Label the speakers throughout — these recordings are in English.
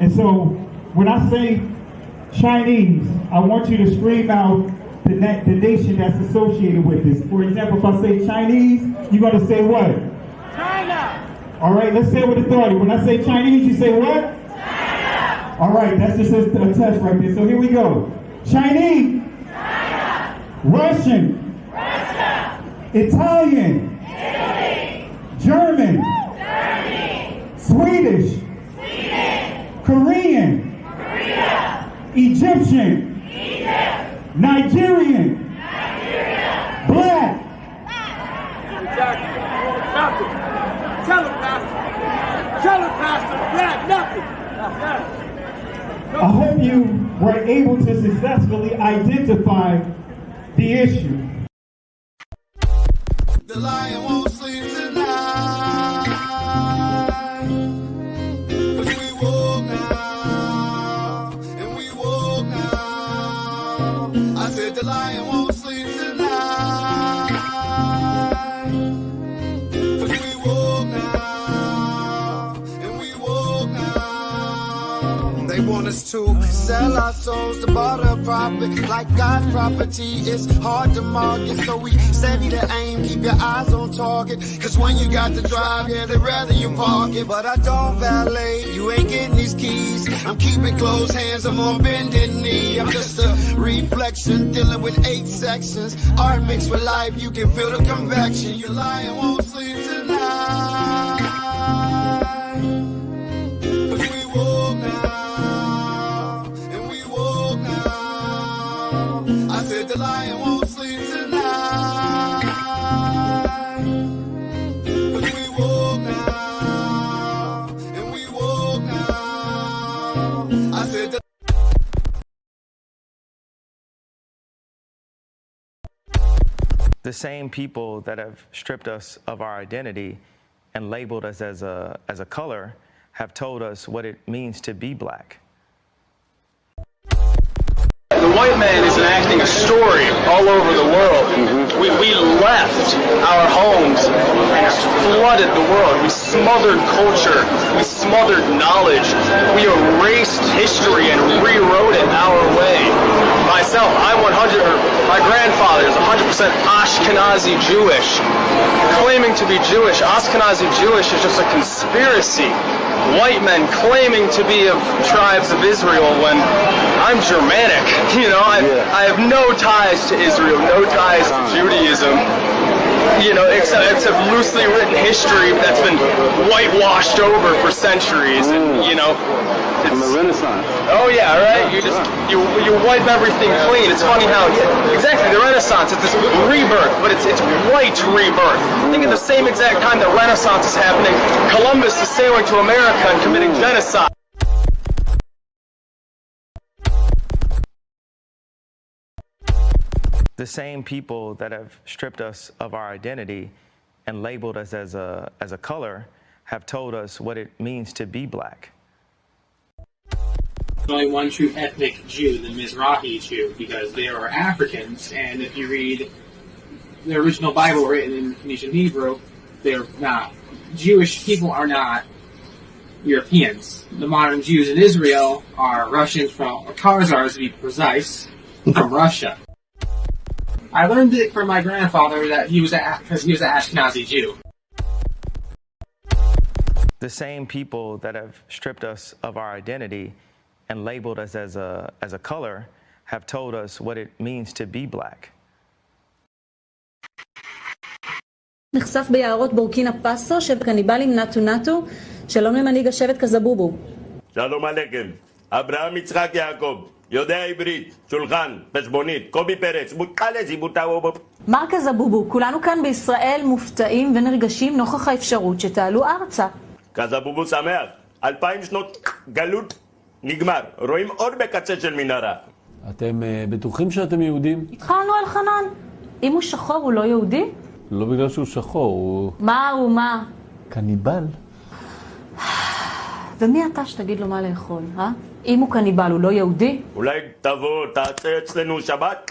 Speaker 1: And so when I say Chinese, I want you to scream out the nation that's associated with this. For example, if I say Chinese, you're going to say what?
Speaker 2: China.
Speaker 1: All right, let's say it with authority. When I say Chinese, you say what?
Speaker 2: China.
Speaker 1: All right, that's just a test right there. So here we go. Chinese.
Speaker 2: China.
Speaker 1: Russian.
Speaker 2: Russia.
Speaker 1: Italian.
Speaker 2: Italy.
Speaker 1: German.
Speaker 2: Germany.
Speaker 1: Swedish.
Speaker 2: Sweden.
Speaker 1: Korean.
Speaker 2: Korea.
Speaker 1: Egyptian.
Speaker 2: Egypt.
Speaker 1: Nigerian.
Speaker 2: Nigeria.
Speaker 1: Black.
Speaker 3: Exactly. Nothing. Tell him, Pastor. Tell him, Pastor. Black, nothing.
Speaker 1: I hope you were able to successfully identify the issue.
Speaker 4: The lion won't sleep tonight. 'Cause we woke now, and we woke now. I said the lion won't sleep tonight. 'Cause we woke now, and we woke now. They want us to sell our souls to barter profit. Like God's property, it's hard to market. So we steady to aim, keep your eyes on target. 'Cause when you got to drive, yeah, they'd rather you park it. But I don't valet, you ain't getting these keys. I'm keeping closed hands, I'm on bended knee. I'm just a reflection, dealing with 8 sections. Art mixed with life, you can feel the convection. Your lion won't sleep tonight. 'Cause we woke now, and we woke now. I said the lion won't sleep tonight. 'Cause we woke now, and we woke now. I said the
Speaker 5: The same people that have stripped us of our identity and labeled us as a color have told us what it means to be black.
Speaker 6: The white man is enacting a story all over the world. We left our homes and flooded the world. We smothered culture. We smothered knowledge. We erased history and rewrote it our way. Myself, my grandfather is 100% Ashkenazi Jewish. Claiming to be Jewish, Ashkenazi Jewish is just a conspiracy. White men claiming to be of tribes of Israel when I'm Germanic. You know, I have no ties to Israel, no ties to Judaism. You know, except loosely written history that's been whitewashed over for centuries. And, you know,
Speaker 7: from the Renaissance.
Speaker 6: Oh yeah, right. You wipe everything clean. It's funny how exactly the Renaissance. It's this rebirth, but it's white rebirth. I think at the same exact time the Renaissance is happening, Columbus is sailing to America and committing genocide.
Speaker 5: The same people that have stripped us of our identity and labeled us as a color have told us what it means to be black.
Speaker 8: There's only one true ethnic Jew, the Mizrahi Jew, because they are Africans, and if you read the original Bible written in Phoenician Hebrew, they're not. Jewish people are not Europeans. The modern Jews in Israel are Russians or Khazars to be precise, from Russia. I learned it from my grandfather that because he was an Ashkenazi Jew.
Speaker 5: The same people that have stripped us of our identity and labeled us as a color have told us what it means to be black.
Speaker 9: נחשף ביערות בורקינה פאסו שבט קניבלים נטו נטו. שלום למנהיג השבט קזבובו.
Speaker 7: שלום עליכם. אברהם יצחק יעקב. יודע עברית, שולחן, חשבונית, קובי פרץ, מוטלס, יבוטאו.
Speaker 9: מר קזבובו, כולנו כאן בישראל מופתעים ונרגשים נוכח האפשרות שתעלו ארצה.
Speaker 7: קזבובו שמח. 2000 שנות גלות נגמר. רואים אור בקצה של מנהרה.
Speaker 10: אתם בטוחים שאתם יהודים?
Speaker 9: התחלנו על חנן. אם הוא שחור הוא לא יהודי?
Speaker 10: לא בגלל שהוא שחור, הוא...
Speaker 9: מה הוא מה?
Speaker 10: קניבל.
Speaker 9: ומי אתה שתגיד לו מה לאכול, אה? אם הוא קניבל, הוא לא יהודי?
Speaker 7: אולי תבוא, תעשה אצלנו שבת?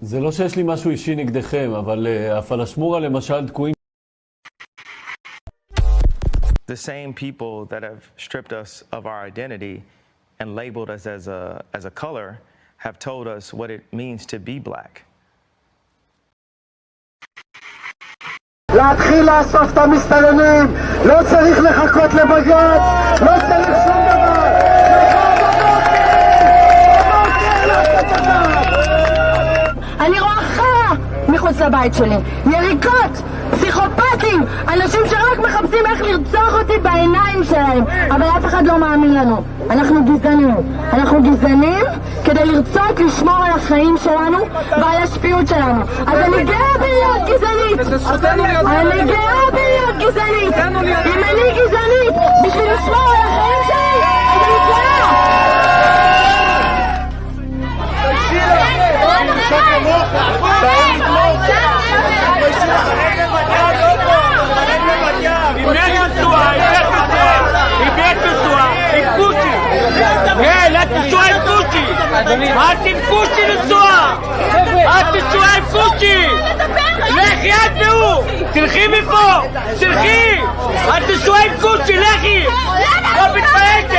Speaker 10: זה לא שיש לי משהו אישי נגדכם, אבל הפלשמורה למשל תקועים.
Speaker 5: The same people that have stripped us of our identity and labeled us as a color have told us what it means to be black.
Speaker 11: להתחיל לאסוף את המסתננים, לא צריך לחכות לבג"ץ, לא צריך שום דבר.
Speaker 12: אני רואה חרא מחוץ לבית שלי, יריקות, פסיכופטים, אנשים שרק מחפשים איך לרצוח אותי בעיניים שלהם, אבל אף אחד לא מאמין לנו. אנחנו גזענים כדי לרצות לשמור על החיים שלנו ועל השפיות שלנו. אז אני גאה בלהיות גזענית, אם אני גזענית בשביל לשמור על החיים שלי, אז אני גאה.
Speaker 3: אל תפושי לנסוע! אל תנסוע עם פושי! לכי את והוא! תלכי מפה! תלכי! אל תנסוע עם פושי! לכי! לא מתביישת!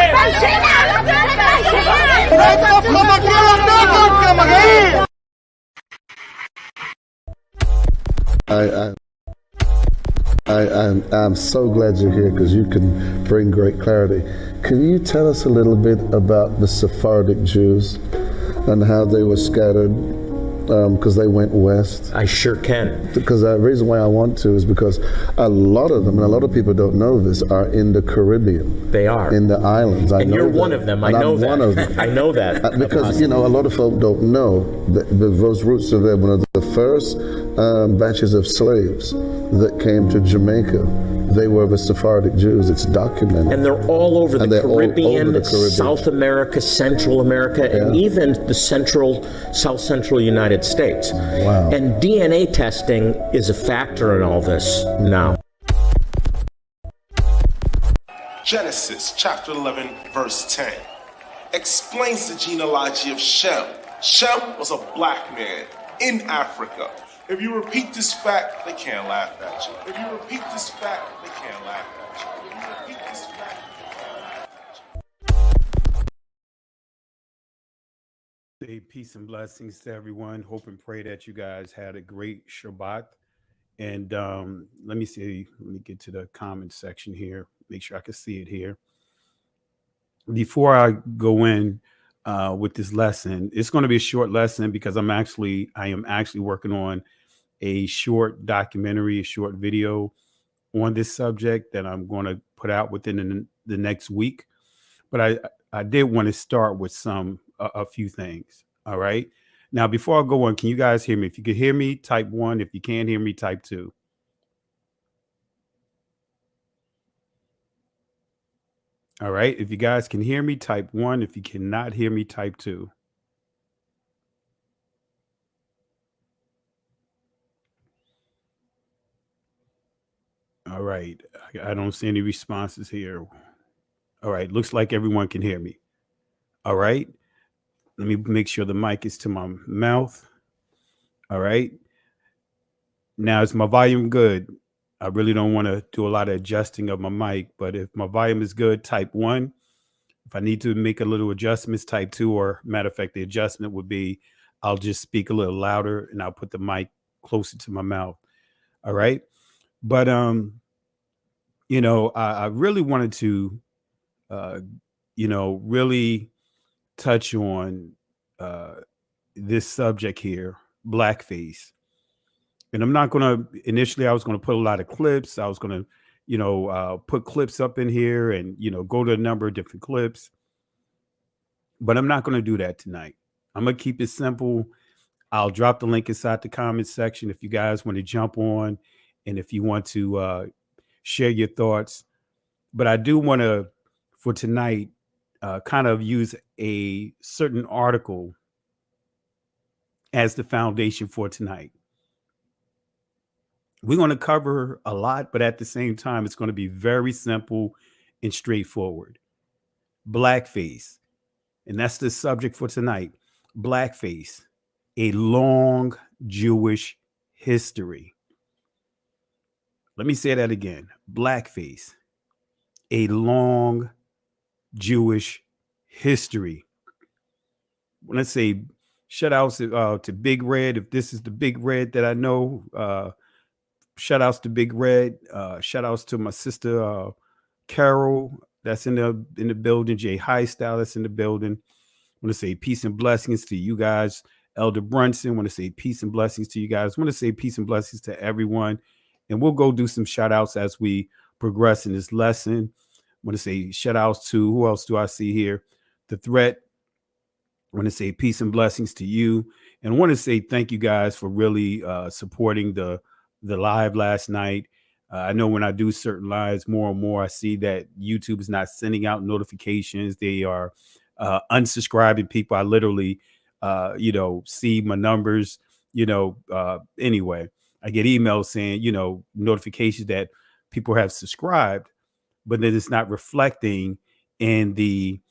Speaker 13: I'm so glad you're here because you can bring great clarity. Can you tell us a little bit about the Sephardic Jews and how they were scattered because they went west?
Speaker 14: I sure can.
Speaker 13: Because the reason why I want to is because a lot of them, and a lot of people don't know this, are in the Caribbean.
Speaker 14: They are.
Speaker 13: In the islands.
Speaker 14: And you're one of them. I know that.
Speaker 13: I'm one of them.
Speaker 14: I know that.
Speaker 13: Because, you know, a lot of folk don't know that those roots are there. One of the first batches of slaves that came to Jamaica, they were the Sephardic Jews. It's documented.
Speaker 14: And they're all over the Caribbean, South America, Central America, and even the South Central United States.
Speaker 13: Wow.
Speaker 14: And DNA testing is a factor in all this now.
Speaker 15: Genesis chapter 11, verse 10 explains the genealogy of Shem. Shem was a black man in Africa. If you repeat this fact, they can't laugh at you. If you repeat this fact, they can't laugh at you. If you repeat this fact, they can't laugh at you.
Speaker 16: Say peace and blessings to everyone. Hope and pray that you guys had a great Shabbat. And let me get to the comment section here. Make sure I can see it here. Before I go in with this lesson, it's going to be a short lesson because I am actually working on a short documentary, a short video on this subject that I'm going to put out within the next week. But I did want to start with a few things. All right. Now, before I go on, can you guys hear me? If you can hear me, type 1. If you can't hear me, type 2. All right. If you guys can hear me, type 1. If you cannot hear me, type 2. All right. I don't see any responses here. All right. Looks like everyone can hear me. All right. Let me make sure the mic is to my mouth. All right. Now, is my volume good? I really don't want to do a lot of adjusting of my mic, but if my volume is good, type 1. If I need to make a little adjustments, type 2, or matter of fact, the adjustment would be I'll just speak a little louder and I'll put the mic closer to my mouth. All right. But, you know, I really wanted to, you know, really touch on this subject here, blackface. And I'm not going to, initially, I was going to put a lot of clips. I was going to, you know, put clips up in here and, you know, go to a number of different clips. But I'm not going to do that tonight. I'm going to keep it simple. I'll drop the link inside the comment section if you guys want to jump on and if you want to share your thoughts. But I do want to, for tonight, kind of use a certain article as the foundation for tonight. We're going to cover a lot, but at the same time, it's going to be very simple and straightforward. Blackface. And that's the subject for tonight. Blackface, a long Jewish history. Let me say that again. Blackface, a long Jewish history. Let's say shout outs to Big Red. If this is the Big Red that I know, shout outs to Big Red. Shout outs to my sister Carol, that's in the building. Jay High Style, that's in the building. I want to say peace and blessings to you guys. Elder Brunson, want to say peace and blessings to you guys. Want to say peace and blessings to everyone. And we'll go do some shout outs as we progress in this lesson. Want to say shout outs to, who else do I see here? The Threat. I want to say peace and blessings to you. And I want to say thank you guys for really supporting the live last night. I know when I do certain lives more and more, I see that YouTube is not sending out notifications. They are unsubscribing people. I literally, see my numbers, anyway, I get emails saying, notifications that people have subscribed, but then it's not reflecting in the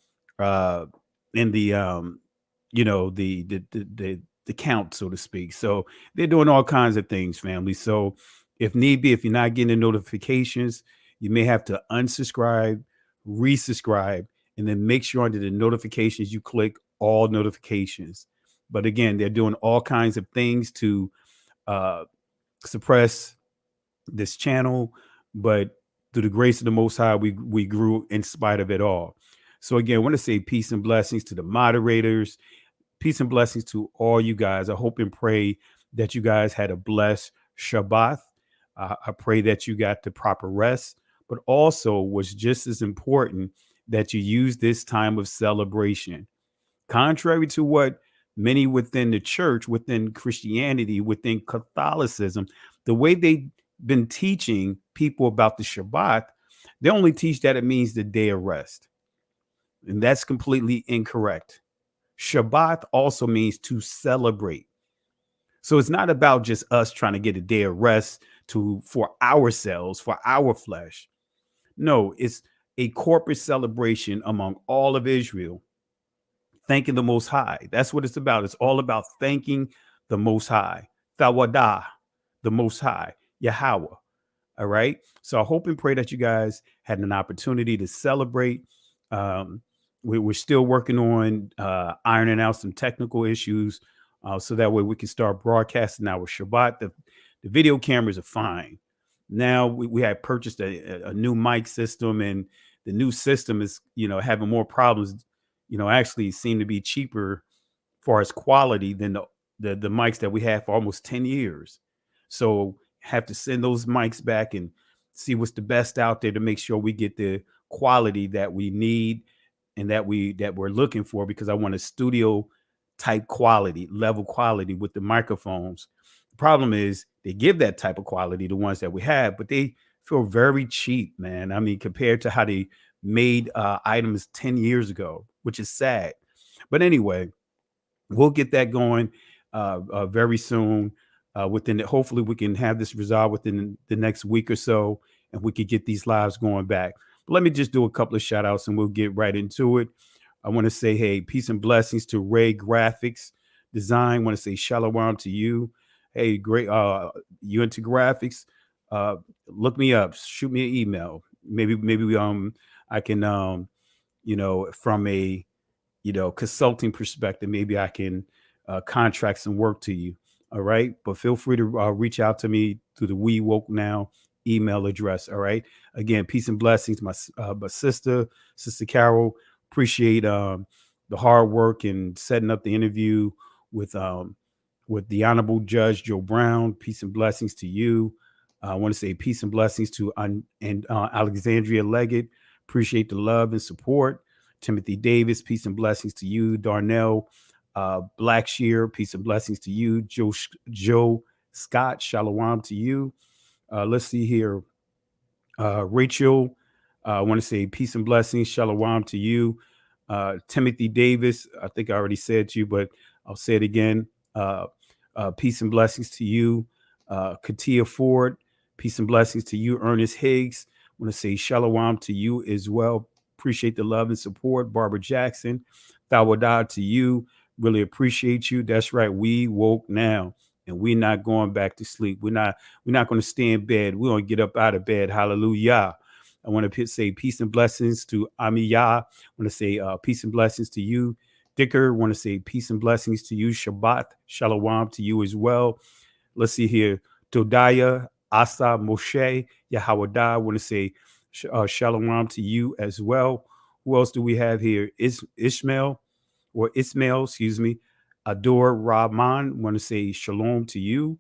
Speaker 16: count, so to speak. So they're doing all kinds of things, family. So if need be, if you're not getting the notifications, you may have to unsubscribe, resubscribe, and then make sure under the notifications you click all notifications. But again, they're doing all kinds of things to suppress this channel, but through the grace of the Most High, we grew in spite of it all. So again, I want to say peace and blessings to the moderators, peace and blessings to all you guys. I hope and pray that you guys had a blessed Shabbat. I pray that you got the proper rest, but also what's just as important, that you use this time of celebration. Contrary to what many within the church, within Christianity, within Catholicism, the way they've been teaching people about the Shabbat, they only teach that it means the day of rest. And that's completely incorrect. Shabbat also means to celebrate. So it's not about just us trying to get a day of rest for ourselves, for our flesh. No, it's a corporate celebration among all of Israel, thanking the Most High. That's what it's about. It's all about thanking the Most High, Tawadah, the Most High, Yahweh. All right. So I hope and pray that you guys had an opportunity to celebrate. We're still working on ironing out some technical issues so that way we can start broadcasting our Shabbat. The video cameras are fine. Now we had purchased a new mic system, and the new system is, having more problems. Actually seem to be cheaper as far as quality than the mics that we had for almost 10 years. So have to send those mics back and see what's the best out there to make sure we get the quality that we need and that we're looking for, because I want a studio type quality, level quality with the microphones. The problem is they give that type of quality, the ones that we have, but they feel very cheap, man. I mean, compared to how they made items 10 years ago, which is sad. But anyway, we'll get that going very soon. Hopefully we can have this resolved within the next week or so, and we could get these lives going back. But let me just do a couple of shout outs and we'll get right into it. I want to say, hey, peace and blessings to Ray Graphics Design. I want to say shalom to you. Hey, great. You into graphics? Look me up. Shoot me an email. Maybe I can, from a, consulting perspective, maybe I can contract some work to you. All right. But feel free to reach out to me through the We Woke Now email address. All right. Again, peace and blessings to my sister Carol. Appreciate the hard work and setting up the interview with the Honorable Judge Joe Brown. Peace and blessings to you. I want to say peace and blessings to Alexandria Leggett. Appreciate the love and support. Timothy Davis, peace and blessings to you. Darnell Blackshear, peace and blessings to you. Joe Scott, shalom to you. Let's see here. Rachel, I want to say peace and blessings, shalom to you. Timothy Davis, I think I already said to you, but I'll say it again. Peace and blessings to you. Katia Ford, peace and blessings to you. Ernest Higgs, I want to say shalom to you as well. Appreciate the love and support. Barbara Jackson, Tawadah to you. Really appreciate you. That's right. We woke now, and we're not going back to sleep. We're not going to stay in bed. We're going to get up out of bed. Hallelujah. I want to say peace and blessings to Amiya. I want to say peace and blessings to you. Dicker, I want to say peace and blessings to you. Shabbat, Shalom to you as well. Let's see here. Todaya, Asa, Moshe, Yahawadah, I want to say Shalom to you as well. Who else do we have here? Ismail, excuse me. Ador Rahman, want to say Shalom to you.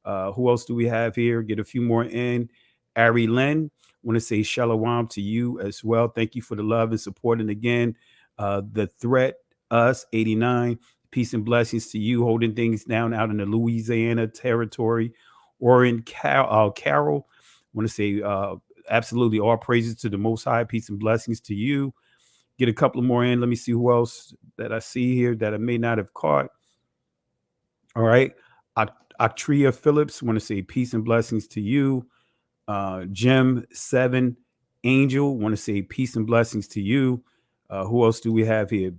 Speaker 16: Who else do we have here? Get a few more in. Ari Len, want to say Shalom to you as well. Thank you for the love and support. And again, the threat, us 89, peace and blessings to you, holding things down out in the Louisiana territory. Orin Carol, want to say absolutely all praises to the Most High, peace and blessings to you. Get a couple more in. Let me see who else that I see here that I may not have caught. All right. Actria Phillips, want to say peace and blessings to you. Jim 7 Angel, want to say peace and blessings to you. Who else do we have here?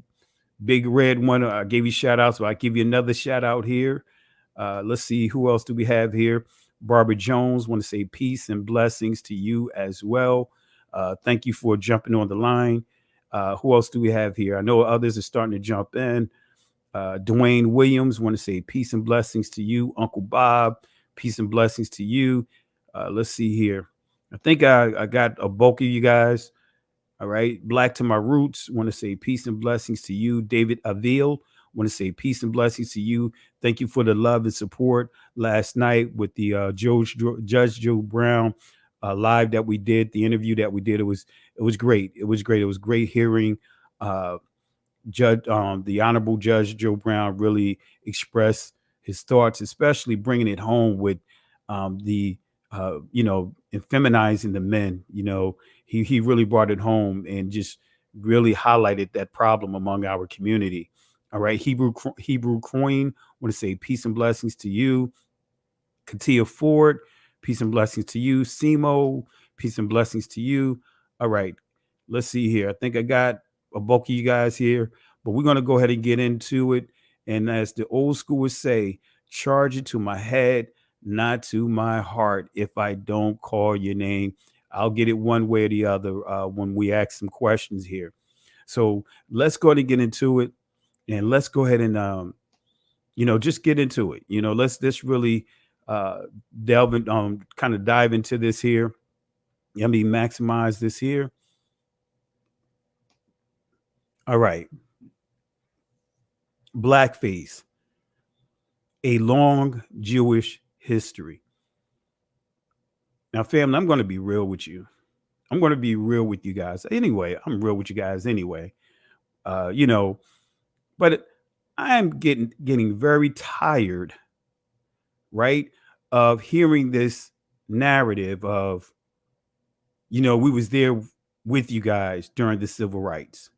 Speaker 16: Big Red One, I gave you shout outs, so I give you another shout out here. Let's see, who else do we have here? Barbara Jones, want to say peace and blessings to you as well. Thank you for jumping on the line. Who else do we have here? I know others are starting to jump in. Dwayne Williams, want to say peace and blessings to you. Uncle Bob, peace and blessings to you. Let's see here. I think I got a bulk of you guys. All right. Black to my roots, want to say peace and blessings to you. David Avil, want to say peace and blessings to you. Thank you for the love and support last night with the Judge Joe Brown live that we did, the interview that we did. It was great. It was great. It was great hearing the Honorable Judge Joe Brown really express his thoughts, especially bringing it home with feminizing the men. He really brought it home and just really highlighted that problem among our community. All right. Hebrew Coin, want to say peace and blessings to you. Katia Ford, peace and blessings to you. Simo, peace and blessings to you. All right. Let's see here. I think I got a bulk of you guys here, but we're going to go ahead and get into it. And as the old school would say, charge it to my head, not to my heart. If I don't call your name, I'll get it one way or the other when we ask some questions here. So let's go ahead and get into it, and let's go ahead and just get into it. Let's really delve in, kind of dive into this here. Let me maximize this here. All right. Blackface, a long Jewish history. Now, family, I'm going to be real with you. I'm going to be real with you guys. Anyway, I'm real with you guys anyway. But I'm getting very tired, right, of hearing this narrative of, we was there with you guys during the civil rights,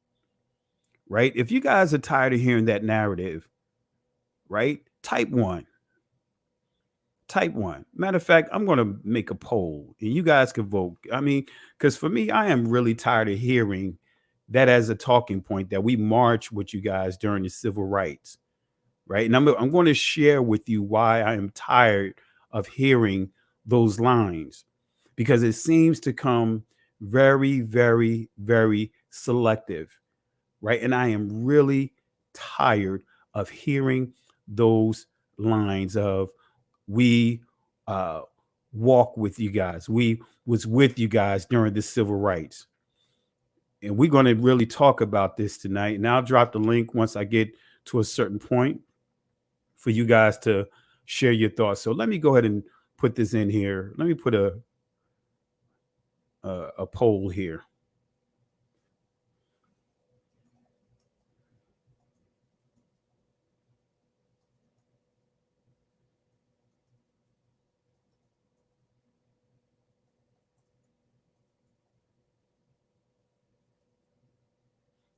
Speaker 16: right? If you guys are tired of hearing that narrative, right, type 1. Type 1. Matter of fact, I'm going to make a poll and you guys can vote. I mean, because for me, I am really tired of hearing that as a talking point, that we march with you guys during the civil rights, right? And I'm going to share with you why I am tired of hearing those lines, because it seems to come very, very, very selective, right? And I am really tired of hearing those lines of, we walk with you guys. We was with you guys during the civil rights. And we're going to really talk about this tonight. And I'll drop the link once I get to a certain point for you guys to share your thoughts. So let me go ahead and put this in here. Let me put a poll here.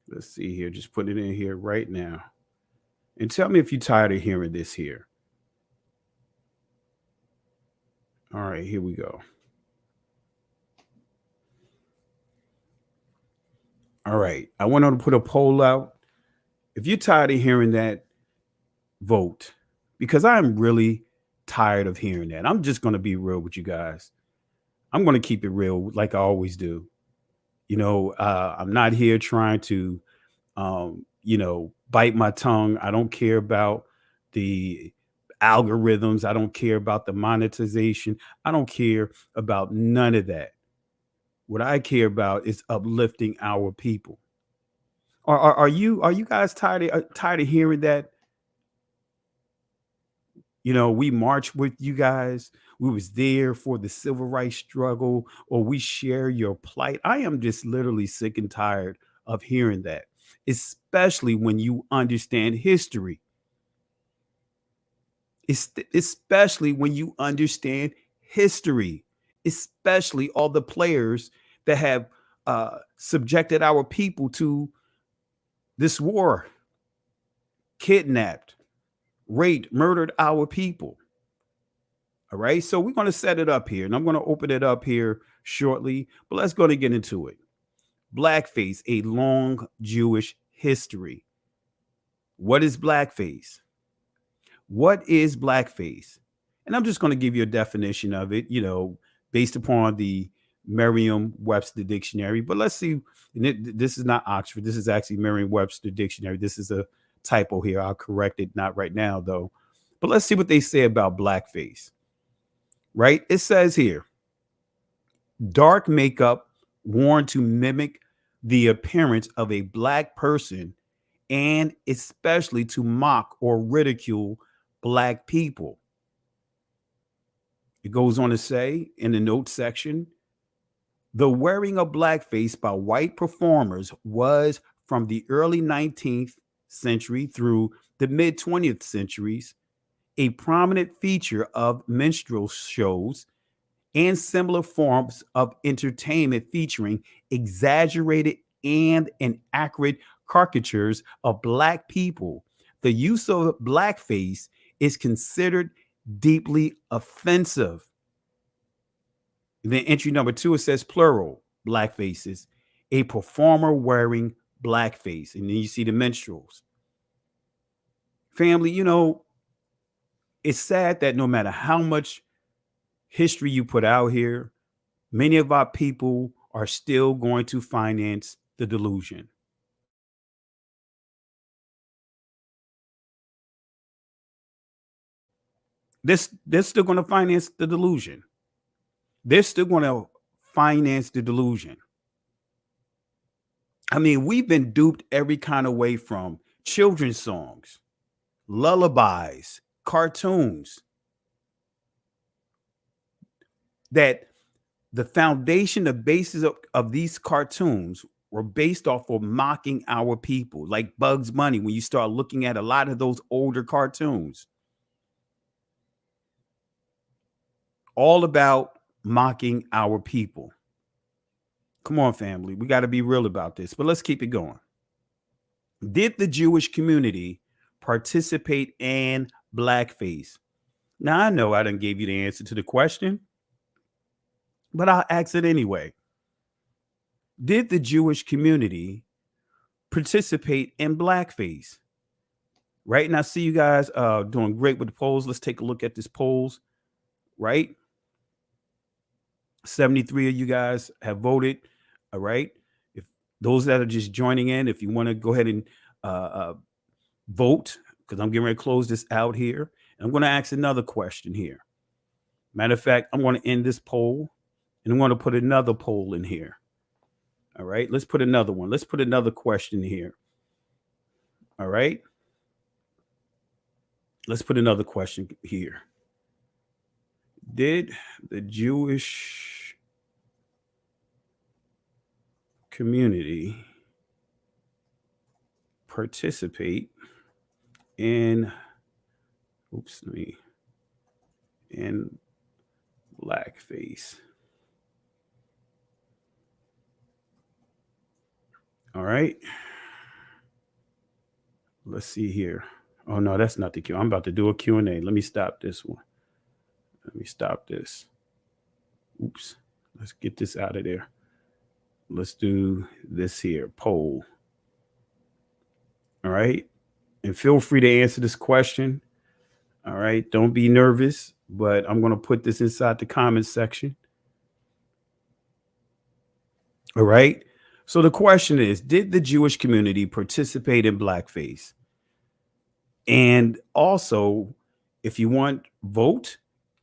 Speaker 16: Let's see here. Just put it in here right now. And tell me if you're tired of hearing this here. All right, here we go. All right. I went on to put a poll out. If you're tired of hearing that, vote. Because I'm really tired of hearing that. I'm just going to be real with you guys. I'm going to keep it real like I always do. I'm not here trying to, bite my tongue. I don't care about the algorithms. I don't care about the monetization. I don't care about none of that. What I care about is uplifting our people. Are you guys tired of hearing that? We marched with you guys. We was there for the civil rights struggle, or we share your plight. I am just literally sick and tired of hearing that, especially when you understand history. Especially when you understand history, especially all the players that have subjected our people to this war, kidnapped, raped, murdered our people. All right. So we're going to set it up here, and I'm going to open it up here shortly, but let's go to get into it. Blackface, a long Jewish history. What is blackface? What is blackface? And I'm just going to give you a definition of it, based upon the Merriam-Webster dictionary. But let's see. This is not Oxford. This is actually Merriam-Webster dictionary. This is a typo here. I'll correct it. Not right now, though. But let's see what they say about blackface. Right? It says here, dark makeup worn to mimic the appearance of a black person, and especially to mock or ridicule black people. It goes on to say in the notes section, the wearing of blackface by white performers was from the early 19th century through the mid 20th centuries a prominent feature of minstrel shows and similar forms of entertainment featuring exaggerated and inaccurate caricatures of black people. The use of blackface is considered deeply offensive. Then entry number 2, it says plural, blackfaces, a performer wearing blackface. And then you see the minstrels. Family, it's sad that no matter how much history you put out here, many of our people are still going to finance the delusion. They're still going to finance the delusion. They're still going to finance the delusion. I mean, we've been duped every kind of way, from children's songs, lullabies, cartoons, that the foundation, the basis of these cartoons were based off of mocking our people, like Bugs Bunny. When you start looking at a lot of those older cartoons, all about mocking our people. Come on, family. We got to be real about this, but let's keep it going. Did the Jewish community participate in blackface? Now, I know I done gave you the answer to the question, but I'll ask it anyway. Did the Jewish community participate in blackface? Right? And I see you guys doing great with the polls. Let's take a look at this polls. Right? 73 of you guys have voted. All right. If those that are just joining in, if you want to go ahead and vote, because I'm getting ready to close this out here. And I'm going to ask another question here. Matter of fact, I'm going to end this poll, and I'm going to put another poll in here. All right. Let's put another one. Let's put another question here. All right. Let's put another question here. Did the Jewish community participate in in blackface? All right. Let's see here. Oh, no, that's not the Q. I'm about to do a Q&A. Let me stop this one. Let me stop this. Oops. Let's get this out of there. Let's do this here. Poll. All right. And feel free to answer this question. All right. Don't be nervous, but I'm going to put this inside the comment section. All right. So the question is, did the Jewish community participate in blackface? And also, if you want, vote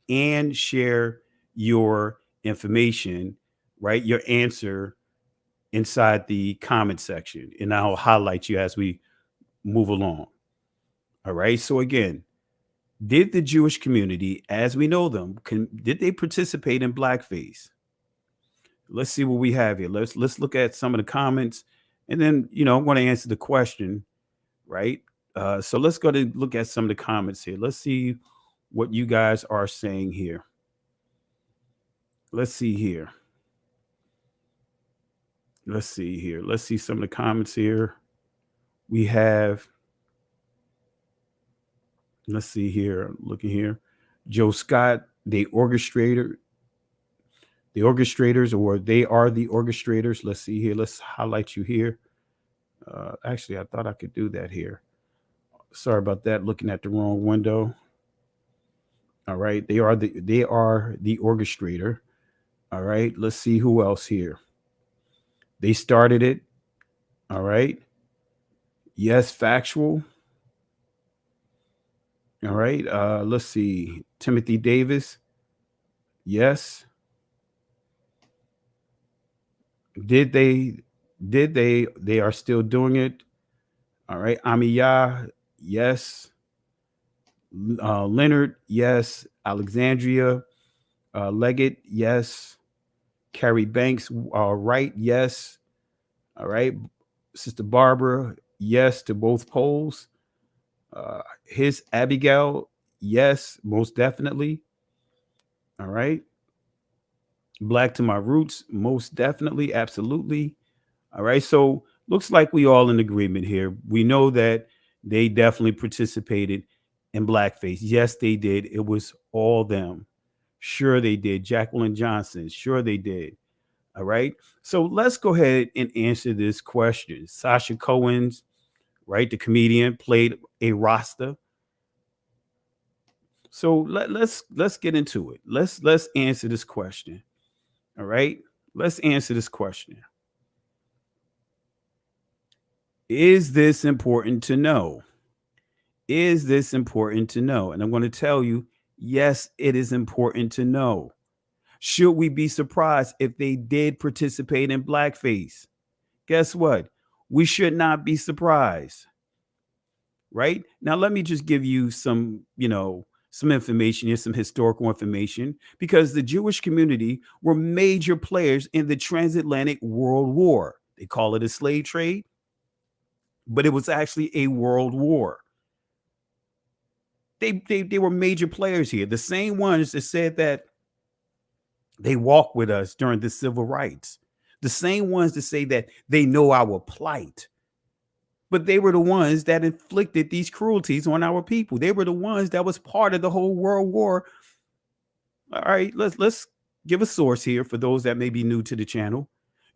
Speaker 16: and share your information, right? Your answer inside the comment section, and I'll highlight you as we move along. All right. So again, did the Jewish community, as we know them, did they participate in blackface? Let's see what we have here. Let's look at some of the comments, and then I'm going to answer the question, right? So let's go to look at some of the comments here. Let's see what you guys are saying here. Let's see here. Let's see some of the comments here. We have, let's see here. I'm looking here. Joe Scott, the orchestrators, or they are the orchestrators. Let's see here. Let's highlight you here. Actually, I thought I could do that here. Sorry about that. Looking at the wrong window. All right. They are the orchestrator. All right. Let's see who else here. They started it. All right. Yes, factual. All right. Let's see. Timothy Davis. Yes. Did they? They are still doing it. All right. Amiyah. Yes. Leonard. Yes. Alexandria. Leggett. Yes. Carrie Banks. Right. Yes. All right. Sister Barbara. Yes to both polls. His Abigail. Yes, most definitely. All right. Black to my roots. Most definitely. Absolutely. All right. So looks like we all in agreement here. We know that they definitely participated in blackface. Yes, they did. It was all them. Sure, they did. Jacqueline Johnson. Sure, they did. All right. So let's go ahead and answer this question. Sasha Cohen's, right, the comedian, played a Rasta. So let's get into it. Let's answer this question. All right. Let's answer this question. Is this important to know? Is this important to know? And I'm going to tell you, yes, it is important to know. Should we be surprised if they did participate in blackface? Guess what? We should not be surprised. Right? Now, let me just give you some information here, some historical information, because the Jewish community were major players in the transatlantic world war. They call it a slave trade, but it was actually a world war. They were major players here. The same ones that said that they walked with us during the civil rights. The same ones that say that they know our plight. But they were the ones that inflicted these cruelties on our people. They were the ones that was part of the whole world war. All right, let's give a source here for those that may be new to the channel.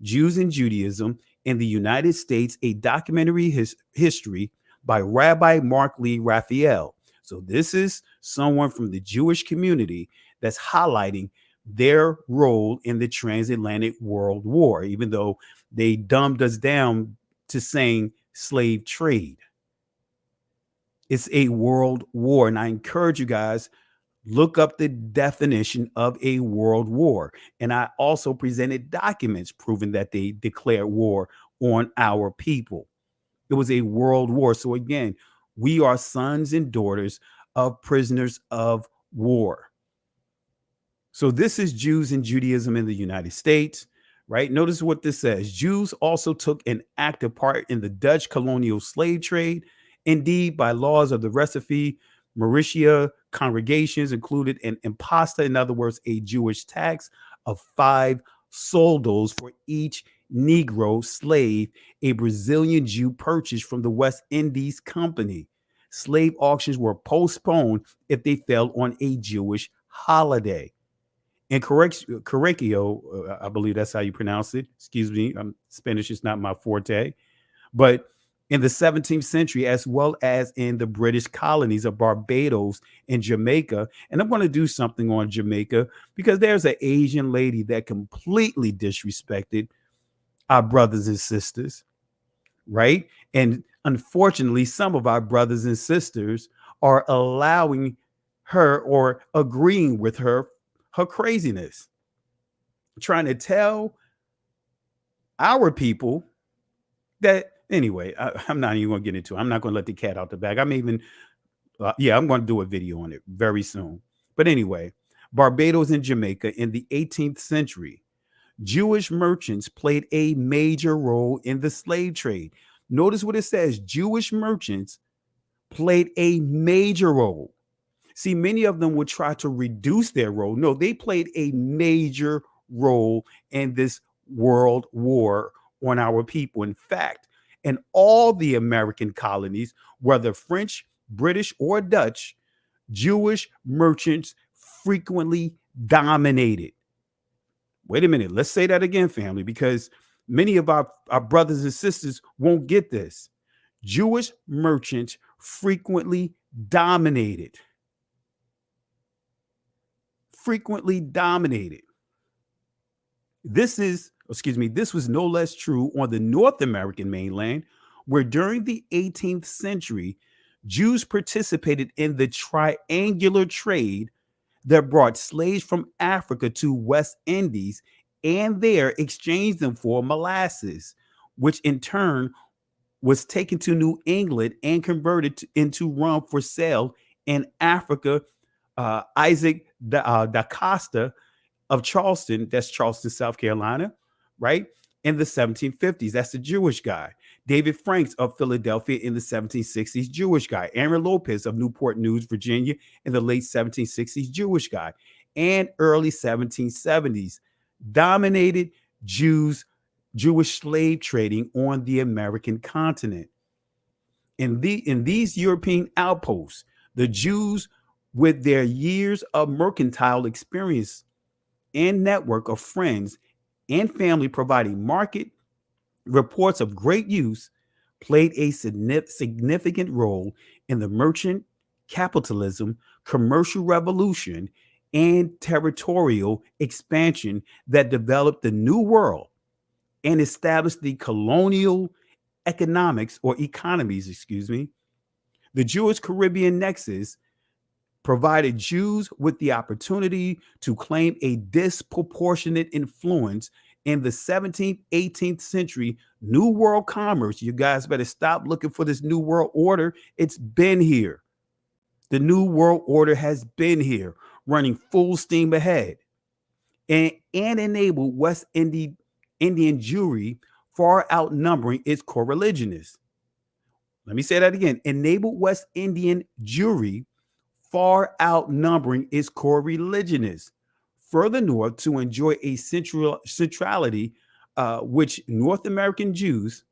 Speaker 16: Jews and Judaism in the United States, a documentary history by Rabbi Mark Lee Raphael. So this is someone from the Jewish community that's highlighting their role in the transatlantic world war, even though they dumbed us down to saying slave trade. It's a world war. And I encourage you guys, look up the definition of a world war. And I also presented documents proving that they declared war on our people. It was a world war. So again, we are sons and daughters of prisoners of war. So this is Jews and Judaism in the United States, right? Notice what this says. Jews also took an active part in the Dutch colonial slave trade. Indeed, by laws of the Recife, Mauritia congregations included an imposta, in other words, a Jewish tax of 5 soldos for each Negro slave a Brazilian Jew purchased from the West Indies Company. Slave auctions were postponed if they fell on a Jewish holiday. In Corregio, I believe that's how you pronounce it. Excuse me, Spanish is not my forte. But in the 17th century, as well as in the British colonies of Barbados and Jamaica, and I'm going to do something on Jamaica because there's an Asian lady that completely disrespected our brothers and sisters, right? And unfortunately, some of our brothers and sisters are allowing her or agreeing with her craziness, trying to tell our people that anyway. I'm not even going to get into it. I'm not going to let the cat out the bag. I'm even I'm going to do a video on it very soon. But anyway, Barbados and Jamaica in the 18th century, Jewish merchants played a major role in the slave trade. Notice what it says: Jewish merchants played a major role. See, many of them would try to reduce their role. No, they played a major role in this world war on our people. In fact, in all the American colonies, whether French, British, or Dutch, Jewish merchants frequently dominated. Wait a minute. Let's say that again, family, because many of our brothers and sisters won't get this. Jewish merchants frequently dominated. Frequently dominated. This was no less true on the North American mainland, where during the 18th century, Jews participated in the triangular trade that brought slaves from Africa to West Indies and there exchanged them for molasses, which in turn was taken to New England and converted into rum for sale in Africa. Isaac da Costa of Charleston, that's Charleston, South Carolina, right? In the 1750s, that's the Jewish guy. David Franks of Philadelphia in the 1760s, Jewish guy. Aaron Lopez of Newport News, Virginia in the late 1760s, Jewish guy. And early 1770s, dominated Jewish slave trading on the American continent. In these European outposts, the Jews, with their years of mercantile experience and network of friends and family providing market reports of great use, played a significant role in the merchant capitalism, commercial revolution, and territorial expansion that developed the New World and established the colonial economies. The Jewish Caribbean nexus provided Jews with the opportunity to claim a disproportionate influence in the 17th, 18th century New World commerce. You guys better stop looking for this New World Order. It's been here. The New World Order has been here, running full steam ahead, and enabled West Indian Jewry, far outnumbering its co-religionists. Let me say that again. Enabled West Indian Jewry, far outnumbering its core religionists, further north to enjoy a centrality which North American Jews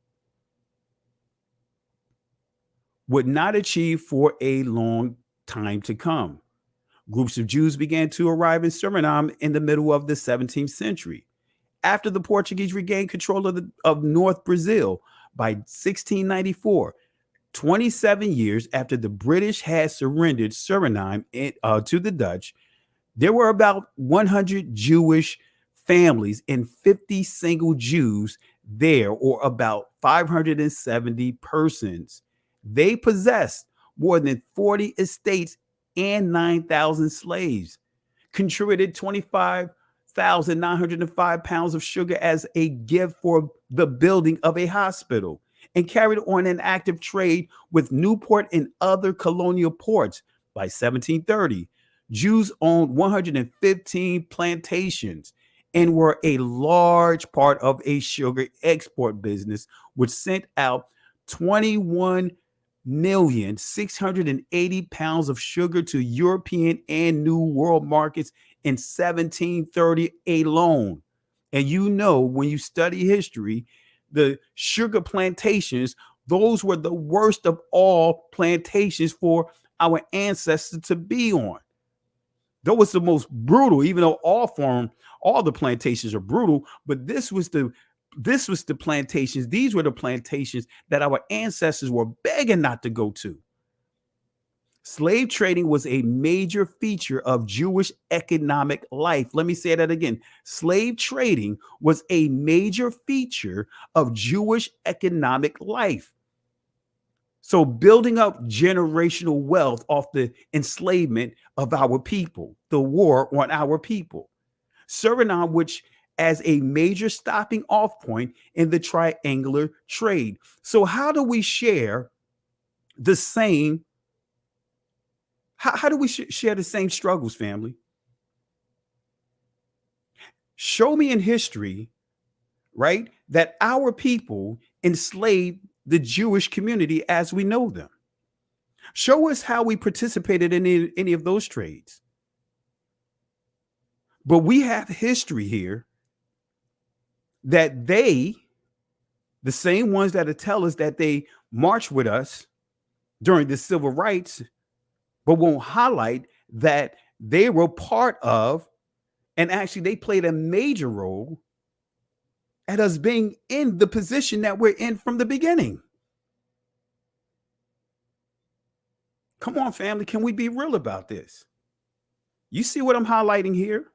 Speaker 16: would not achieve for a long time to come. Groups of Jews began to arrive in Suriname in the middle of the 17th century. After the Portuguese regained control of North Brazil by 1694, 27 years after the British had surrendered Suriname to the Dutch, there were about 100 Jewish families and 50 single Jews there, or about 570 persons. They possessed more than 40 estates and 9,000 slaves, contributed 25,905 pounds of sugar as a gift for the building of a hospital, and carried on an active trade with Newport and other colonial ports. By 1730, Jews owned 115 plantations and were a large part of a sugar export business, which sent out 21,680 pounds of sugar to European and New World markets in 1730 alone. And you know, when you study history, the sugar plantations, those were the worst of all plantations for our ancestors to be on. That was the most brutal, even though all the plantations are brutal, but this was the plantations. These were the plantations that our ancestors were begging not to go to. Slave trading was a major feature of Jewish economic life. Let me say that again. Slave trading was a major feature of Jewish economic life. So building up generational wealth off the enslavement of our people, the war on our people, serving on which as a major stopping off point in the triangular trade. So how do we share the same? How do we share the same struggles, family? Show me in history, right, that our people enslaved the Jewish community as we know them. Show us how we participated in any of those trades. But we have history here that the same ones that tell us that they marched with us during the civil rights, but won't highlight that they were part of, and actually they played a major role at us being in the position that we're in from the beginning. Come on, family, can we be real about this? You see what I'm highlighting here?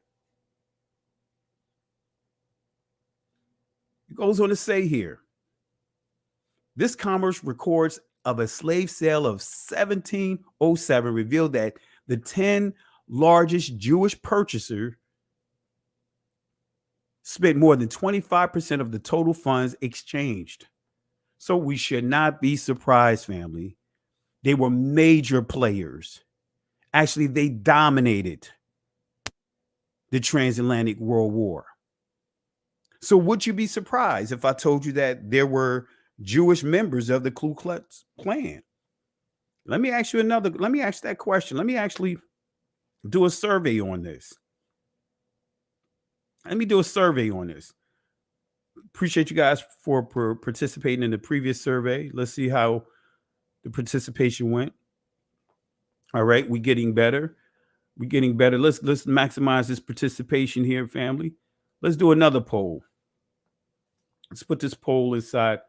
Speaker 16: It goes on to say here, this commerce records of a slave sale of 1707 revealed that the 10 largest Jewish purchasers spent more than 25% of the total funds exchanged. So we should not be surprised, family. They were major players. Actually, they dominated the transatlantic world war. So would you be surprised if I told you that there were Jewish members of the Ku Klux Klan? Let me ask that question. Let me actually do a survey on this. Appreciate you guys for participating in the previous survey. Let's see how the participation went. All right, we're getting better. Let's maximize this participation here, family. Let's do another poll. Let's put this poll inside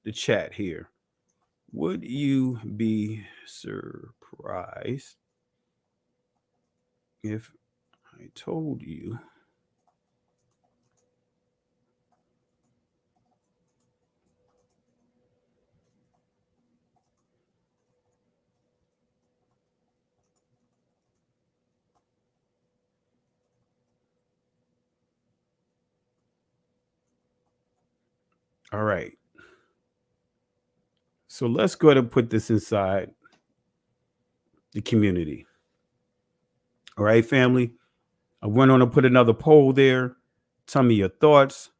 Speaker 16: the chat here. Would you be surprised if I told you All right. So let's go ahead and put this inside the community. All right, family. I went on to put another poll there. Tell me your thoughts.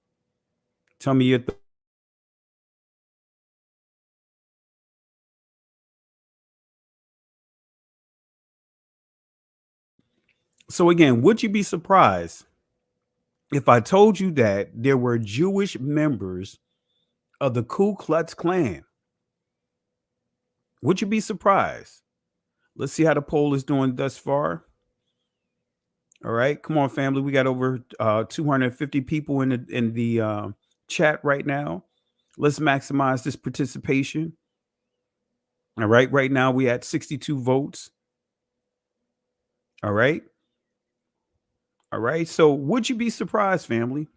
Speaker 16: So again, would you be surprised if I told you that there were Jewish members of the Ku Klux Klan? Would you be surprised? Let's see how the poll is doing thus far. All right, come on, family. We got over 250 people in the chat right now. Let's maximize this participation. All right, right now we at 62 votes. All right. So would you be surprised, family?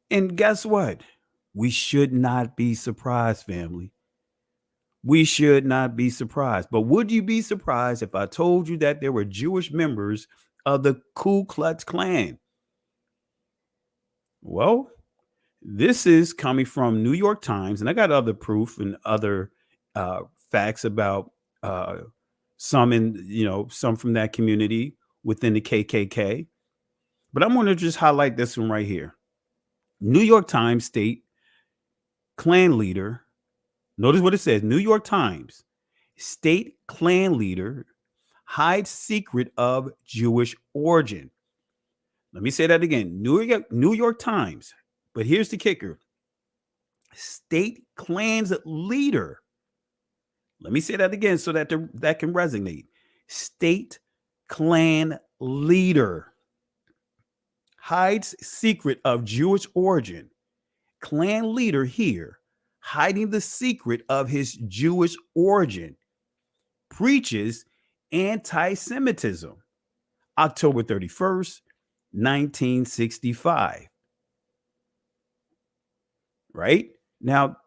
Speaker 16: And guess what? We should not be surprised, family. We should not be surprised. But would you be surprised if I told you that there were Jewish members of the Ku Klux Klan? Well, this is coming from New York Times, and I got other proof and other facts about some from that community within the KKK. But I'm going to just highlight this one right here. New York Times state Klan leader. Notice what it says. New York Times state Klan leader hides secret of Jewish origin. Let me say that again. New York Times. But here's the kicker. State Klan's leader. Let me say that again so that that can resonate. State Klan leader hides secret of Jewish origin. Klan leader here hiding the secret of his Jewish origin, preaches anti-Semitism. October 31st, 1965. Right? Now,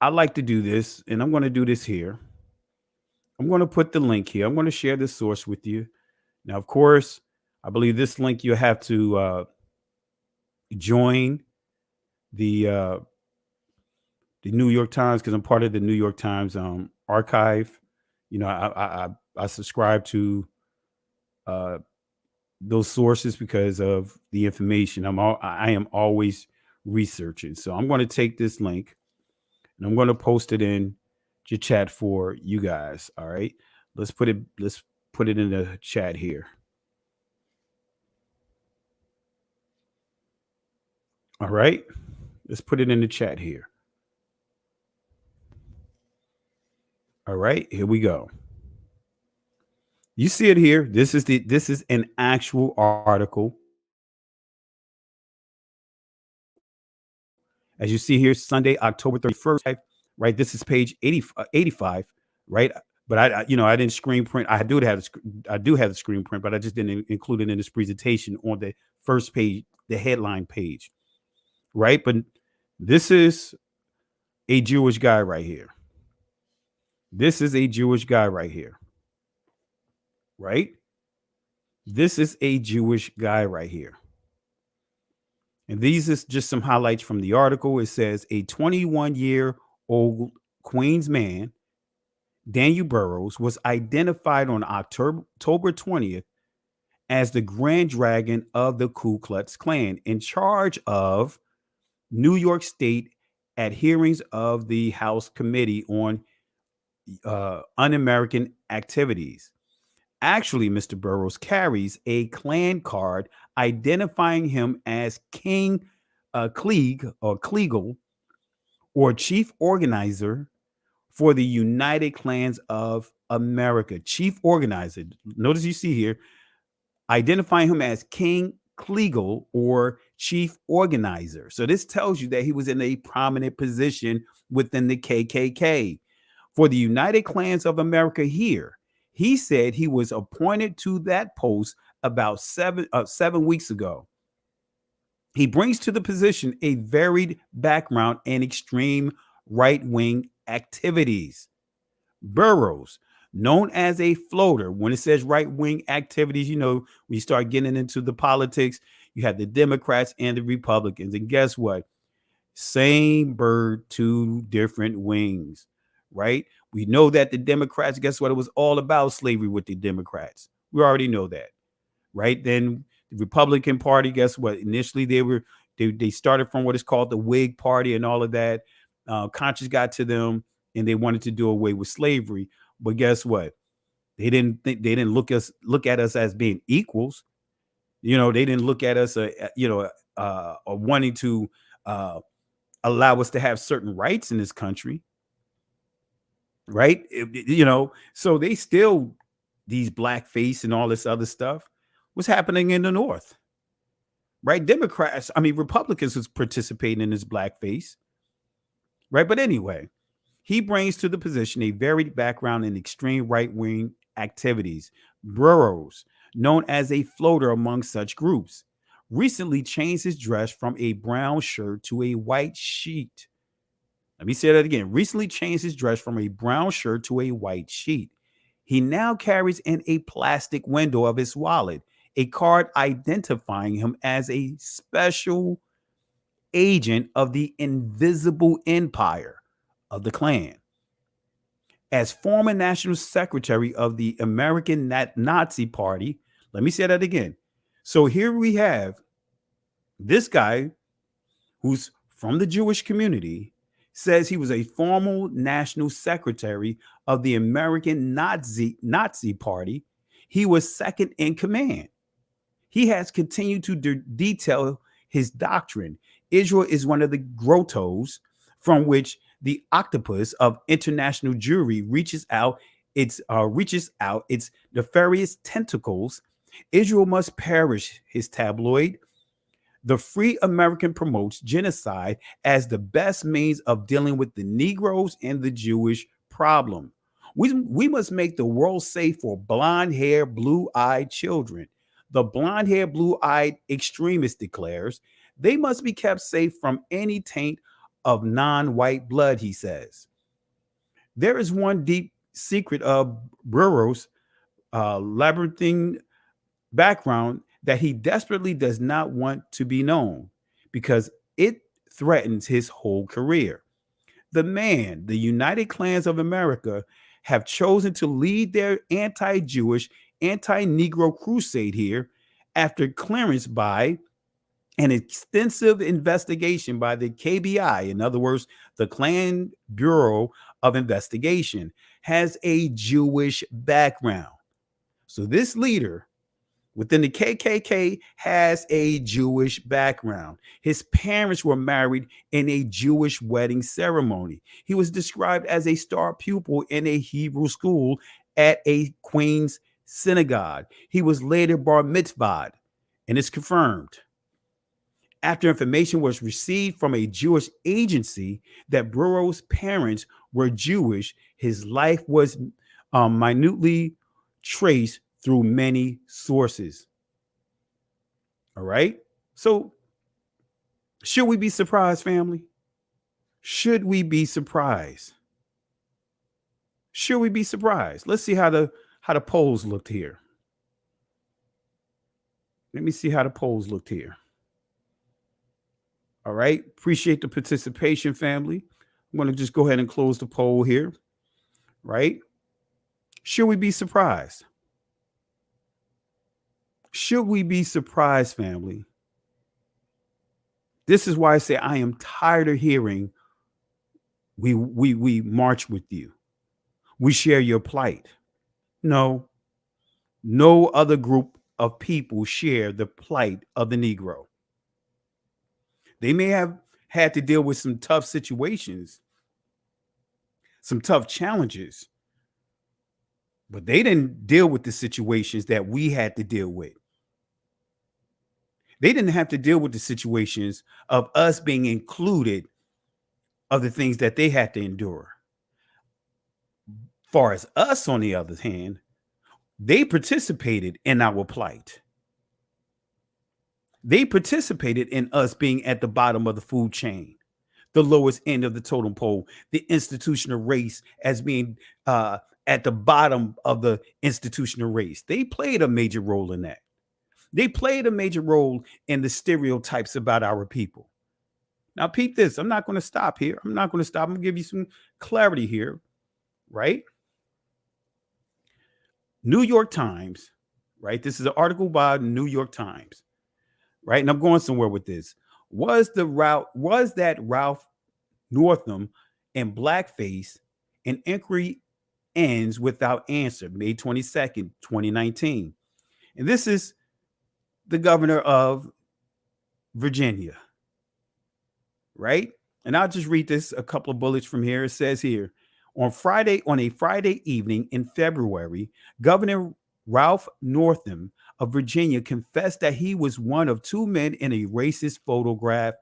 Speaker 16: I like to do this, and I'm going to do this here. I'm going to put the link here. I'm going to share this source with you. Now, of course, I believe this link you have to join the New York Times, because I'm part of the New York Times archive. You know, I subscribe to those sources because of the information. I am always researching. So I'm going to take this link and I'm going to post it in your chat for you guys. All right. Let's put it in the chat here. All right. Let's put it in the chat here. All right, here we go. You see it here. This is an actual article. As you see here, Sunday, October 31st, right? This is page 85, right? But I didn't screen print. I do have the screen print, but I just didn't include it in this presentation on the first page, the headline page, right? But this is a Jewish guy right here. This is a Jewish guy right here, right? This is a Jewish guy right here. And these is just some highlights from the article. It says a 21-year-old Queens man, Daniel Burrows, was identified on October 20th as the Grand Dragon of the Ku Klux Klan, in charge of New York State at hearings of the House Committee on Un-American Activities. Actually, Mr. Burrows carries a Klan card identifying him as King Kleagle, or Chief Organizer for the United Klans of America. Chief Organizer. Notice you see here, identifying him as King Kleagle, or Chief Organizer. So this tells you that he was in a prominent position within the KKK. For the United Klans of America here, he said he was appointed to that post about 7 weeks ago. He brings to the position a varied background in extreme right-wing activities. Burrows, known as a floater, when it says right-wing activities, you know, when you start getting into the politics, you have the Democrats and the Republicans. And guess what? Same bird, two different wings, right? We know that the Democrats, guess what? It was all about slavery with the Democrats. We already know that, right? Then the Republican Party, guess what? Initially, they started from what is called the Whig Party and all of that. Conscience got to them, and they wanted to do away with slavery. But guess what? They didn't look at us as being equals. You know, they didn't look at us, wanting to allow us to have certain rights in this country. Right. So they still, these blackface and all this other stuff was happening in the North. Right. Republicans was participating in this blackface. Right. But anyway, he brings to the position a varied background in extreme right-wing activities. Burrows, known as a floater among such groups, recently changed his dress from a brown shirt to a white sheet. Let me say that again. Recently changed his dress from a brown shirt to a white sheet. He now carries in a plastic window of his wallet a card identifying him as a special agent of the invisible empire of the Klan. As former national secretary of the American Nazi Party, let me say that again. So here we have this guy who's from the Jewish community, says he was a former national secretary of the American Nazi Party. He was second in command. He has continued to detail his doctrine. Israel is one of the grottos from which the octopus of international Jewry reaches out its nefarious tentacles. Israel must perish, his tabloid The Free American promotes genocide as the best means of dealing with the Negroes and the Jewish problem. We must make the world safe for blonde-haired, blue-eyed children. The blonde-haired, blue-eyed extremist declares they must be kept safe from any taint of non-white blood, he says. There is one deep secret of Burroughs' labyrinthine background that he desperately does not want to be known because it threatens his whole career. The man, the United Klans of America, have chosen to lead their anti-Jewish, anti-Negro crusade here after clearance by an extensive investigation by the KBI, in other words, the Klan Bureau of Investigation, has a Jewish background. So this leader within the KKK has a Jewish background. His parents were married in a Jewish wedding ceremony. He was described as a star pupil in a Hebrew school at a Queens synagogue. He was later bar mitzvahed, and it's confirmed. After information was received from a Jewish agency that Burroughs' parents were Jewish, his life was minutely traced through many sources. All right. So should we be surprised, family? Should we be surprised? Should we be surprised? Let's see how the polls looked here. Let me see how the polls looked here. All right. Appreciate the participation, family. I'm going to just go ahead and close the poll here. Right. Should we be surprised? Should we be surprised, family? This is why I say I am tired of hearing we march with you. We share your plight. No other group of people share the plight of the Negro. They may have had to deal with some tough situations, some tough challenges, but they didn't deal with the situations that we had to deal with. They didn't have to deal with the situations of us being included of the things that they had to endure. Far as us, on the other hand, they participated in our plight. They participated in us being at the bottom of the food chain, the lowest end of the totem pole, the institutional race as being at the bottom of the institutional race. They played a major role in that. They played a major role in the stereotypes about our people. Now, peep this. I'm not going to stop here. I'm not going to stop. I'm going to give you some clarity here, right? New York Times, right? This is an article by New York Times, right? And I'm going somewhere with this. Was that Ralph Northam and Blackface? An inquiry ends without answer, May 22nd, 2019. And this is the governor of Virginia, right? And I'll just read this, a couple of bullets from here. It says here, on a Friday evening in February, Governor Ralph Northam of Virginia confessed that he was one of two men in a racist photograph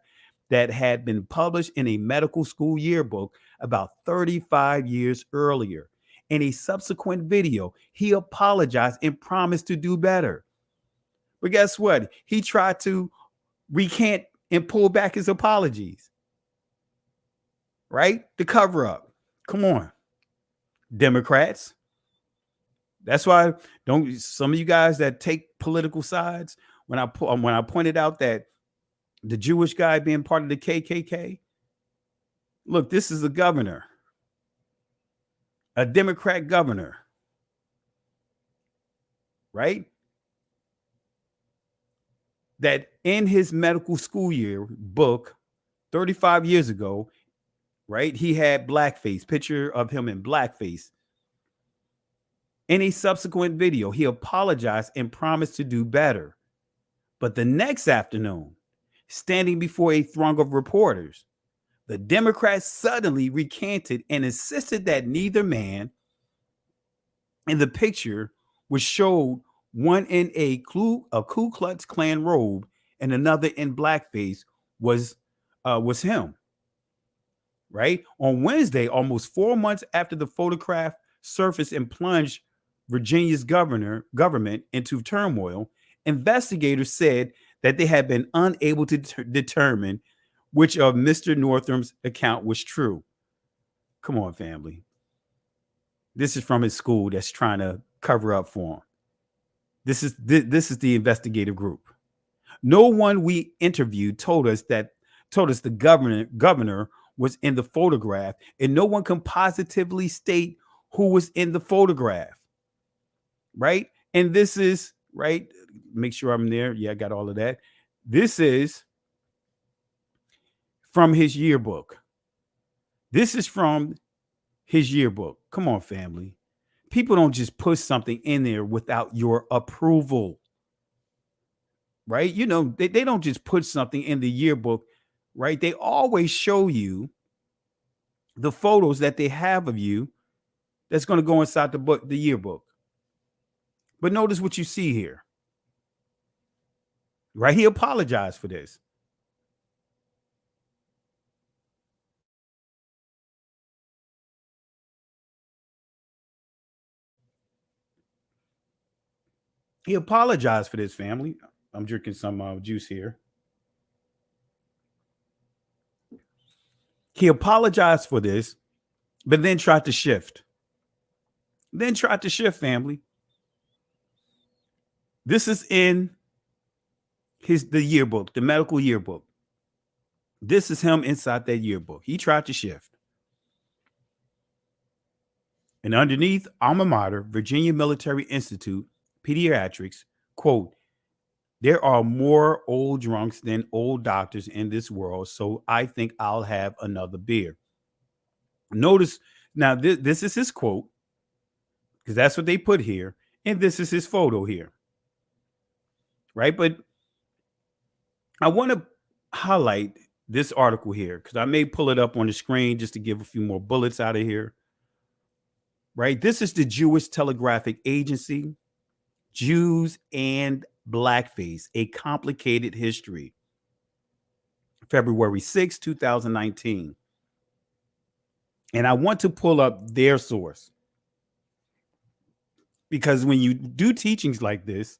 Speaker 16: that had been published in a medical school yearbook about 35 years earlier. In a subsequent video, he apologized and promised to do better. But guess what? He tried to recant and pull back his apologies. Right? The cover up. Come on, Democrats. That's why some of you guys that take political sides, when I pointed out that the Jewish guy being part of the KKK, look, this is a governor, a Democrat governor, right? That in his medical school year book 35 years ago, right, he had blackface, picture of him in blackface. In a subsequent video, he apologized and promised to do better. But the next afternoon, standing before a throng of reporters, the Democrats suddenly recanted and insisted that neither man in the picture was showed one in a Ku Klux Klan robe and another in blackface was him. Right? On Wednesday, almost 4 months after the photograph surfaced and plunged Virginia's government into turmoil, investigators said that they had been unable to determine which of Mr. Northam's account was true. Come on, family. This is from his school that's trying to cover up for him. This is the investigative group. No one we interviewed told us the governor was in the photograph, and no one can positively state who was in the photograph. Right? And this is, right? Make sure I'm there. Yeah, I got all of that. This is from his yearbook. This is from his yearbook. Come on, family. People don't just put something in there without your approval. Right? You know, they don't just put something in the yearbook, right? They always show you the photos that they have of you that's going to go inside the yearbook. But notice what you see here. Right? He apologized for this. He apologized for this, family. I'm drinking some juice here. He apologized for this, but then tried to shift. Family. This is in the yearbook, the medical yearbook. This is him inside that yearbook. He tried to shift. And underneath, alma mater, Virginia Military Institute, Pediatrics, quote, "There are more old drunks than old doctors in this world, so I think I'll have another beer." Notice, now this is his quote, because that's what they put here, and this is his photo here. Right? But I want to highlight this article here, because I may pull it up on the screen just to give a few more bullets out of here. Right? This is the Jewish Telegraphic Agency, Jews and Blackface, A Complicated History, February 6, 2019. And I want to pull up their source, because when you do teachings like this,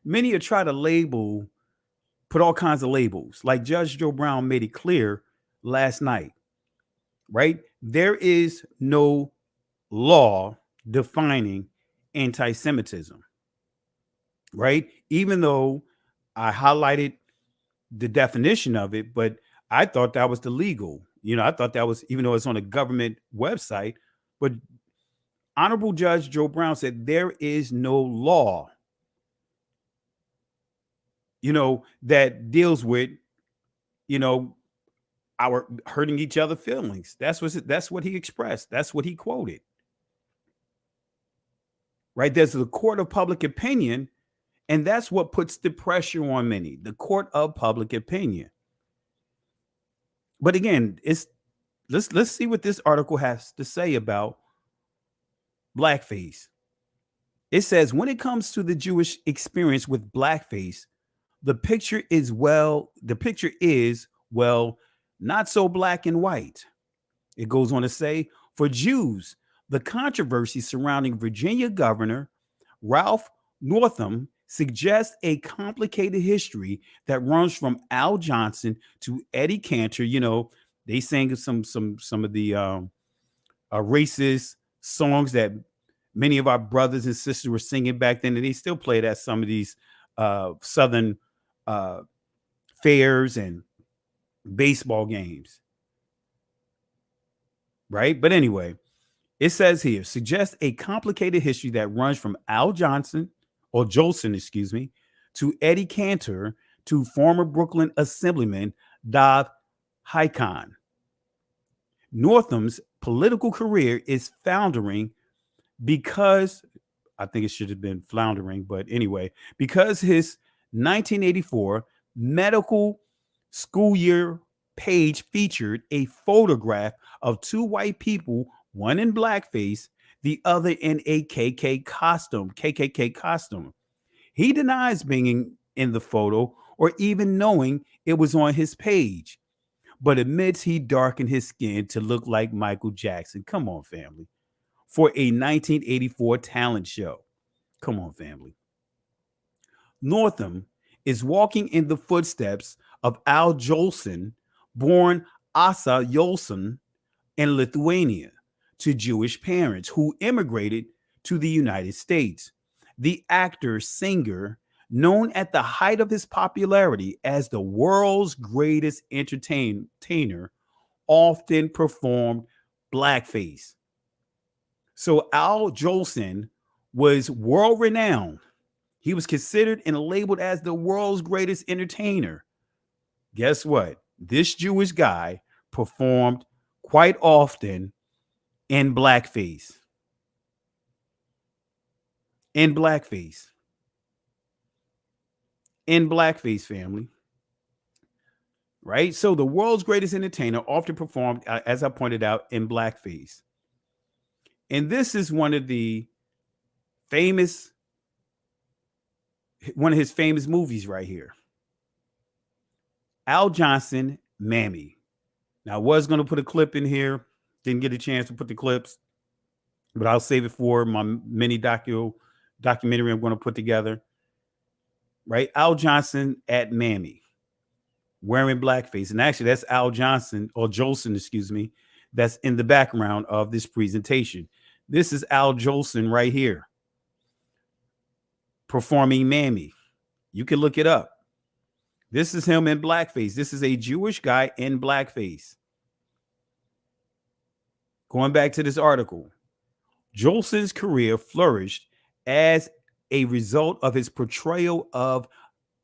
Speaker 16: many are try to put all kinds of labels. Like Judge Joe Brown made it clear last night, right? There is no law defining anti-Semitism, right? Even though I highlighted the definition of it, but I thought that was the legal. You know, I thought that was, even though it's on a government website, but Honorable Judge Joe Brown said there is no law, you know, that deals with, you know, our hurting each other feelings. That's what he expressed. That's what he quoted. Right? There's the court of public opinion, and that's what puts the pressure on many, the court of public opinion. But again, let's see what this article has to say about blackface. It says, when it comes to the Jewish experience with blackface, the picture is not so black and white. It goes on to say, for Jews, the controversy surrounding Virginia Governor Ralph Northam suggests a complicated history that runs from Al Jolson to Eddie Cantor. You know, they sang some of the racist songs that many of our brothers and sisters were singing back then, and they still play it at some of these Southern fairs and baseball games. Right? But anyway, it says here, suggests a complicated history that runs from Al Jolson, to Eddie Cantor, to former Brooklyn Assemblyman Dov Hikind. Northam's political career is foundering because, I think it should have been floundering, but anyway, because his 1984 medical school year page featured a photograph of two white people, one in blackface, the other in a KKK costume. He denies being in the photo or even knowing it was on his page, but admits he darkened his skin to look like Michael Jackson. Come on, family. For a 1984 talent show. Come on, family. Northam is walking in the footsteps of Al Jolson, born Asa Jolson in Lithuania, to Jewish parents who immigrated to the United States. The actor, singer, known at the height of his popularity as the world's greatest entertainer, often performed blackface. So Al Jolson was world renowned. He was considered and labeled as the world's greatest entertainer. Guess what? This Jewish guy performed quite often in blackface. In blackface. In blackface, family. Right? So the world's greatest entertainer often performed, as I pointed out, in blackface. And this is one of his famous movies right here. Al Jolson, Mammy. Now, I was going to put a clip in here. Didn't get a chance to put the clips, but I'll save it for my mini documentary I'm going to put together. Right? Al Jolson at Mammy, wearing blackface. And actually, that's Al Jolson, or Jolson, excuse me, that's in the background of this presentation. This is Al Jolson right here, performing Mammy. You can look it up. This is him in blackface. This is a Jewish guy in blackface. Going back to this article, Jolson's career flourished as a result of his portrayal of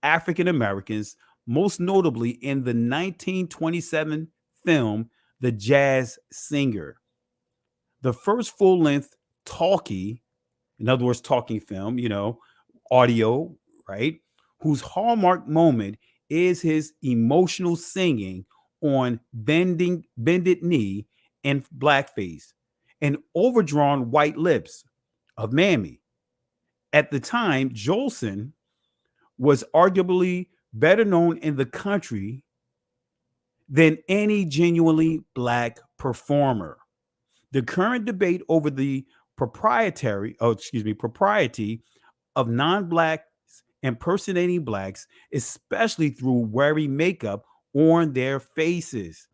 Speaker 16: African Americans, most notably in the 1927 film, The Jazz Singer. The first full-length talkie, in other words, talking film, audio, right? Whose hallmark moment is his emotional singing on bended knee and blackface and overdrawn white lips of Mammy. At the time, Jolson was arguably better known in the country than any genuinely black performer. The current debate over the propriety of non-blacks impersonating blacks, especially through wearing makeup on their faces,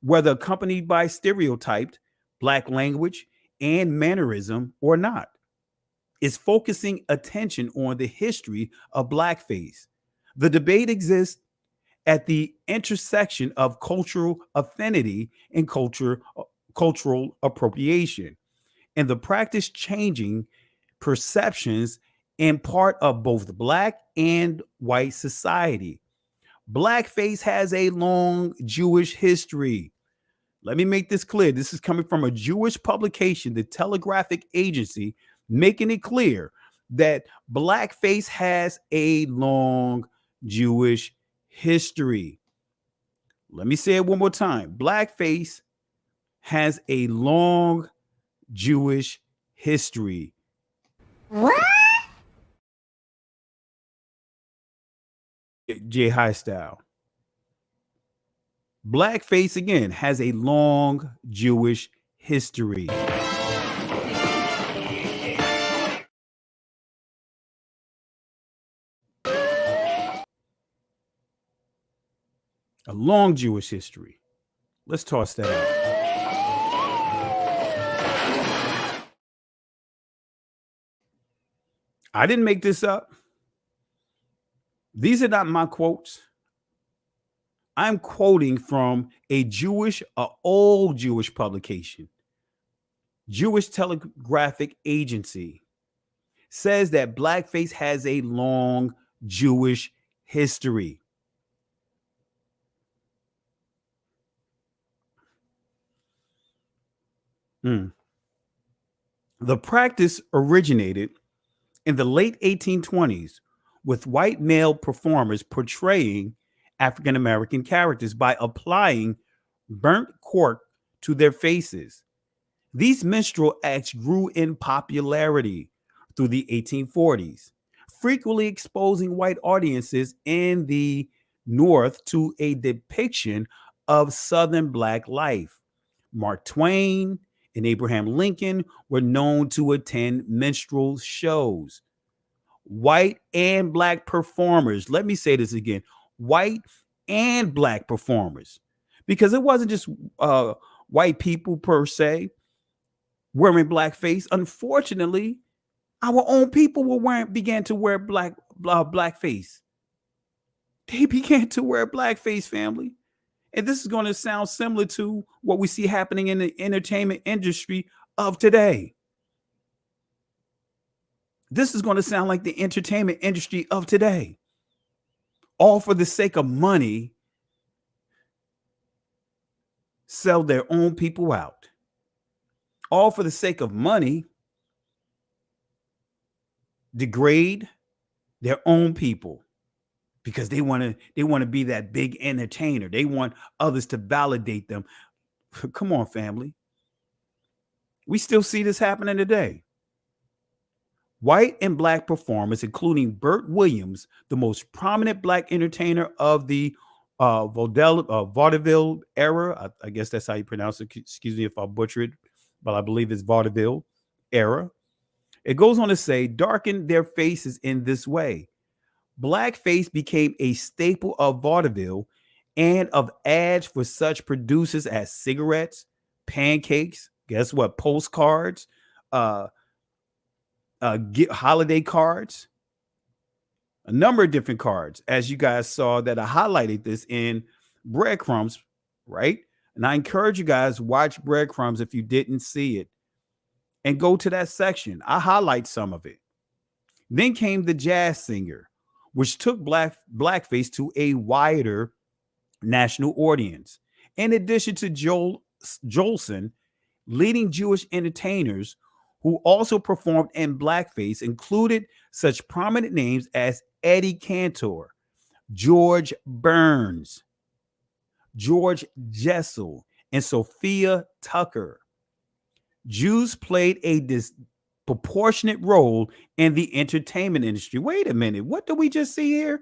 Speaker 16: whether accompanied by stereotyped black language and mannerism or not, is focusing attention on the history of blackface. The debate exists at the intersection of cultural affinity and cultural appropriation, and the practice changing perceptions in part of both black and white society. Blackface has a long Jewish history. Let me make this clear. This is coming from a Jewish publication, the Telegraphic Agency, making it clear that blackface has a long Jewish history. Let me say it one more time. Blackface has a long Jewish history.
Speaker 12: What?
Speaker 16: J High Style. Blackface, again, has a long Jewish history. A long Jewish history. Let's toss that out. I didn't make this up. These are not my quotes. I'm quoting from a old Jewish publication. Jewish Telegraphic Agency says that blackface has a long Jewish history. The practice originated in the late 1820s with white male performers portraying African American characters by applying burnt cork to their faces. These minstrel acts grew in popularity through the 1840s, frequently exposing white audiences in the North to a depiction of Southern Black life. Mark Twain and Abraham Lincoln were known to attend minstrel shows. White and Black performers, let me say this again, white and Black performers, because it wasn't just white people per se wearing blackface. Unfortunately, our own people began to wear blackface. They began to wear blackface, family. And this is going to sound similar to what we see happening in the entertainment industry of today. This is going to sound like the entertainment industry of today. All for the sake of money, sell their own people out. All for the sake of money, degrade their own people because they want to be that big entertainer. They want others to validate them. Come on, family. We still see this happening today. White and Black performers, including Burt Williams, the most prominent Black entertainer of the vaudeville era. I guess that's how you pronounce it. Excuse me if I butcher it, but I believe it's vaudeville era. It goes on to say, darken their faces in this way. Blackface became a staple of vaudeville and of ads for such producers as cigarettes, pancakes, guess what, postcards, holiday cards, a number of different cards, as you guys saw that I highlighted this in Breadcrumbs, right? And I encourage you guys, watch Breadcrumbs if you didn't see it and go to that section. I highlight some of it. Then came the jazz singer, which took blackface to a wider national audience. In addition to Jolson, leading Jewish entertainers who also performed in blackface included such prominent names as Eddie Cantor, George Burns, George Jessel, and Sophia Tucker. Jews played a disproportionate role in the entertainment industry. Wait a minute, what do we just see here?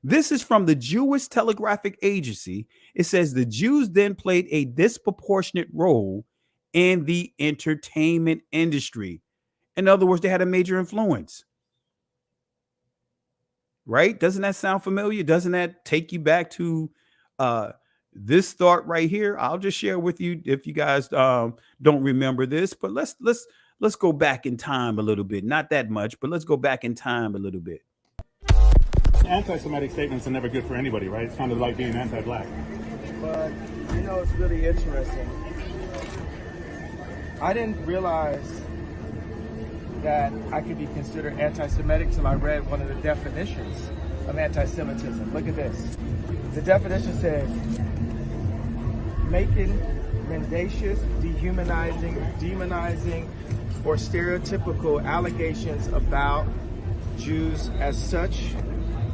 Speaker 16: This is from the Jewish Telegraphic Agency. It says the Jews then played a disproportionate role in the entertainment industry. In other words, they had a major influence. Right? Doesn't that sound familiar? Doesn't that take you back to this thought right here? I'll just share with you if you guys don't remember this, but let's go back in time a little bit. Not that much, but let's go back in time a little bit.
Speaker 17: Anti-Semitic statements are never good for anybody, right? It's kind of like being anti-Black.
Speaker 18: But, you know, it's really interesting. I didn't realize that I could be considered anti-Semitic till I read one of the definitions of anti-Semitism. Look at this. The definition says, making mendacious, dehumanizing, demonizing, or stereotypical allegations about Jews as such,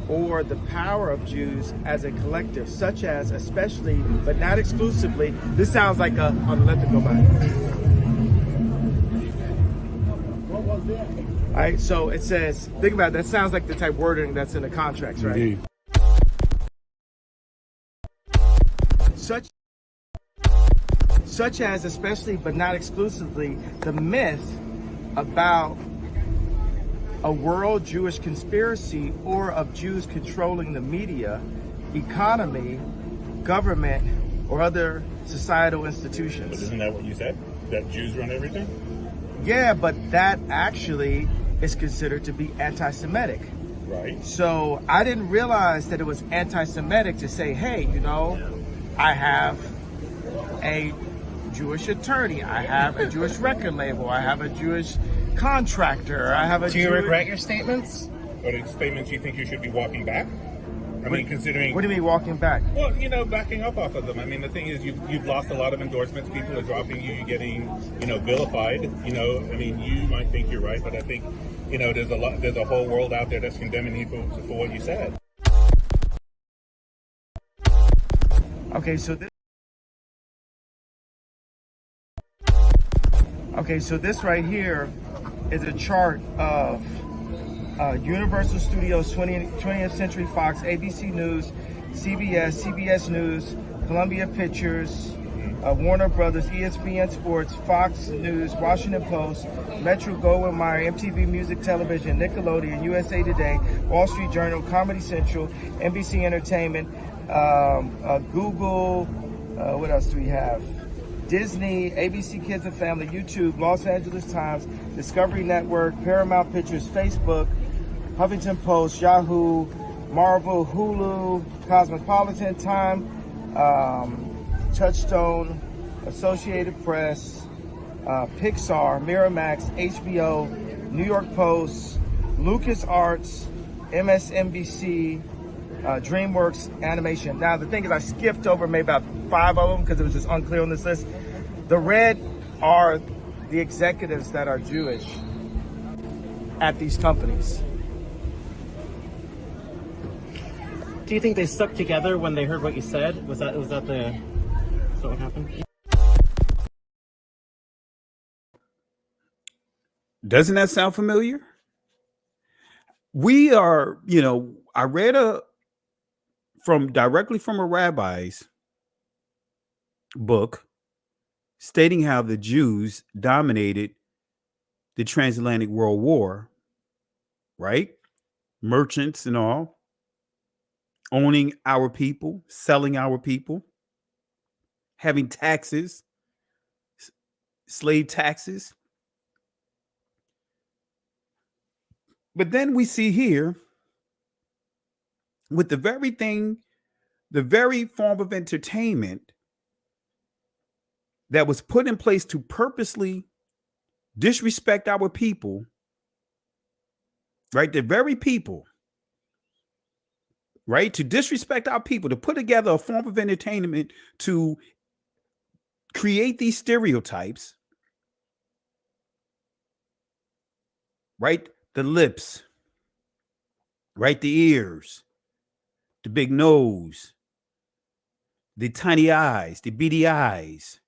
Speaker 18: or the power of Jews as a collective, such as, especially, but not exclusively. This sounds like a, let it go by. What was that? All right, so it says, think about it, that sounds like the type of wording that's in the contracts, right?
Speaker 17: Indeed.
Speaker 18: Such as, especially, but not exclusively, the myth about a world Jewish conspiracy or of Jews controlling the media, economy, government, or other societal institutions.
Speaker 17: But isn't that what you said? That Jews run everything?
Speaker 18: Yeah, but that actually is considered to be anti-Semitic.
Speaker 17: Right.
Speaker 18: So I didn't realize that it was anti-Semitic to say, hey, you know, I have a Jewish attorney, I have a Jewish record label, I have a Jewish contractor, I have a
Speaker 17: Do you regret your statements? Or the statements you think you should be walking back? I mean, considering...
Speaker 18: What do you mean walking back?
Speaker 17: Well, you know, backing up off of them. I mean, the thing is, you've lost a lot of endorsements. People are dropping you. You're getting, you know, vilified. You know, I mean, you might think you're right, but I think, you know, there's a whole world out there that's condemning you for what you said.
Speaker 18: Okay, so this right here is a chart of Universal Studios, 20th Century Fox, ABC News, CBS News, Columbia Pictures, Warner Brothers, ESPN Sports, Fox News, Washington Post, Metro Goldwyn Mayer, MTV Music Television, Nickelodeon, USA Today, Wall Street Journal, Comedy Central, NBC Entertainment, Google, what else do we have? Disney, ABC Kids and Family, YouTube, Los Angeles Times, Discovery Network, Paramount Pictures, Facebook, Huffington Post, Yahoo, Marvel, Hulu, Cosmopolitan, Time, Touchstone, Associated Press, Pixar, Miramax, HBO, New York Post, LucasArts, MSNBC, DreamWorks Animation. Now, the thing is, I skipped over maybe about 5 of them because it was just unclear on this list. The red are the executives that are Jewish at these companies.
Speaker 19: Do you think they stuck together when they heard what you said? Was that what happened?
Speaker 16: Doesn't that sound familiar? We are, I read directly from a rabbi's book stating how the Jews dominated the transatlantic world war, right? Merchants and all, owning our people, selling our people, having taxes, slave taxes. But then we see here with the very form of entertainment that was put in place to purposely disrespect our people, right? The very people, right? To disrespect our people, to put together a form of entertainment to create these stereotypes, right? The lips, right? The ears, the big nose, the tiny eyes, the beady eyes,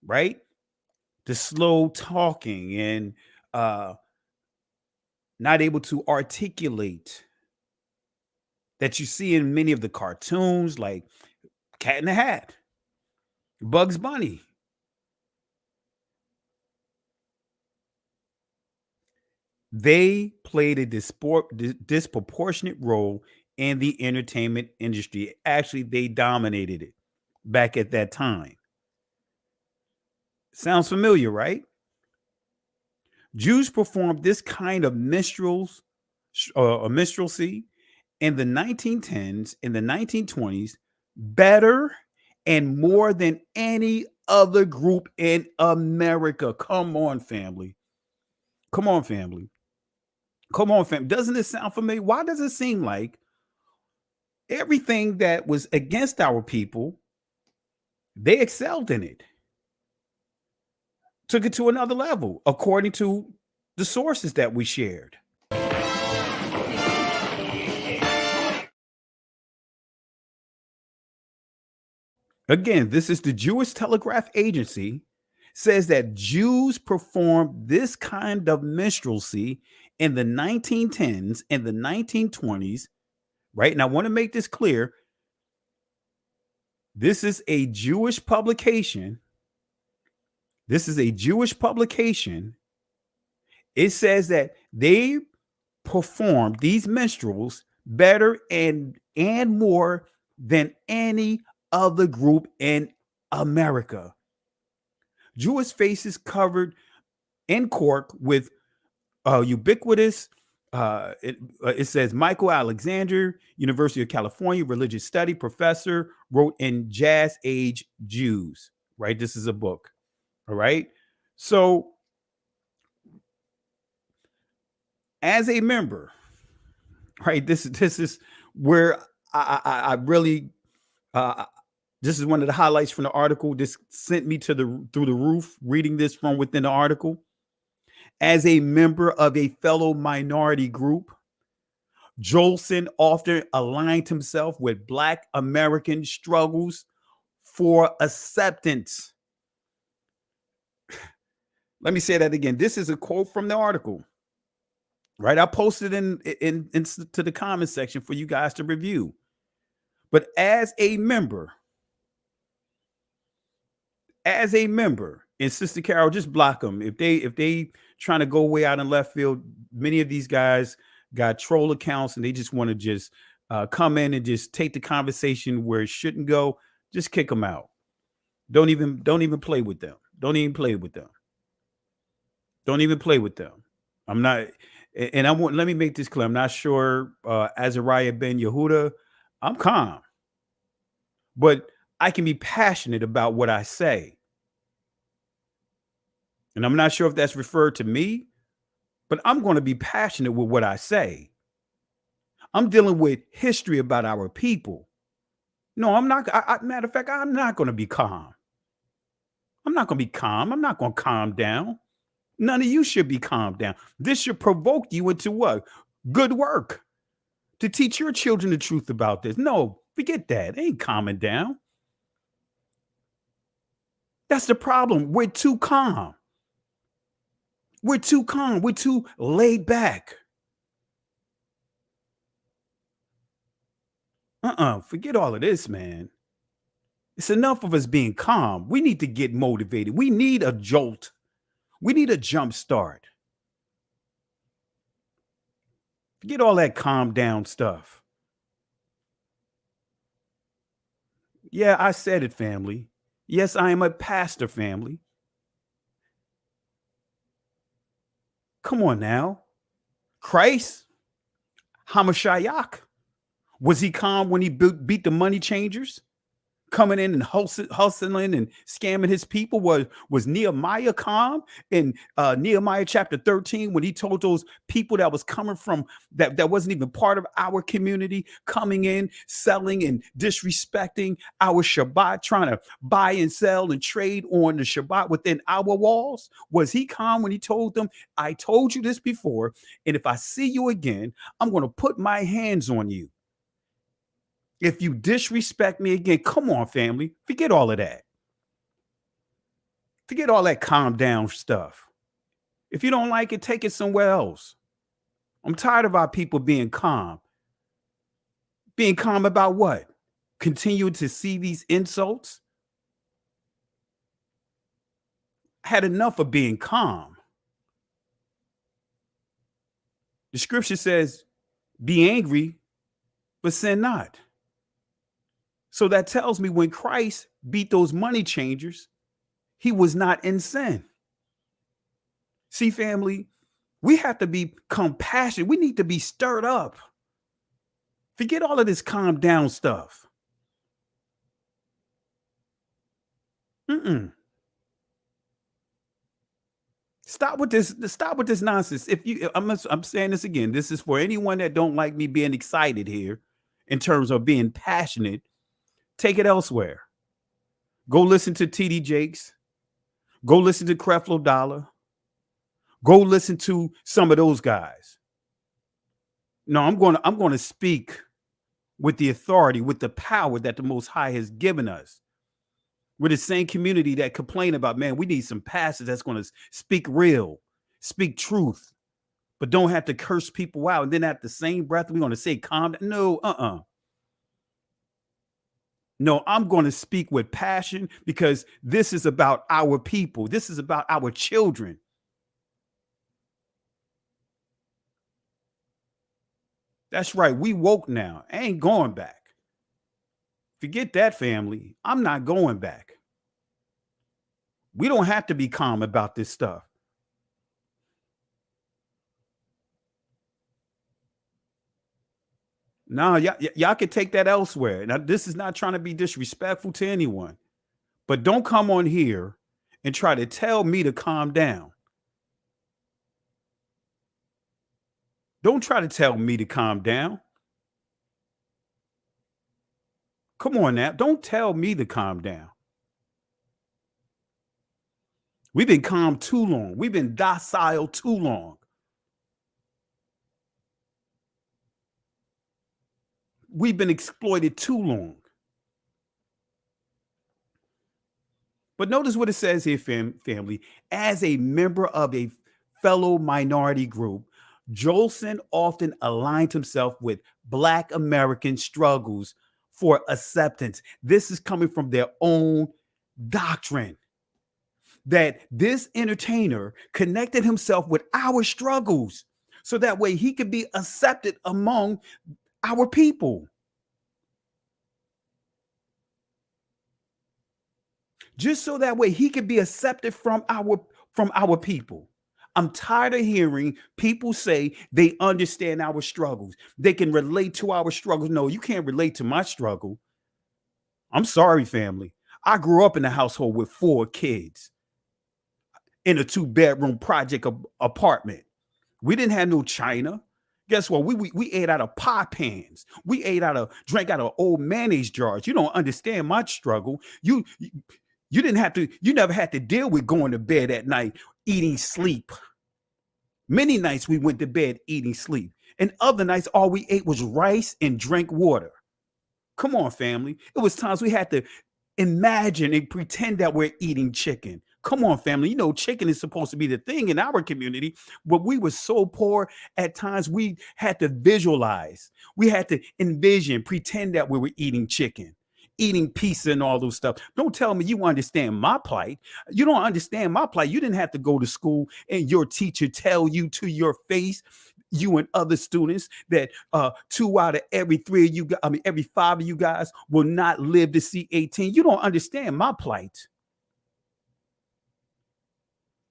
Speaker 16: right? The slow talking and not able to articulate that you see in many of the cartoons like Cat in the Hat, Bugs Bunny. They played a disproportionate role in the entertainment industry. Actually, they dominated it back at that time. Sounds familiar, right? Jews performed this kind of minstrelsy in the 1910s and the 1920s better and more than any other group in America. Come on, family. Come on, family. Come on, fam. Doesn't it sound familiar? Why does it seem like everything that was against our people, they excelled in it? Took it to another level, according to the sources that we shared. Again, this is the Jewish Telegraph Agency, says that Jews performed this kind of minstrelsy in the 1910s and the 1920s, right? And I want to make this clear. This is a Jewish publication. This is a Jewish publication. It says that they performed these minstrels better and more than any other group in America. Jewish faces covered in cork with ubiquitous, it says Michael Alexander, University of California, religious study professor, wrote in Jazz Age Jews, right? This is a book, all right? So as a member, right, this is where I really, this is one of the highlights from the article. This sent me through the roof reading this from within the article. As a member of a fellow minority group, Jolson often aligned himself with Black American struggles for acceptance. Let me say that again. This is a quote from the article. Right? I posted into the comment section for you guys to review. But as a member, and Sister Carol, just block them. If they trying to go way out in left field, many of these guys got troll accounts and they just want to just come in and just take the conversation where it shouldn't go. Just kick them out. Don't even play with them. Don't even play with them. Don't even play with them. I'm not, and let me make this clear. I'm not sure Azariah Ben Yehuda. I'm calm, but I can be passionate about what I say. And I'm not sure if that's referred to me, but I'm going to be passionate with what I say. I'm dealing with history about our people. No, I'm not. Matter of fact, I'm not going to be calm. I'm not going to be calm. I'm not going to calm down. None of you should be calmed down. This should provoke you into what? Good work. To teach your children the truth about this. No, forget that. They ain't calming down. That's the problem. We're too calm. We're too calm. We're too laid back. Forget all of this, man. It's enough of us being calm. We need to get motivated. We need a jolt. We need a jump start. Forget all that calm down stuff. Yeah, I said it, family. Yes, I am a pastor, family. Come on now. Christ, Hamashiach, was he calm when he beat the money changers? Coming in and hustling and scamming his people? Was Nehemiah calm in Nehemiah chapter 13 when he told those people that was coming from that wasn't even part of our community, coming in, selling and disrespecting our Shabbat, trying to buy and sell and trade on the Shabbat within our walls? Was he calm when he told them, I told you this before, and if I see you again, I'm going to put my hands on you. If you disrespect me again, come on, family. Forget all of that. Forget all that calm down stuff. If you don't like it, take it somewhere else. I'm tired of our people being calm. Being calm about what? Continue to see these insults? I had enough of being calm. The scripture says, be angry, but sin not. So that tells me when Christ beat those money changers, he was not in sin. See, family, we have to be compassionate. We need to be stirred up. Forget all of this calm down stuff. Stop with this. Stop with this nonsense. I'm saying this again. This is for anyone that don't like me being excited here in terms of being passionate. Take it elsewhere. Go listen to TD Jakes. Go listen to Creflo Dollar. Go listen to some of those guys. No, I'm going to speak with the authority, with the power that the Most High has given us. We're the same community that complain about, man, we need some pastors that's going to speak real, speak truth, but don't have to curse people out. And then at the same breath, we're going to say calm down. No, No, I'm going to speak with passion because this is about our people. This is about our children. That's right. We woke now. I ain't going back. Forget that, family. I'm not going back. We don't have to be calm about this stuff. No, y'all can take that elsewhere. Now, this is not trying to be disrespectful to anyone, but don't come on here and try to tell me to calm down. Don't try to tell me to calm down. Come on now. Don't tell me to calm down. We've been calm too long. We've been docile too long. We've been exploited too long. But notice what it says here, family. As a member of a fellow minority group, Jolson often aligned himself with Black American struggles for acceptance. This is coming from their own doctrine, that this entertainer connected himself with our struggles so that way he could be accepted among our people. Just so that way he could be accepted from our people. I'm tired of hearing people say they understand our struggles. They can relate to our struggles. No, you can't relate to my struggle. I'm sorry, family. I grew up in a household with 4 kids in a 2-bedroom project apartment. We didn't have no china. Guess what? We ate out of pie pans. We drank out of old mayonnaise jars. You don't understand my struggle. You never had to deal with going to bed at night, eating sleep. Many nights we went to bed eating sleep. And other nights, all we ate was rice and drank water. Come on, family. It was times we had to imagine and pretend that we're eating chicken. Come on, family. You know, chicken is supposed to be the thing in our community, but we were so poor at times we had to visualize. We had to envision, pretend that we were eating chicken, eating pizza and all those stuff. Don't tell me you understand my plight. You don't understand my plight. You didn't have to go to school and your teacher tell you to your face, you and other students, that 2 out of every 3 of you, every 5 of you guys will not live to see 18. You don't understand my plight.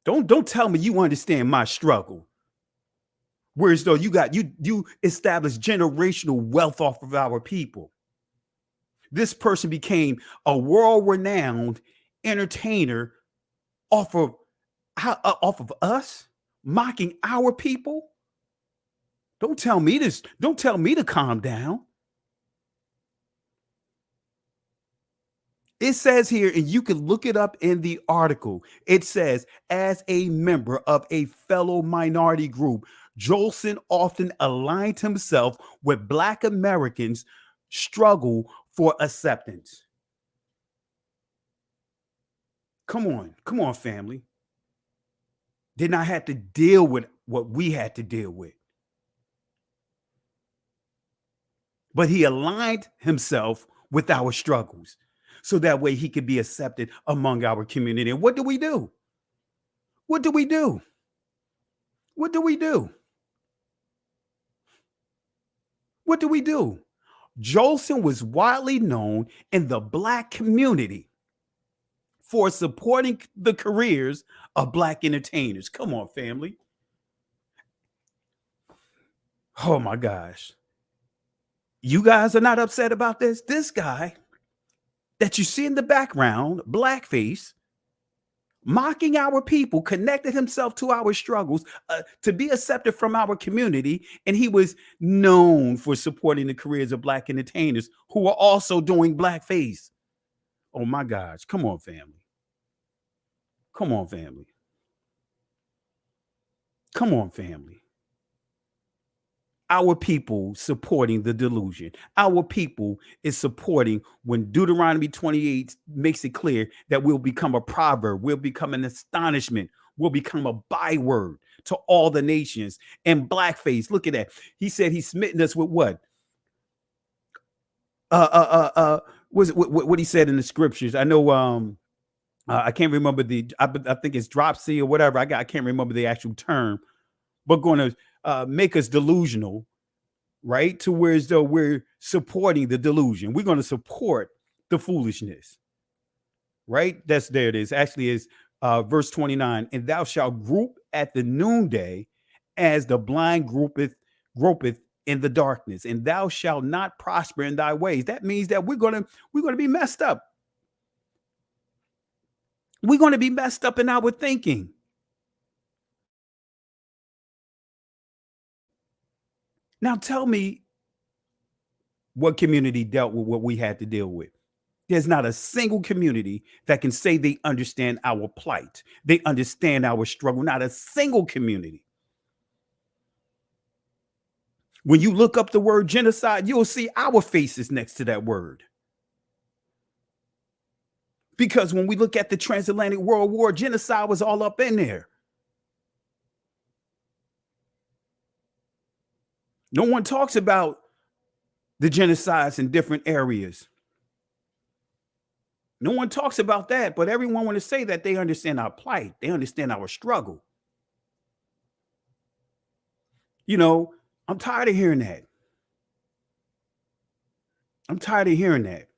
Speaker 16: Don't tell me you understand my struggle. Whereas though you establish generational wealth off of our people. This person became a world-renowned entertainer off of us, mocking our people. Don't tell me this. Don't tell me to calm down. It says here, and you can look it up in the article. It says, as a member of a fellow minority group, Jolson often aligned himself with Black Americans' struggle for acceptance. Come on, family. Did not have to deal with what we had to deal with. But he aligned himself with our struggles so that way he could be accepted among our community. And what do we do? What do we do? What do we do? What do we do? Jolson was widely known in the Black community for supporting the careers of Black entertainers. Come on, family. Oh my gosh. You guys are not upset about this? This guy that you see in the background, Blackface, mocking our people, connected himself to our struggles to be accepted from our community. And he was known for supporting the careers of Black entertainers who are also doing blackface. Oh my gosh. Come on, family. Come on, family. Come on, family. Our people supporting the delusion. Our people is supporting when Deuteronomy 28 makes it clear that we'll become a proverb, we'll become an astonishment, we'll become a byword to all the nations. And Blackface, look at that. He said he's smitten us with what? Was it what he said in the scriptures? I know I can't remember I think it's dropsy or whatever. I can't remember the actual term, but going to make us delusional, right? To where as though we're supporting the delusion. We're going to support the foolishness, right? There it is. Actually is verse 29. And thou shalt group at the noonday as the blind gropeth in the darkness, and thou shalt not prosper in thy ways. That means that we're going to be messed up. We're going to be messed up in our thinking. Now tell me what community dealt with what we had to deal with. There's not a single community that can say they understand our plight. They understand our struggle. Not a single community. When you look up the word genocide, you'll see our faces next to that word. Because when we look at the transatlantic world war, genocide was all up in there. No one talks about the genocides in different areas. No one talks about that, but everyone want to say that they understand our plight. They understand our struggle. You know, I'm tired of hearing that. I'm tired of hearing that.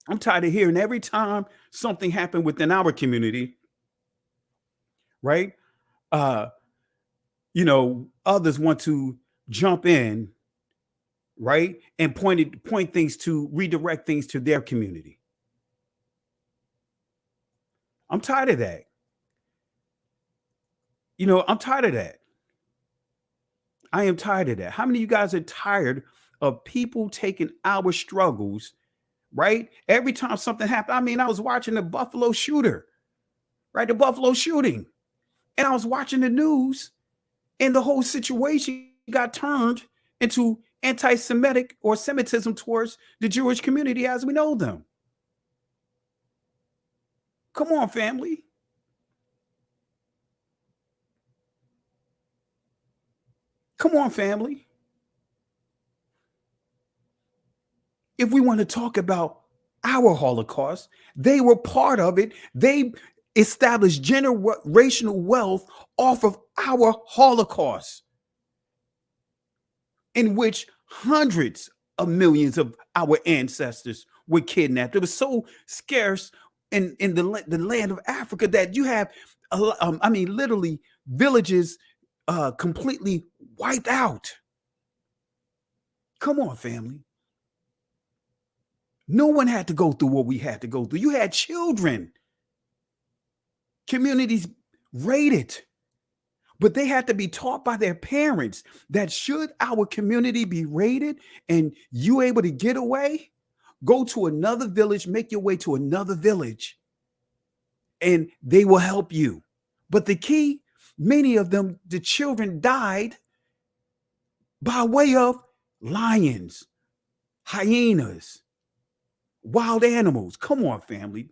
Speaker 16: I'm tired of hearing every time something happened within our community, right? You know, others want to jump in, right? And point things to redirect things to their community. I'm tired of that. You know, I'm tired of that. I am tired of that. How many of you guys are tired of people taking our struggles, right? Every time something happened, I mean, I was watching the Buffalo shooter, right? The Buffalo shooting. And I was watching the news, and the whole situation got turned into anti-Semitic or Semitism towards the Jewish community as we know them. Come on, family. Come on, family. If we want to talk about our Holocaust, they were part of it. They established generational wealth off of our Holocaust, in which hundreds of millions of our ancestors were kidnapped. It was so scarce in the land of Africa that you have, literally villages completely wiped out. Come on, family. No one had to go through what we had to go through. You had children, communities raided, but they had to be taught by their parents that should our community be raided and you able to get away, go to another village, make your way to another village, and they will help you. But the key, many of them, the children died by way of lions, hyenas, wild animals. Come on, family.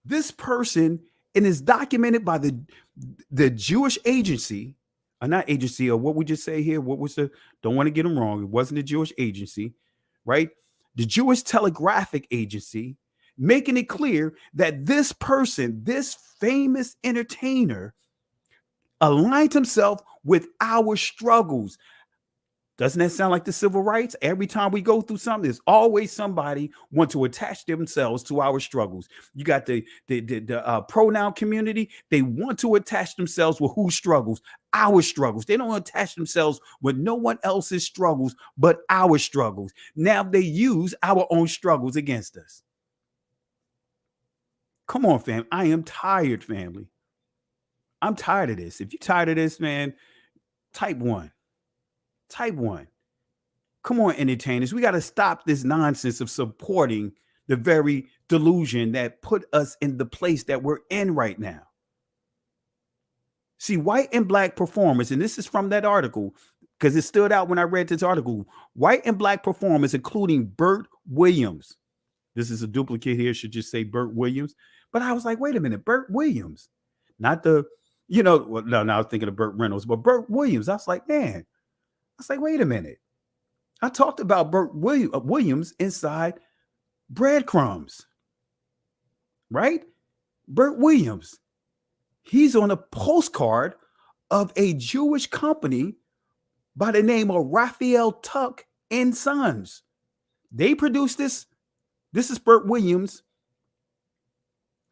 Speaker 16: This person, and is documented by the Jewish agency, or not agency, or what we just say here, what was the, don't want to get them wrong, it wasn't the Jewish agency, right? The Jewish Telegraphic Agency, making it clear that this person, this famous entertainer, aligned himself with our struggles. Doesn't that sound like the civil rights? Every time we go through something, there's always somebody want to attach themselves to our struggles. You got the pronoun community. They want to attach themselves with whose struggles? Our struggles. They don't attach themselves with no one else's struggles but our struggles. Now they use our own struggles against us. Come on, fam. I am tired, family. I'm tired of this. If you're tired of this, man, type 1. Type 1. Come on, entertainers. We got to stop this nonsense of supporting the very delusion that put us in the place that we're in right now. See, white and black performers, and this is from that article, because it stood out when I read this article. White and black performers, including Bert Williams. This is a duplicate here, should just say Bert Williams. But I was like, wait a minute, Bert Williams. Not the, no, I was thinking of Burt Reynolds, but Bert Williams. I was like, man. I was like, wait a minute. I talked about Bert Williams inside Breadcrumbs, right? Bert Williams. He's on a postcard of a Jewish company by the name of Raphael Tuck and Sons. They produced this. This is Bert Williams,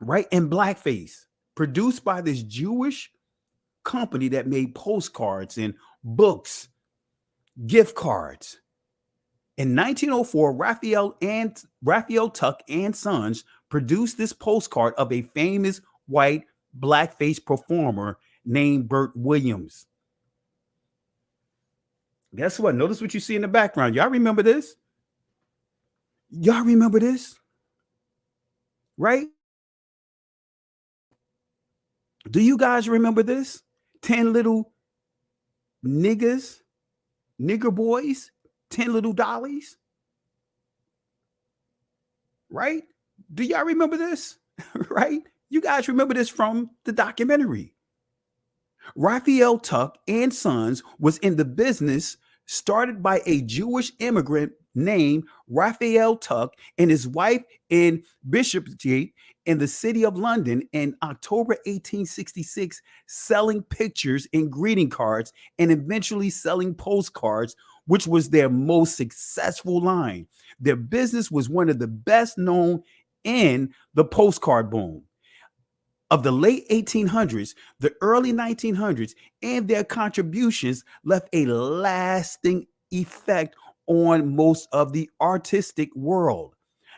Speaker 16: right? In blackface, produced by this Jewish company that made postcards and books, gift cards. In 1904, Raphael Tuck and Sons produced this postcard of a famous white blackface performer named Bert Williams. Guess what? Notice what you see in the background. Y'all remember this? Y'all remember this? Right? Do you guys remember this? 10 little nigger boys, 10 little dollies. Right? Do y'all remember this? Right? You guys remember this from the documentary. Raphael Tuck and Sons was in the business started by a Jewish immigrant named Raphael Tuck and his wife in Bishopsgate in the city of London in October 1866, selling pictures and greeting cards and eventually selling postcards, which was their most successful line. Their business was one of the best known in the postcard boom of the late 1800s, the early 1900s, and their contributions left a lasting effect on most of the artistic world.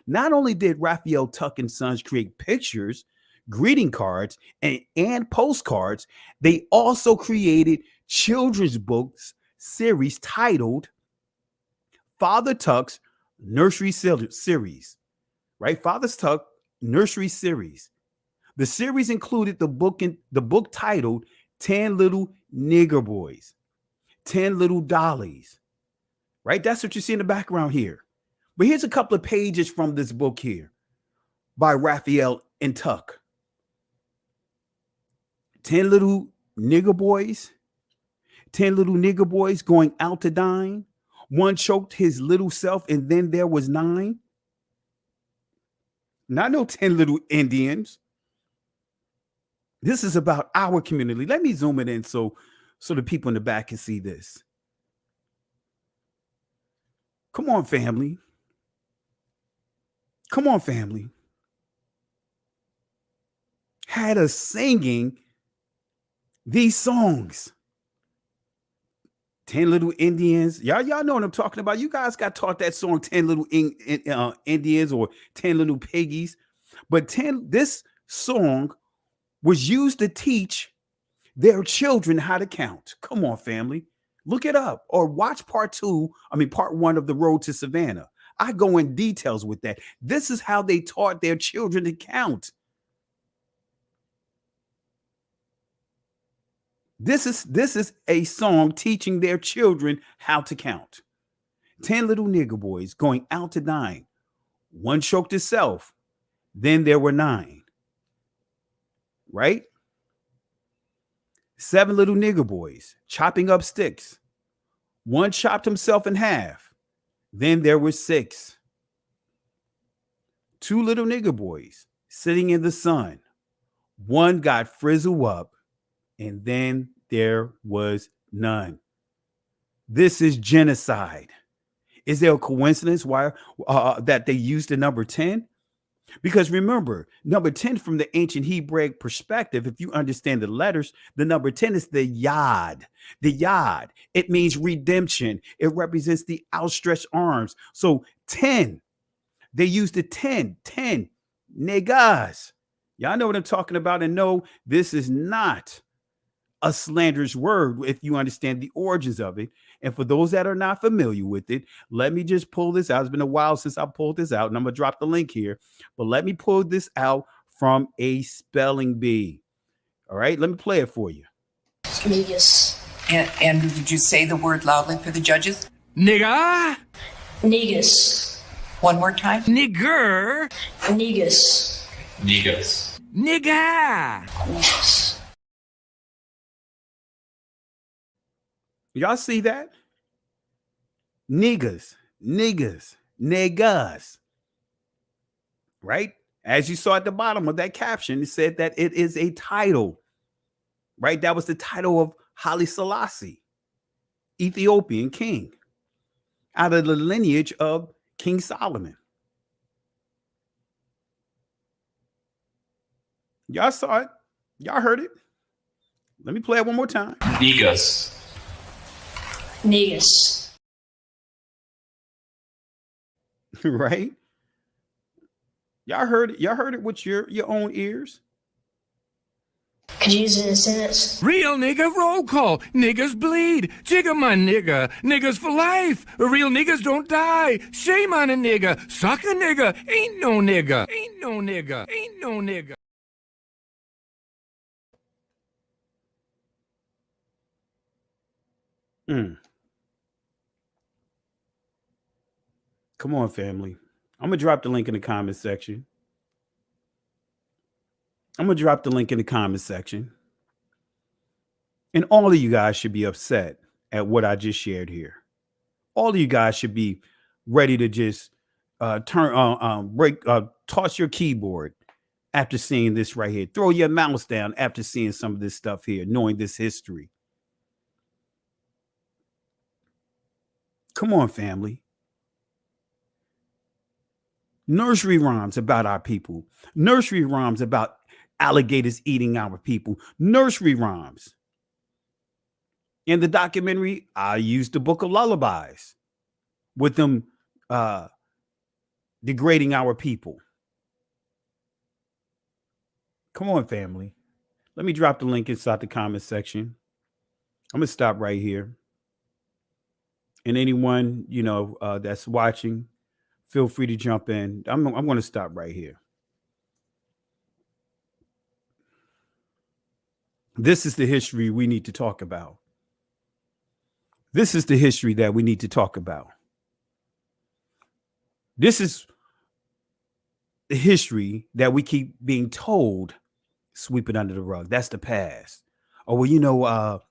Speaker 16: Not only did Raphael Tuck and Sons create pictures, greeting cards, and postcards, they also created children's books series titled Father Tuck's Nursery Series, right? Father Tuck Nursery Series. The series included the book titled 10 Little Nigger Boys, 10 Little Dollies, right? That's what you see in the background here. But here's a couple of pages from this book here by Raphael and Tuck. 10 Little Nigger Boys, 10 Little Nigger Boys going out to dine. One choked his little self and then there was 9. Not no 10 little Indians. This is about our community. Let me zoom it in so the people in the back can see this. Come on, family. Come on, family. Had us singing these songs. 10 Little Indians. Y'all know what I'm talking about. You guys got taught that song, 10 Little Indians or 10 Little Piggies. But this song was used to teach their children how to count. Come on, family. Look it up or watch part 1 of The Road to Savannah. I go in details with that. This is how they taught their children to count. This is a song teaching their children how to count. 10 little nigger boys going out to dine. One choked himself. Then there were 9. Right? 7 little nigger boys chopping up sticks. One chopped himself in half. Then there were 6. 2 little nigger boys sitting in the sun. One got frizzled up, and then there was none. This is genocide. Is there a coincidence why that they used the number 10? Because remember, number 10 from the ancient Hebraic perspective, if you understand the letters, the number 10 is the yad. The yad, it means redemption. It represents the outstretched arms. So 10, they used the 10 negas. Y'all know what I'm talking about, and no, this is not a slanderous word if you understand the origins of it. And for those that are not familiar with it, let me just pull this out. It's been a while since I pulled this out, and I'm going to drop the link here. But let me pull this out from a spelling bee. All right, let me play it for you.
Speaker 20: Negus. Andrew, did you say the word loudly for the judges?
Speaker 3: Nigga.
Speaker 20: Negus. One more time.
Speaker 3: Nigger.
Speaker 20: Negus.
Speaker 3: Negus. Nigga.
Speaker 20: Negus.
Speaker 16: Y'all see that? Niggas, negas. Right? As you saw at the bottom of that caption, it said that it is a title. Right? That was the title of Haile Selassie, Ethiopian king, out of the lineage of King Solomon. Y'all saw it. Y'all heard it. Let me play it one more time.
Speaker 20: Negus. Negus.
Speaker 16: Right? Y'all heard it. Y'all heard it with your own ears.
Speaker 20: Could you use it in a sentence?
Speaker 3: Real nigga roll call. Niggas bleed. Jigga my nigga. Niggas for life. Real niggas don't die. Shame on a nigga. Suck a nigga. Ain't no nigga. Ain't no nigga. Ain't no nigga.
Speaker 16: Come on, family. I'm going to drop the link in the comment section. And all of you guys should be upset at what I just shared here. All of you guys should be ready to just toss your keyboard after seeing this right here. Throw your mouse down after seeing some of this stuff here, knowing this history. Come on, family. Nursery rhymes about our people. Nursery rhymes about alligators eating our people. Nursery rhymes. In the documentary, I used the Book of Lullabies with them degrading our people. Come on, family. Let me drop the link inside the comment section. I'm going to stop right here. And anyone, that's watching, feel free to jump in. I'm going to stop right here. This is the history we need to talk about. This is the history that we need to talk about. This is the history that we keep being told, sweep it under the rug. That's the past. Oh, well,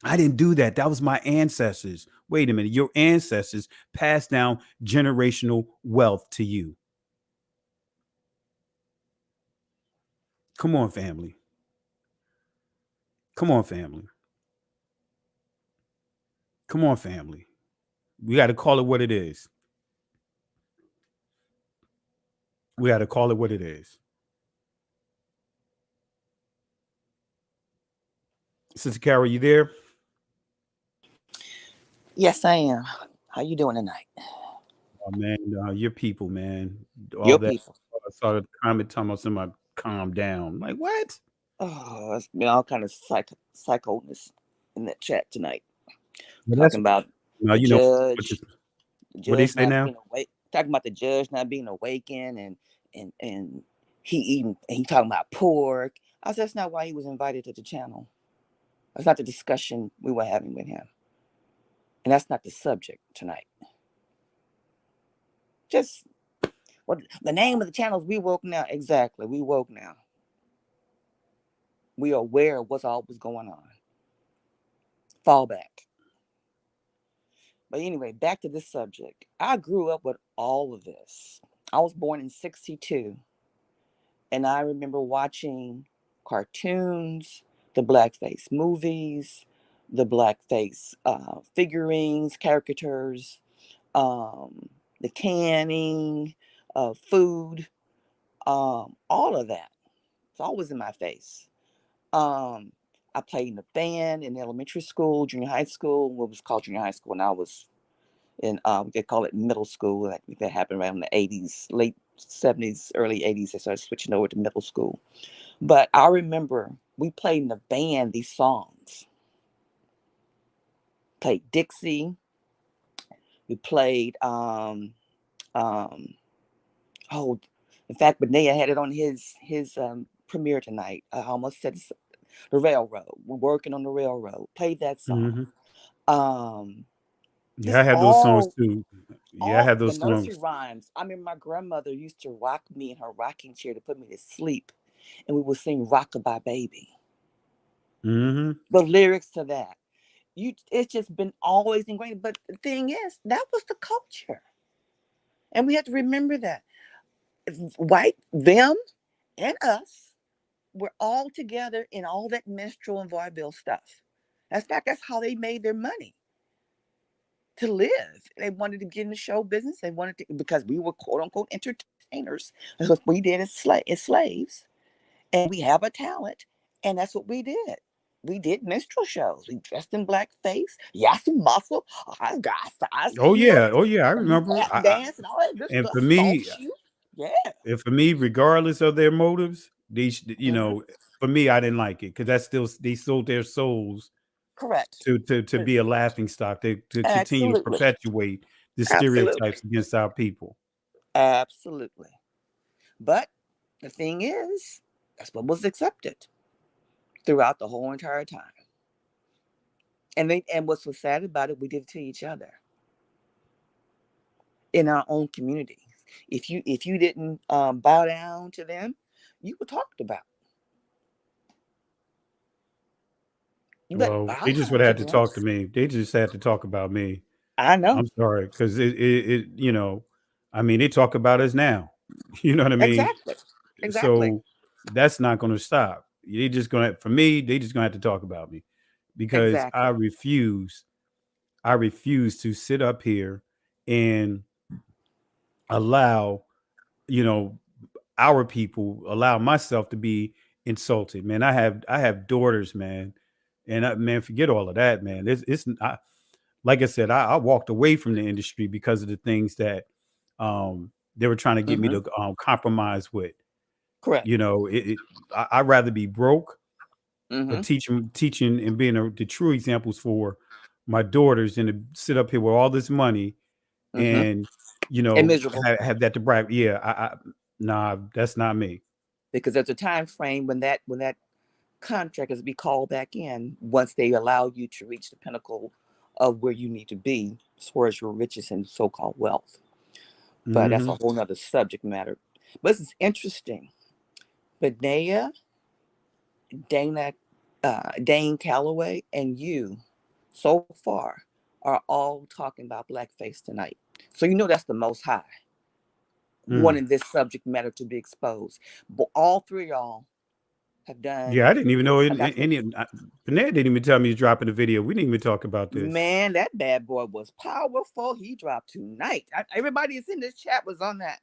Speaker 16: I didn't do that. That was my ancestors. Wait a minute. Your ancestors passed down generational wealth to you. Come on, family. Come on, family. Come on, family. We got to call it what it is. We got to call it what it is. Sister Carol, you there?
Speaker 21: Yes, I am. How you doing tonight?
Speaker 16: Oh, man, your people, man. All
Speaker 21: Your
Speaker 16: that,
Speaker 21: people.
Speaker 16: I saw the comment talking about somebody calm down. Like, what?
Speaker 21: Oh, it's been all kind of psychoness in that chat tonight.
Speaker 16: Well,
Speaker 21: talking about
Speaker 16: now,
Speaker 21: the judge.
Speaker 16: What they say now?
Speaker 21: Talking about the judge not being awakened and he talking about pork. I said that's not why he was invited to the channel. That's not the discussion we were having with him. And that's not the subject tonight. Just what the name of the channel is We Woke Now. Exactly. We woke now. We are aware of what's always going on. Fall back. But anyway, back to this subject. I grew up with all of this. I was born in 1962. And I remember watching cartoons, the Blackface movies, the Blackface figurines, caricatures, the canning of food, all of that. It's always in my face. I played in the band in elementary school, junior high school, what was called junior high school, and I was in, they call it middle school. That happened around the 80s, late 70s, early 80s. They started switching over to middle school. But I remember we played in the band these songs. Played Dixie. We played, in fact, Benea had it on his premiere tonight. I almost said the railroad. We're working on the railroad. Played that song.
Speaker 16: Yeah, I had those songs too. Yeah, I had those
Speaker 21: the nursery
Speaker 16: songs.
Speaker 21: rhymes. I mean, my grandmother used to rock me in her rocking chair to put me to sleep, and we would sing "Rockabye Baby."
Speaker 16: Mm-hmm.
Speaker 21: The lyrics to that, it's just been always ingrained. But the thing is, that was the culture, and we have to remember that them and us were all together in all that minstrel and vaudeville stuff. In fact, that's how they made their money. To live. They wanted to get in the show business. They wanted to, because we were quote unquote entertainers. That's what we did as slaves. And we have a talent. And that's what we did. We did minstrel shows. We dressed in blackface. Yasu muscle. I got size.
Speaker 16: Oh yeah, I remember.
Speaker 21: Dance and all that good
Speaker 16: and
Speaker 21: stuff.
Speaker 16: for me,
Speaker 21: yeah.
Speaker 16: And for me, regardless of their motives, these, for me, I didn't like it because they sold their souls.
Speaker 21: Correct.
Speaker 16: To be a laughing stock, to continue to perpetuate the stereotypes against our people.
Speaker 21: Absolutely. But the thing is, that's what was accepted throughout the whole entire time. And what's so sad about it, we did it to each other in our own community. If you didn't bow down to them, you were talked about.
Speaker 16: Well, they just would have to talk to me. They just had to talk about me.
Speaker 21: I know.
Speaker 16: I'm sorry, because it, you know, I mean, they talk about us now. You know what I mean?
Speaker 21: Exactly.
Speaker 16: So that's not going to stop. They just going to, for me, they just going to have to talk about me because
Speaker 21: Exactly.
Speaker 16: I refuse to sit up here and allow, you know, our people, allow myself to be insulted, man. I have daughters, man, and man, forget all of that, man. It's like I said, I walked away from the industry because of the things that they were trying to get me to compromise with.
Speaker 21: Correct.
Speaker 16: You know, I'd rather be broke, but
Speaker 21: Mm-hmm.
Speaker 16: teaching and being the true examples for my daughters than to sit up here with all this money
Speaker 21: Mm-hmm.
Speaker 16: and
Speaker 21: And miserable.
Speaker 16: have that to brag. Yeah, nah, that's not me.
Speaker 21: Because there's a time frame when that contract is to be called back in once they allow you to reach the pinnacle of where you need to be as far as your riches and so-called wealth. But that's a whole nother subject matter. But this is interesting. Benea, Dane Calloway, and you so far are all talking about blackface tonight. So you know that's the most high wanting this subject matter to be exposed. But all three of y'all have done.
Speaker 16: Yeah, I didn't even know Bernard didn't even tell me he's dropping the video. We didn't even talk about this.
Speaker 21: Man, that bad boy was powerful. He dropped tonight. Everybody that's in this chat was on that.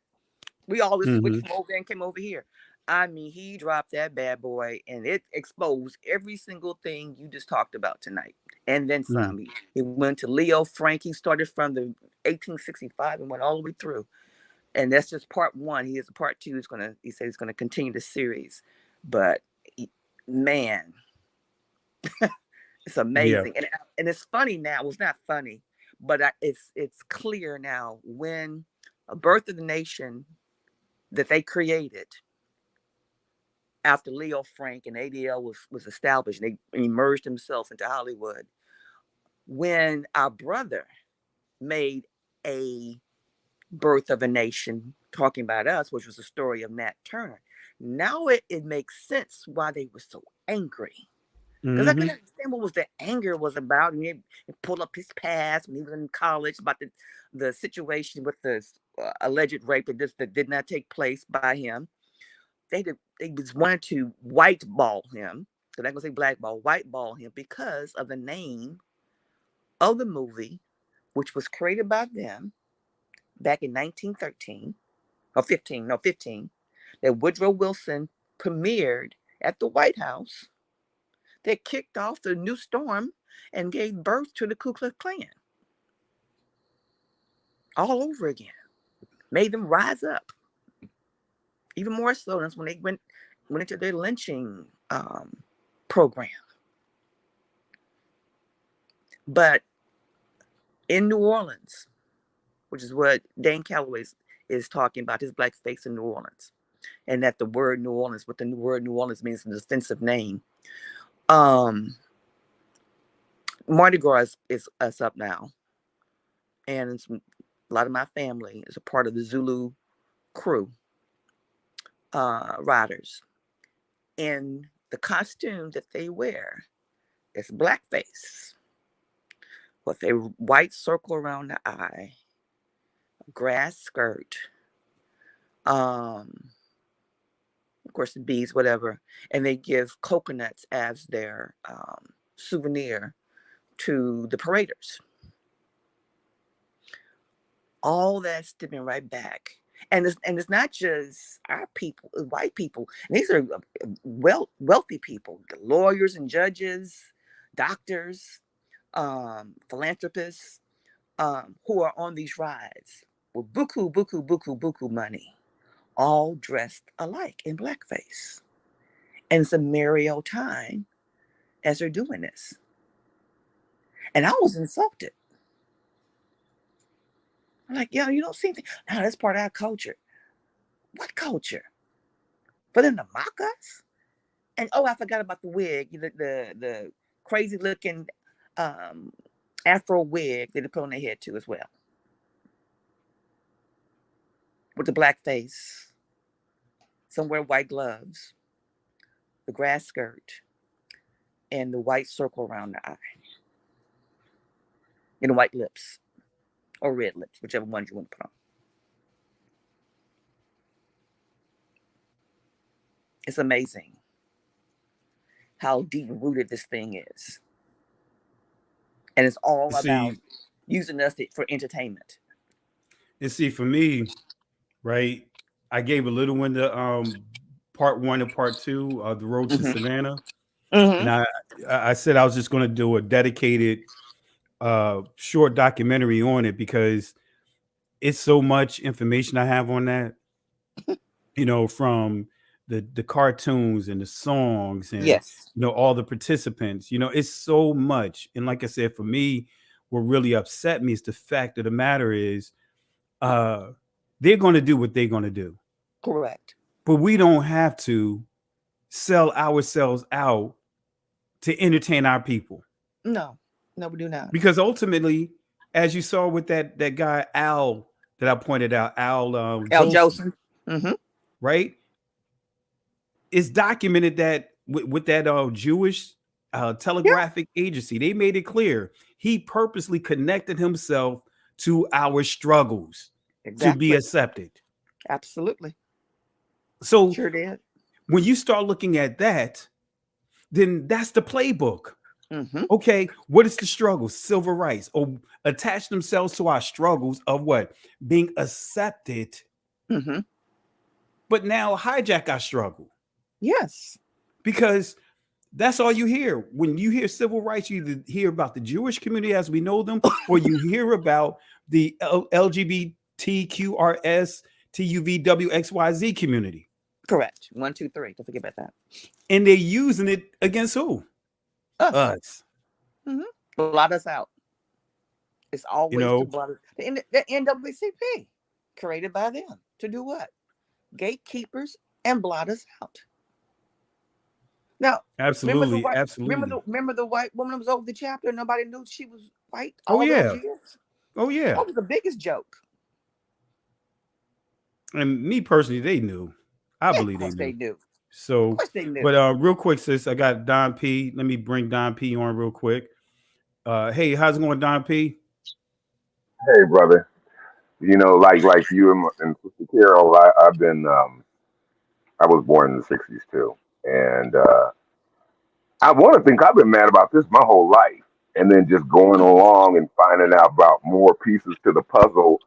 Speaker 21: We all just switched from over there and came over here. I mean, he dropped that bad boy and it exposed every single thing you just talked about tonight. And then some. He went to Leo Frank. He started from the 1865 and went all the way through. And that's just part one. He has a part two. He said he's gonna continue the series. But man, it's amazing.
Speaker 16: Yeah.
Speaker 21: And it's funny now. Well, it's not funny, but it's clear now when A Birth of the Nation that they created after Leo Frank and ADL was established, and they emerged themselves into Hollywood. When our brother made A Birth of a Nation talking about us, which was the story of Nat Turner, now it makes sense why they were so angry. Because I couldn't understand what was the anger was about. And he pulled up his past when he was in college about the situation with the alleged rape that did not take place by him. They just wanted to whiteball him. So they're going to say blackball, whiteball him because of the name of the movie, which was created by them back in 1913 or 15, that Woodrow Wilson premiered at the White House. They kicked off the new storm and gave birth to the Ku Klux Klan all over again. Made them rise up. Even more so, that's when they went into their lynching program. But in New Orleans, which is what Dane Calloway is talking about, his blackface in New Orleans, and that the word New Orleans, what the word New Orleans means, an offensive name. Mardi Gras is us up now, and a lot of my family is a part of the Zulu crew riders, and the costume that they wear is blackface with a white circle around the eye, grass skirt, of course the beads, whatever, and they give coconuts as their souvenir to the paraders. All that's stepping right back. And it's not just our people, white people. And these are wealthy people, lawyers and judges, doctors, philanthropists, who are on these rides with buku money, all dressed alike in blackface. And it's a merry old time as they're doing this. And I was insulted. I'm like, yo, you don't see anything. No, that's part of our culture. What culture? For them to mock us? And I forgot about the wig, the crazy looking Afro wig that they put on their head too as well. With the black face, some wear white gloves, the grass skirt, and the white circle around the eye, and the white lips or red lips, whichever ones you want to put on. It's amazing how deep rooted this thing is, and it's all about using us for entertainment.
Speaker 16: And see, for me, right, I gave a little one to part 1 and part 2 of The Road to Savannah. And I said I was just going to do a dedicated short documentary on it because it's so much information I have on that, from the cartoons and the songs and all the participants, it's so much. And like I said, for me, what really upset me is the fact of the matter is they're going to do what they're going to do.
Speaker 21: Correct.
Speaker 16: But we don't have to sell ourselves out to entertain our people.
Speaker 21: No, we do not.
Speaker 16: Because ultimately, as you saw with that guy Al that I pointed out, Al
Speaker 21: Jolson,
Speaker 16: right? It's documented that with that Jewish telegraphic agency, they made it clear he purposely connected himself to our struggles to be accepted.
Speaker 21: Absolutely.
Speaker 16: So
Speaker 21: sure did.
Speaker 16: When you start looking at that, then that's the playbook. Okay, what is the struggle? Civil rights, or attach themselves to our struggles of what? Being accepted. But now hijack our struggle.
Speaker 21: Yes.
Speaker 16: Because that's all you hear. When you hear civil rights, you either hear about the Jewish community as we know them, or you hear about the LGBTQRS TUVWXYZ community.
Speaker 21: Correct. 1, 2, 3. Don't forget about that.
Speaker 16: And they're using it against who? Us.
Speaker 21: Blot us out. It's always to blot us. The NAACP, created by them to do what? Gatekeepers and blot us out. Now,
Speaker 16: absolutely.
Speaker 21: Remember the white woman that was over the chapter? Nobody knew she was white.
Speaker 16: Oh yeah.
Speaker 21: Those years?
Speaker 16: Oh yeah.
Speaker 21: That was the biggest joke.
Speaker 16: And me personally, they knew. I believe they knew. So,
Speaker 21: of course they knew.
Speaker 16: But real quick, sis, I got Don P. Let me bring Don P on real quick. Hey, how's it going, Don P?
Speaker 2: Hey, brother. Like you and Sister Carol, I've been. I was born in the '60s too, and I want to think I've been mad about this my whole life, and then just going along and finding out about more pieces to the puzzle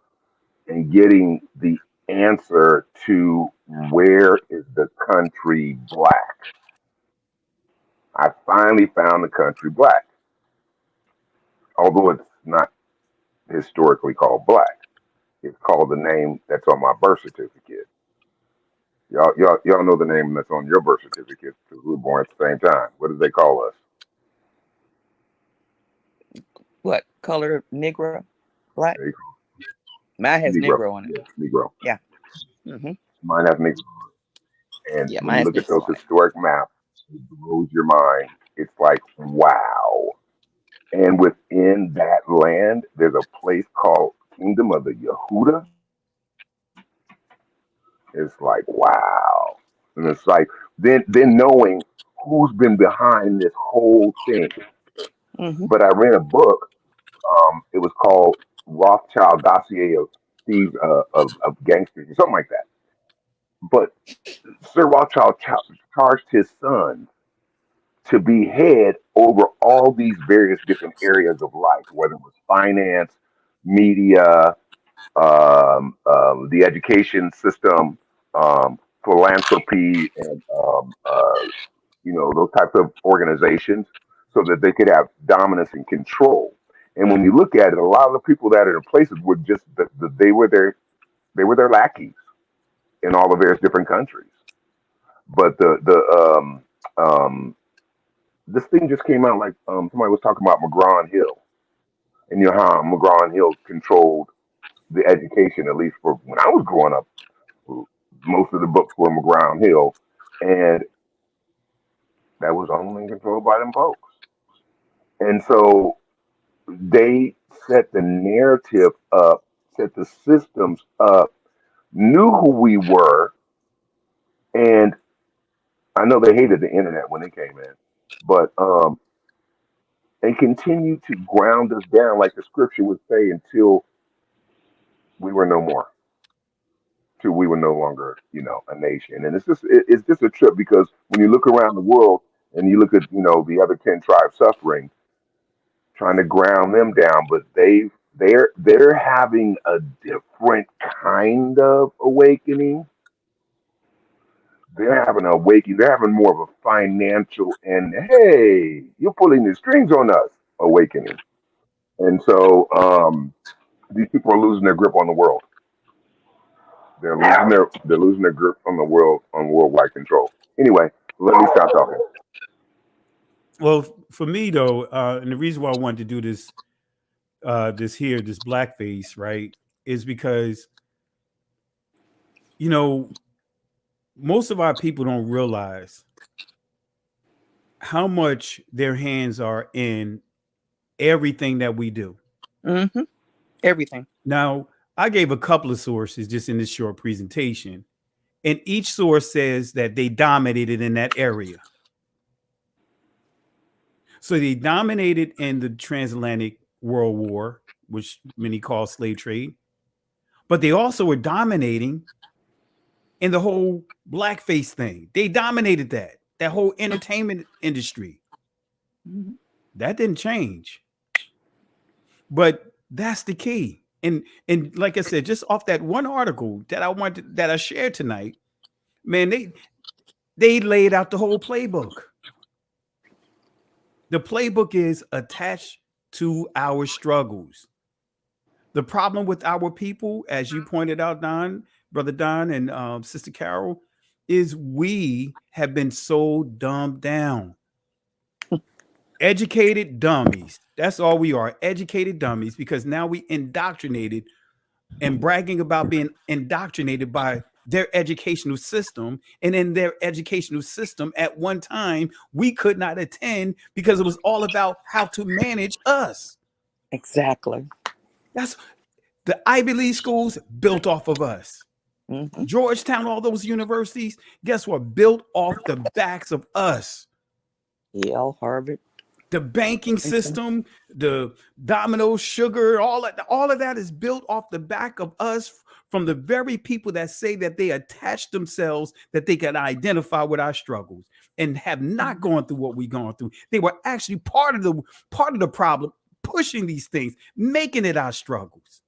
Speaker 2: and getting the answer to where is the country black. I finally found the country black, although it's not historically called black. It's called the name that's on my birth certificate. Y'all know the name that's on your birth certificate because we were born at the same time. What do they call us?
Speaker 21: What color? Negro, black. Mine has Negro on it.
Speaker 2: Yeah, Negro.
Speaker 21: Yeah.
Speaker 2: Mine has Negro. And when you look at those historic maps, it blows your mind. It's like, wow. And within that land, there's a place called Kingdom of the Yehuda. It's like, wow. And it's like, then knowing who's been behind this whole thing. But I read a book. It was called Rothschild Dossier of Thieves of Gangsters or something like that. But Sir Rothschild charged his son to be head over all these various different areas of life, whether it was finance, media, the education system, philanthropy, and those types of organizations, so that they could have dominance and control. And when you look at it, a lot of the people that are in places were just they were their lackeys in all the various different countries. But this thing just came out like somebody was talking about McGraw-Hill, and how McGraw-Hill controlled the education, at least for when I was growing up. Most of the books were McGraw-Hill, and that was only controlled by them folks. And so they set the narrative up, set the systems up, knew who we were, and I know they hated the internet when it came in. but and continue to ground us down, like the scripture would say, until we were no more, till we were no longer, a nation. And it's just a trip because when you look around the world and you look at the other 10 tribes suffering, trying to ground them down, but they're having a different kind of awakening. They're having an awakening. They're having more of a financial and hey, you're pulling the strings on us awakening. And so these people are losing their grip on the world. They're losing their grip on the world, on worldwide control. Anyway, let me stop talking.
Speaker 16: Well, for me though, and the reason why I wanted to do this, this blackface, right, is because most of our people don't realize how much their hands are in everything that we do.
Speaker 21: Mm-hmm. Everything.
Speaker 16: Now, I gave a couple of sources just in this short presentation, and each source says that they dominated in that area. So they dominated in the transatlantic World War, which many call slave trade, but they also were dominating in the whole blackface thing. They dominated that whole entertainment industry.
Speaker 21: Mm-hmm.
Speaker 16: That didn't change. But that's the key. And like I said, just off that one article that I shared tonight, man, they laid out the whole playbook. The playbook is attached to our struggles. The problem with our people, as you pointed out, Brother Don, and Sister Carol, is we have been so dumbed down. Educated dummies. That's all we are, educated dummies, because now we indoctrinated and bragging about being indoctrinated by their educational system. And in their educational system, at one time, we could not attend because it was all about how to manage us.
Speaker 21: Exactly.
Speaker 16: That's the Ivy League schools built off of us.
Speaker 21: Mm-hmm.
Speaker 16: Georgetown, all those universities, guess what? Built off the backs of us.
Speaker 21: Yale, Harvard.
Speaker 16: The banking system, the Domino sugar, all of that is built off the back of us, from the very people that say that they attach themselves, that they can identify with our struggles and have not gone through what we've gone through. They were actually part of the problem, pushing these things, making it our struggles.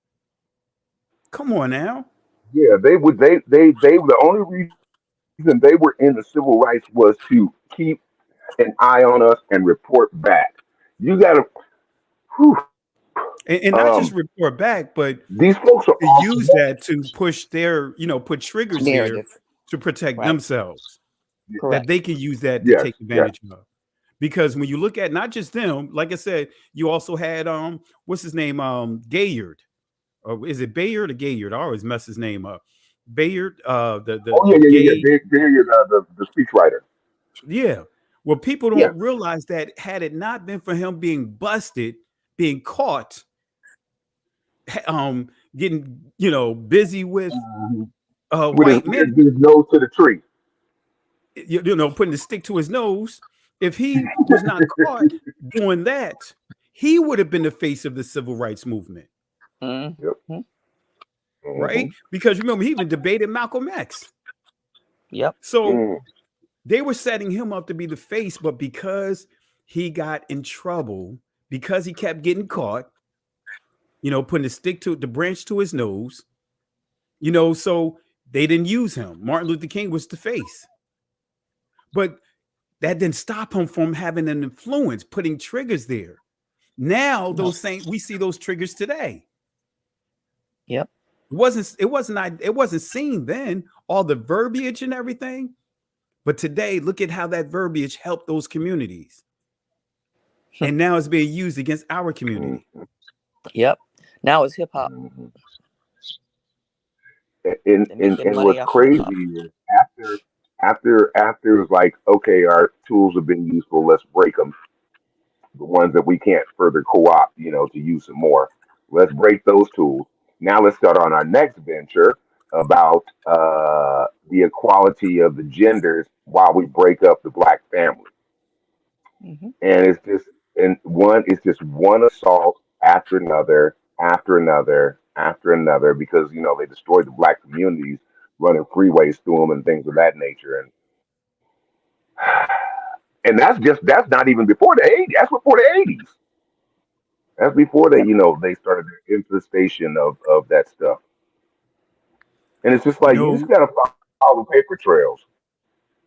Speaker 16: Come on now.
Speaker 2: Yeah, they the only reason they were in the civil rights was to keep an eye on us and report back. You gotta
Speaker 16: and not just report back, but
Speaker 2: these folks are
Speaker 16: use that to push their, put triggers
Speaker 21: narrative
Speaker 16: there to protect themselves.
Speaker 21: Correct.
Speaker 16: That they can use that to take advantage of. Because when you look at not just them, like I said, you also had what's his name? Gayard. Or is it Bayard or Gayard? I always mess his name up. Bayard,
Speaker 2: Bayard, the speechwriter.
Speaker 16: Yeah. Well, people don't realize that had it not been for him being busted, being caught, getting busy with white men,
Speaker 2: his nose to the tree,
Speaker 16: putting the stick to his nose. If he was not caught doing that, he would have been the face of the civil rights movement.
Speaker 21: Mm-hmm.
Speaker 16: Right? Because remember, he even debated Malcolm X.
Speaker 21: Yep.
Speaker 16: So they were setting him up to be the face, but because he got in trouble, because he kept getting caught, putting the branch to his nose, so they didn't use him. Martin Luther King was the face. But that didn't stop him from having an influence, putting triggers there. Now we see those triggers today.
Speaker 21: Yep.
Speaker 16: It wasn't seen then, all the verbiage and everything. But today, look at how that verbiage helped those communities. And now it's being used against our community.
Speaker 21: Yep. Now it's hip hop.
Speaker 2: And what's crazy is after it's like, okay, our tools have been useful, let's break them. The ones that we can't further co-opt, to use some more. Let's break those tools. Now let's start on our next venture about the equality of the genders while we break up the Black family. and it's just one assault after another, after another, after another, because they destroyed the black communities, running freeways through them and things of that nature, and that's not even before the '80s. That's before the '80s. That's before they started the infestation of that stuff. And it's just
Speaker 16: You
Speaker 2: like you just
Speaker 16: know,
Speaker 2: gotta follow paper trails.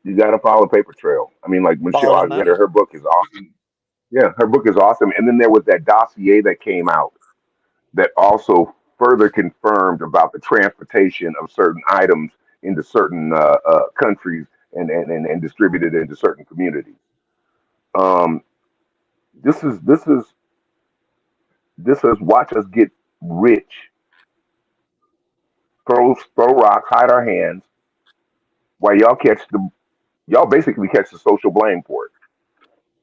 Speaker 2: You gotta follow paper trail. I mean, like Michelle
Speaker 21: Follow the
Speaker 2: Alexander,
Speaker 21: money.
Speaker 2: her book is awesome. Yeah, her book is awesome. And then there was that dossier that came out that also further confirmed about the transportation of certain items into certain countries and distributed into certain communities. Um, this is watch us get rich, throw rocks, hide our hands, while y'all basically catch the social blame for it.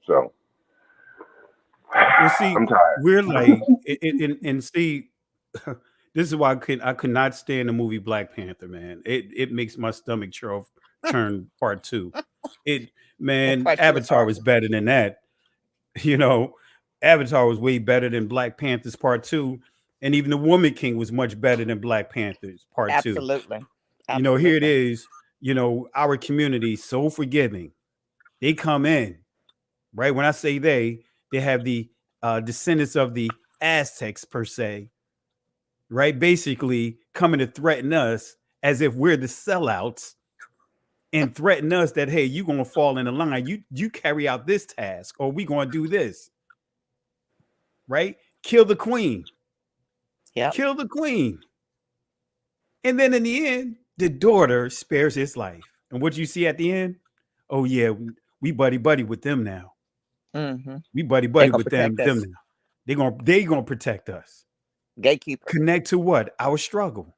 Speaker 2: So
Speaker 16: well, see,
Speaker 2: I'm tired.
Speaker 16: we're like, and see, this is why I could not stand the movie Black Panther, man. It makes my stomach turn part two. It
Speaker 21: That
Speaker 16: Man,
Speaker 21: part two was
Speaker 16: Avatar was
Speaker 21: horrible.
Speaker 16: better than that. You know, Avatar was way better than Black Panthers Part Two, and even the Woman King was much better than Black Panthers Part Two.
Speaker 21: Absolutely.
Speaker 16: Here it
Speaker 21: Absolutely.
Speaker 16: is. Our community so forgiving. They come in, right? When I say they have the descendants of the Aztecs per se, right? Basically coming to threaten us as if we're the sellouts and threaten us that, hey, you're gonna fall in the line. You carry out this task, or we gonna do this, right? Kill the queen.
Speaker 21: Yep.
Speaker 16: Kill the queen. And then in the end, the daughter spares his life. And what you see at the end? Oh yeah, we buddy buddy with them now.
Speaker 21: Mm-hmm.
Speaker 16: We buddy
Speaker 21: They're
Speaker 16: buddy
Speaker 21: gonna
Speaker 16: with them
Speaker 21: protect us.
Speaker 16: now. They gonna protect us.
Speaker 21: Gatekeeper.
Speaker 16: Connect to what? Our struggle.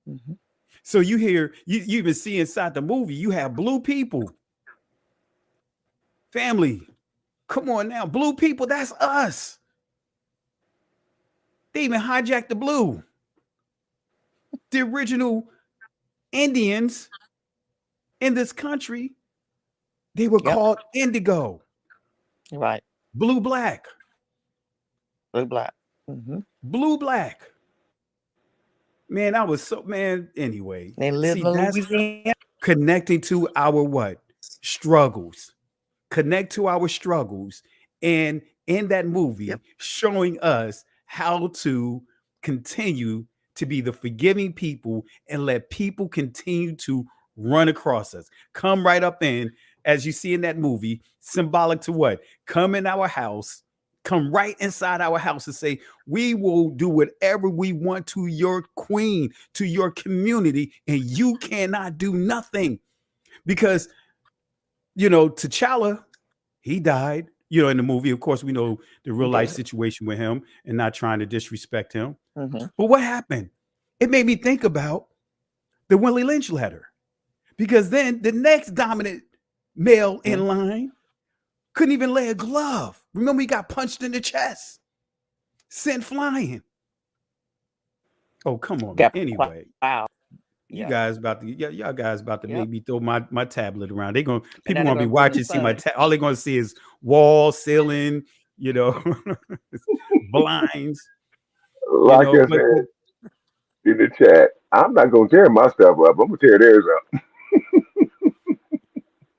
Speaker 21: Mm-hmm.
Speaker 16: So you even see inside the movie, you have blue people. Family. Come on now. Blue people, that's us. They even hijacked the blue. The original Indians in this country, they were called indigo.
Speaker 21: Right.
Speaker 16: Blue black.
Speaker 21: Blue black. Mm-hmm.
Speaker 16: Blue black. Man, I was so anyway.
Speaker 21: They live
Speaker 16: See,
Speaker 21: in
Speaker 16: that's
Speaker 21: Louisiana.
Speaker 16: connecting to our what? Struggles. Connect to our struggles. And in that movie, showing us how to continue to be the forgiving people and let people continue to run across us. Come right up in, as you see in that movie, symbolic to what? Come in our house, come right inside our house and say, we will do whatever we want to your queen, to your community, and you cannot do nothing. Because, T'Challa, he died, in the movie. Of course, we know the real life situation with him and not trying to disrespect him.
Speaker 21: Mm-hmm.
Speaker 16: But what happened? It made me think about the Willie Lynch letter, because then the next dominant male in line couldn't even lay a glove. Remember, he got punched in the chest, sent flying. Oh, come on, man. Anyway.
Speaker 21: Wow.
Speaker 16: You guys about to y'all guys about to make me throw my tablet around. People
Speaker 21: they're
Speaker 16: gonna be
Speaker 21: gonna
Speaker 16: watching, see my all they're gonna see is wall, ceiling, blinds.
Speaker 2: Like I said in the chat, I'm not gonna tear my stuff up. I'm gonna tear theirs up.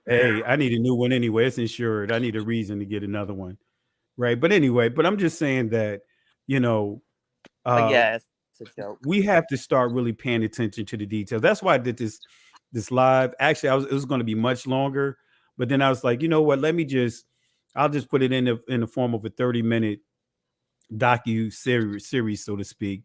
Speaker 16: Hey, I need a new one anyway. It's insured. I need a reason to get another one. Right. But anyway, I'm just saying that,
Speaker 21: yeah, it's a joke.
Speaker 16: We have to start really paying attention to the details. That's why I did this live. Actually, it was going to be much longer, but then I was like, you know what? I'll just put it in the form of a 30-minute docu series, so to speak,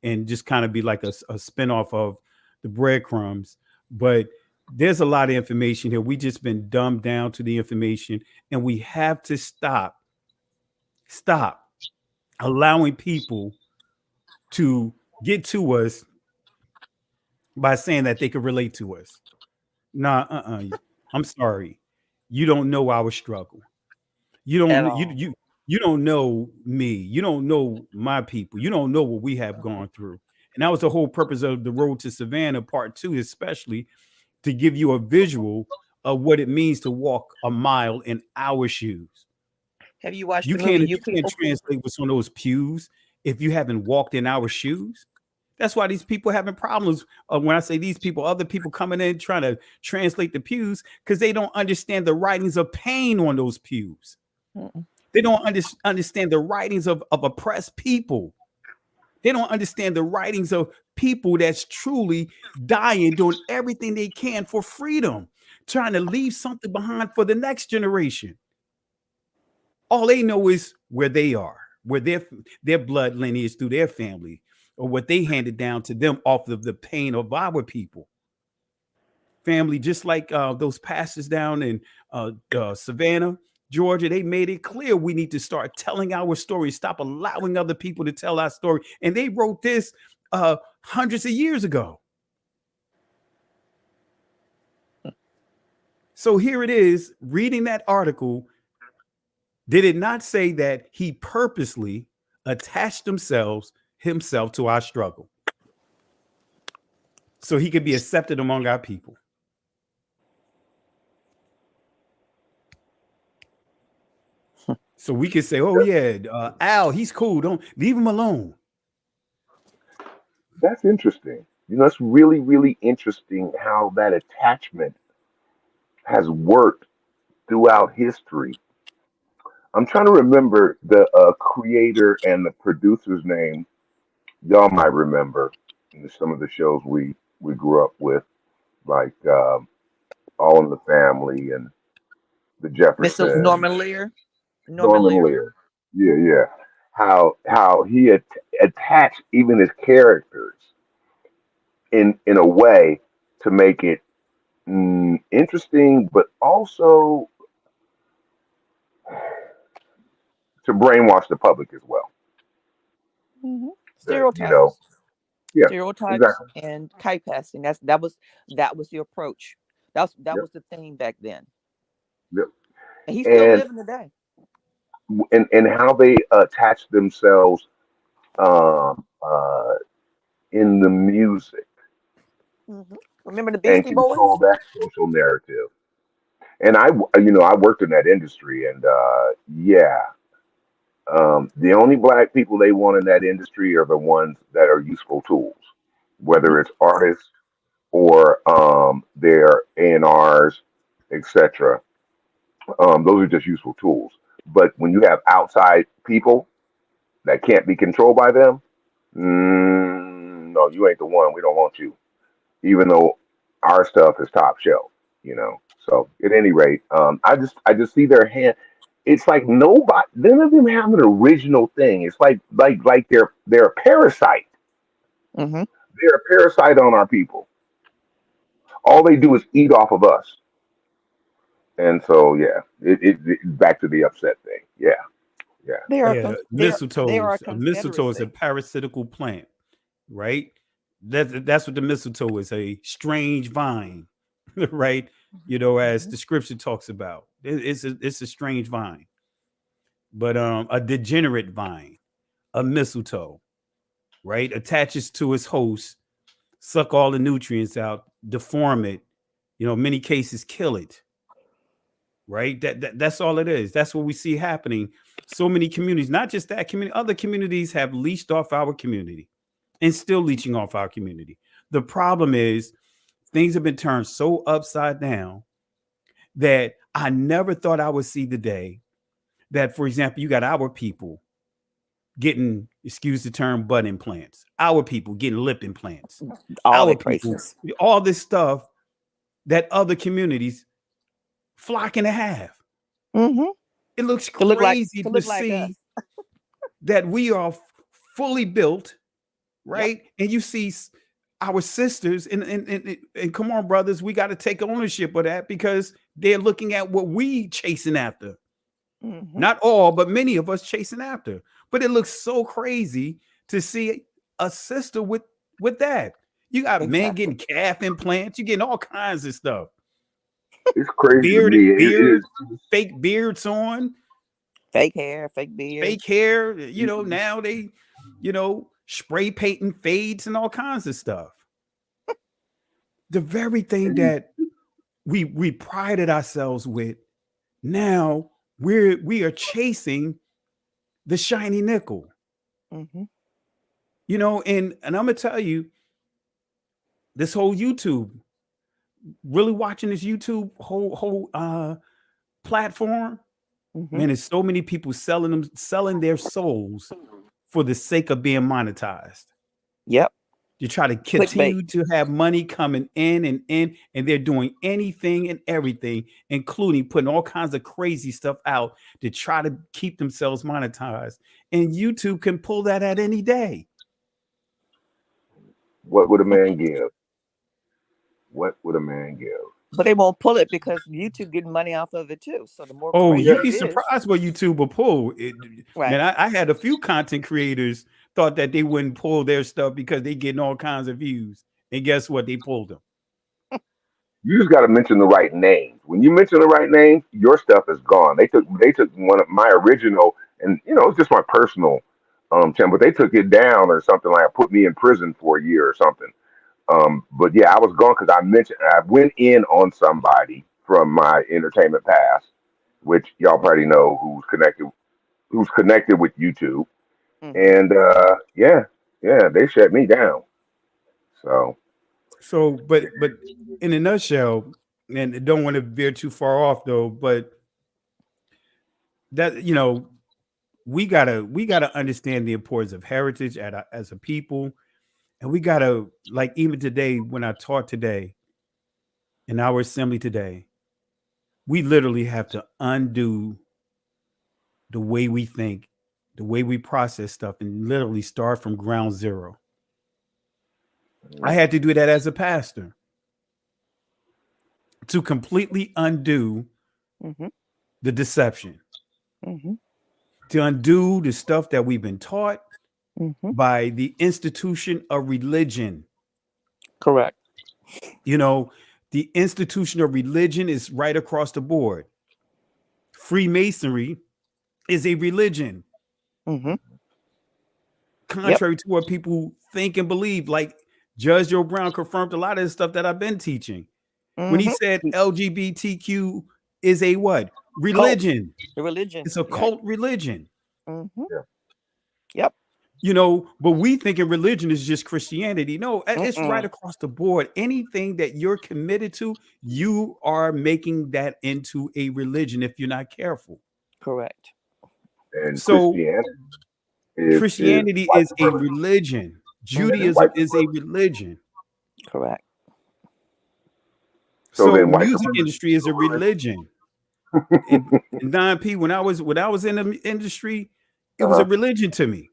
Speaker 16: and just kind of be like a spinoff of the breadcrumbs. But there's a lot of information here. We just been dumbed down to the information, and we have to stop allowing people to get to us by saying that they could relate to us. Nah, I'm sorry. You don't know our struggle. You don't know me. You don't know my people. You don't know what we have gone through. And that was the whole purpose of the Road to Savannah Part 2, especially to give you a visual of what it means to walk a mile in our shoes.
Speaker 21: Have you watched
Speaker 16: You
Speaker 21: the movie
Speaker 16: can't
Speaker 21: You People?
Speaker 16: translate what's on those pews if you haven't walked in our shoes. That's why these people having problems. When I say these people, other people coming in trying to translate the pews because they don't understand the writings of pain on those pews. They don't understand the writings of oppressed people. They don't understand the writings of people that's truly dying, doing everything they can for freedom, trying to leave something behind for the next generation. All they know is where they are, where their blood lineage through their family, or what they handed down to them off of the pain of our people. Family, just like those pastors down in Savannah, Georgia, they made it clear we need to start telling our story, stop allowing other people to tell our story. And they wrote this hundreds of years ago. So here it is, reading that article. Did it not say that he purposely attached himself to our struggle so he could be accepted among our people? So we could say, oh yeah, Al, he's cool. Don't leave him alone.
Speaker 2: That's interesting. You know, it's really, really interesting how that attachment has worked throughout history. I'm trying to remember the creator and the producer's name. Y'all might remember some of the shows we grew up with, like All in the Family and The
Speaker 21: Mr.
Speaker 2: Jeffersons.
Speaker 21: Norman Lear.
Speaker 2: Norman Lear. Yeah, yeah. How he attached even his characters in a way to make it interesting, but also to brainwash the public as well. That, you know,
Speaker 21: Stereotypes.
Speaker 2: yeah,
Speaker 21: Stereotypes
Speaker 2: exactly.
Speaker 21: and kite passing. That was the approach. That
Speaker 2: Yep,
Speaker 21: was the thing back then.
Speaker 2: yep.
Speaker 21: And he's still
Speaker 2: And
Speaker 21: living today.
Speaker 2: and how they attach themselves um, uh, in the music
Speaker 21: Remember the
Speaker 2: and
Speaker 21: Beastie
Speaker 2: control
Speaker 21: Boys?
Speaker 2: that social narrative. And I worked in that industry, and yeah, the only black people they want in that industry are the ones that are useful tools, whether it's artists or their A&Rs, etc. Those are just useful tools. But when you have outside people that can't be controlled by them, no, you ain't the one. We don't want you, even though our stuff is top shelf, you know. So at any rate, I just see their hand. It's like nobody, none of them have an original thing. It's like they're a parasite. They're a parasite on our people. All they do is eat off of us. And so yeah, back to the upset thing. Yeah, yeah.
Speaker 16: Yeah,
Speaker 21: They are a
Speaker 16: mistletoe is a
Speaker 21: confederacy.
Speaker 16: parasitical plant, right? That's what the mistletoe is, a strange vine, right? You know, as the scripture talks about. It's a strange vine, but a degenerate vine, a mistletoe, right? Attaches to its host, suck all the nutrients out, deform it, you know, many cases kill it, right? That's all it is. That's what we see happening. So many communities, not just that community, other communities have leached off our community and still leeching off our community. The problem is things have been turned so upside down that I never thought I would see the day that, for example, you got our people getting, excuse the term, butt implants, our people getting lip implants,
Speaker 21: All
Speaker 16: our
Speaker 21: that
Speaker 16: people,
Speaker 21: craziness.
Speaker 16: all this stuff that other communities flocking to have. It looks
Speaker 21: To look like
Speaker 16: crazy to
Speaker 21: us.
Speaker 16: see that we are fully built, right? And you see our sisters, and come on, brothers, we got to take ownership of that because they're looking at what we chasing after. Not all, but many of us chasing after. But it looks so crazy to see a sister with that. You got men getting calf implants, you getting all kinds of stuff.
Speaker 2: It's crazy to
Speaker 16: Beard,
Speaker 2: me.
Speaker 16: fake beards on,
Speaker 21: fake hair, fake beard,
Speaker 16: You know, now they, you know, spray painting fades and all kinds of stuff. The very thing that we prided ourselves with, now we are chasing the shiny nickel.
Speaker 21: Mm-hmm.
Speaker 16: You know, and I'm gonna tell you, this whole YouTube, really watching this YouTube whole platform,
Speaker 21: Mm-hmm.
Speaker 16: man, there's so many people selling their souls for the sake of being monetized.
Speaker 21: Yep.
Speaker 16: You try to
Speaker 21: Clickbait.
Speaker 16: continue to have money coming in, and they're doing anything and everything, including putting all kinds of crazy stuff out to try to keep themselves monetized. And YouTube can pull that at any day.
Speaker 2: What would a man give? What would a man give?
Speaker 21: But they won't pull it because YouTube getting money off of it too. So the more
Speaker 16: Oh,
Speaker 21: crazy
Speaker 16: you'd be
Speaker 21: it is,
Speaker 16: surprised what YouTube will pull.
Speaker 21: Right.
Speaker 16: Man, I had a few content creators thought that they wouldn't pull their stuff because they getting all kinds of views. And guess what? They pulled them.
Speaker 2: You just got to mention the right names. When you mention the right names, your stuff is gone. They took one of my original, and it's just my personal channel, but they took it down or something, like put me in prison for a year or something. But yeah, I was gone because I went in on somebody from my entertainment past, which y'all probably know who's connected with YouTube.
Speaker 21: Mm-hmm.
Speaker 2: And yeah, they shut me down.
Speaker 16: So, but in a nutshell, and I don't want to veer too far off though, but that we gotta understand the importance of heritage as a people, and we gotta, like, even today when I taught today in our assembly today, we literally have to undo the way we think, the way we process stuff, and literally start from ground zero. I had to do that as a pastor, to completely undo
Speaker 21: Mm-hmm.
Speaker 16: the deception,
Speaker 21: Mm-hmm.
Speaker 16: to undo the stuff that we've been taught
Speaker 21: Mm-hmm.
Speaker 16: by the institution of religion.
Speaker 21: Correct.
Speaker 16: The institution of religion is right across the board. Freemasonry is a religion.
Speaker 21: Mm-hmm.
Speaker 16: Contrary to what people think and believe. Like Judge Joe Brown confirmed a lot of the stuff that I've been teaching.
Speaker 21: Mm-hmm.
Speaker 16: When he said LGBTQ is a what? Religion.
Speaker 21: A religion.
Speaker 16: It's a cult religion.
Speaker 21: Mm-hmm.
Speaker 2: Yeah.
Speaker 21: Yep.
Speaker 16: But we thinking religion is just Christianity. No, it's right across the board. Anything that you're committed to, you are making that into a religion if you're not careful.
Speaker 21: Correct.
Speaker 2: And
Speaker 16: so
Speaker 2: Christianity
Speaker 16: is a religion. Judaism is a religion.
Speaker 21: Correct.
Speaker 16: So the music industry is a religion. and Don P, when I was in the industry, it was a religion to me.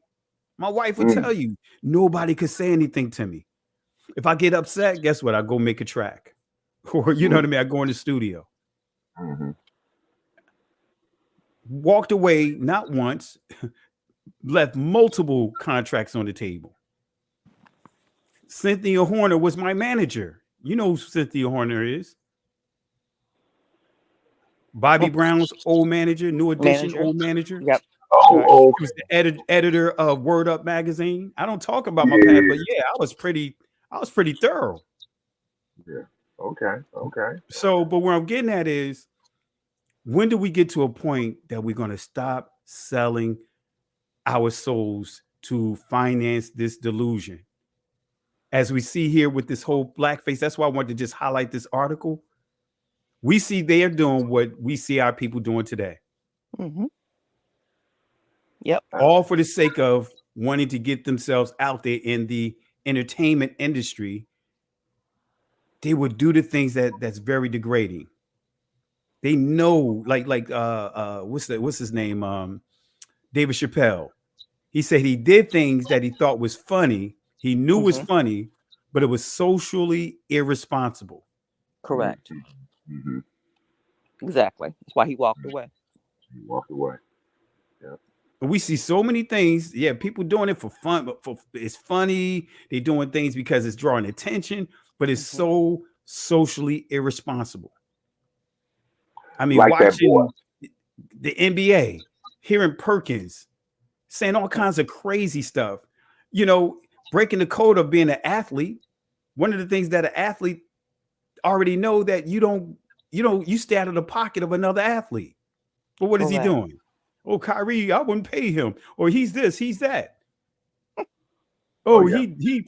Speaker 16: My wife would tell you, nobody could say anything to me. If I get upset, guess what? I go make a track. Or, you know what I mean? I go in the studio.
Speaker 2: Mm-hmm.
Speaker 16: Walked away not once, left multiple contracts on the table. Cynthia Horner was my manager. You know who Cynthia Horner is. Bobby Brown's old manager, New Edition old manager.
Speaker 21: Yep.
Speaker 2: Oh,
Speaker 16: he was the editor of Word Up magazine. I don't talk about my past, but yeah, I was pretty thorough.
Speaker 2: Yeah. Okay.
Speaker 16: So, but where I'm getting at is, when do we get to a point that we're going to stop selling our souls to finance this delusion? As we see here with this whole blackface, that's why I wanted to just highlight this article. We see they're doing what we see our people doing today.
Speaker 21: Mm-hmm. Yep.
Speaker 16: All for the sake of wanting to get themselves out there in the entertainment industry. They would do the things that's very degrading. They know, like what's his name? David Chappelle. He said he did things that he thought was funny. He knew was funny, but it was socially irresponsible.
Speaker 21: Correct.
Speaker 2: Mm-hmm.
Speaker 21: Exactly. That's why he walked away.
Speaker 2: He walked away. Yeah.
Speaker 16: We see so many things. Yeah, people doing it for fun, but it's funny. They're doing things because it's drawing attention, but it's so socially irresponsible. I mean,
Speaker 2: like
Speaker 16: watching the NBA, hearing Perkins saying all kinds of crazy stuff, breaking the code of being an athlete. One of the things that an athlete already know that you stay out of the pocket of another athlete. But what is he
Speaker 21: Correct.
Speaker 16: doing? Oh, Kyrie, I wouldn't pay him. Or he's this, he's that.
Speaker 2: Oh
Speaker 16: Oh,
Speaker 2: yeah.
Speaker 16: he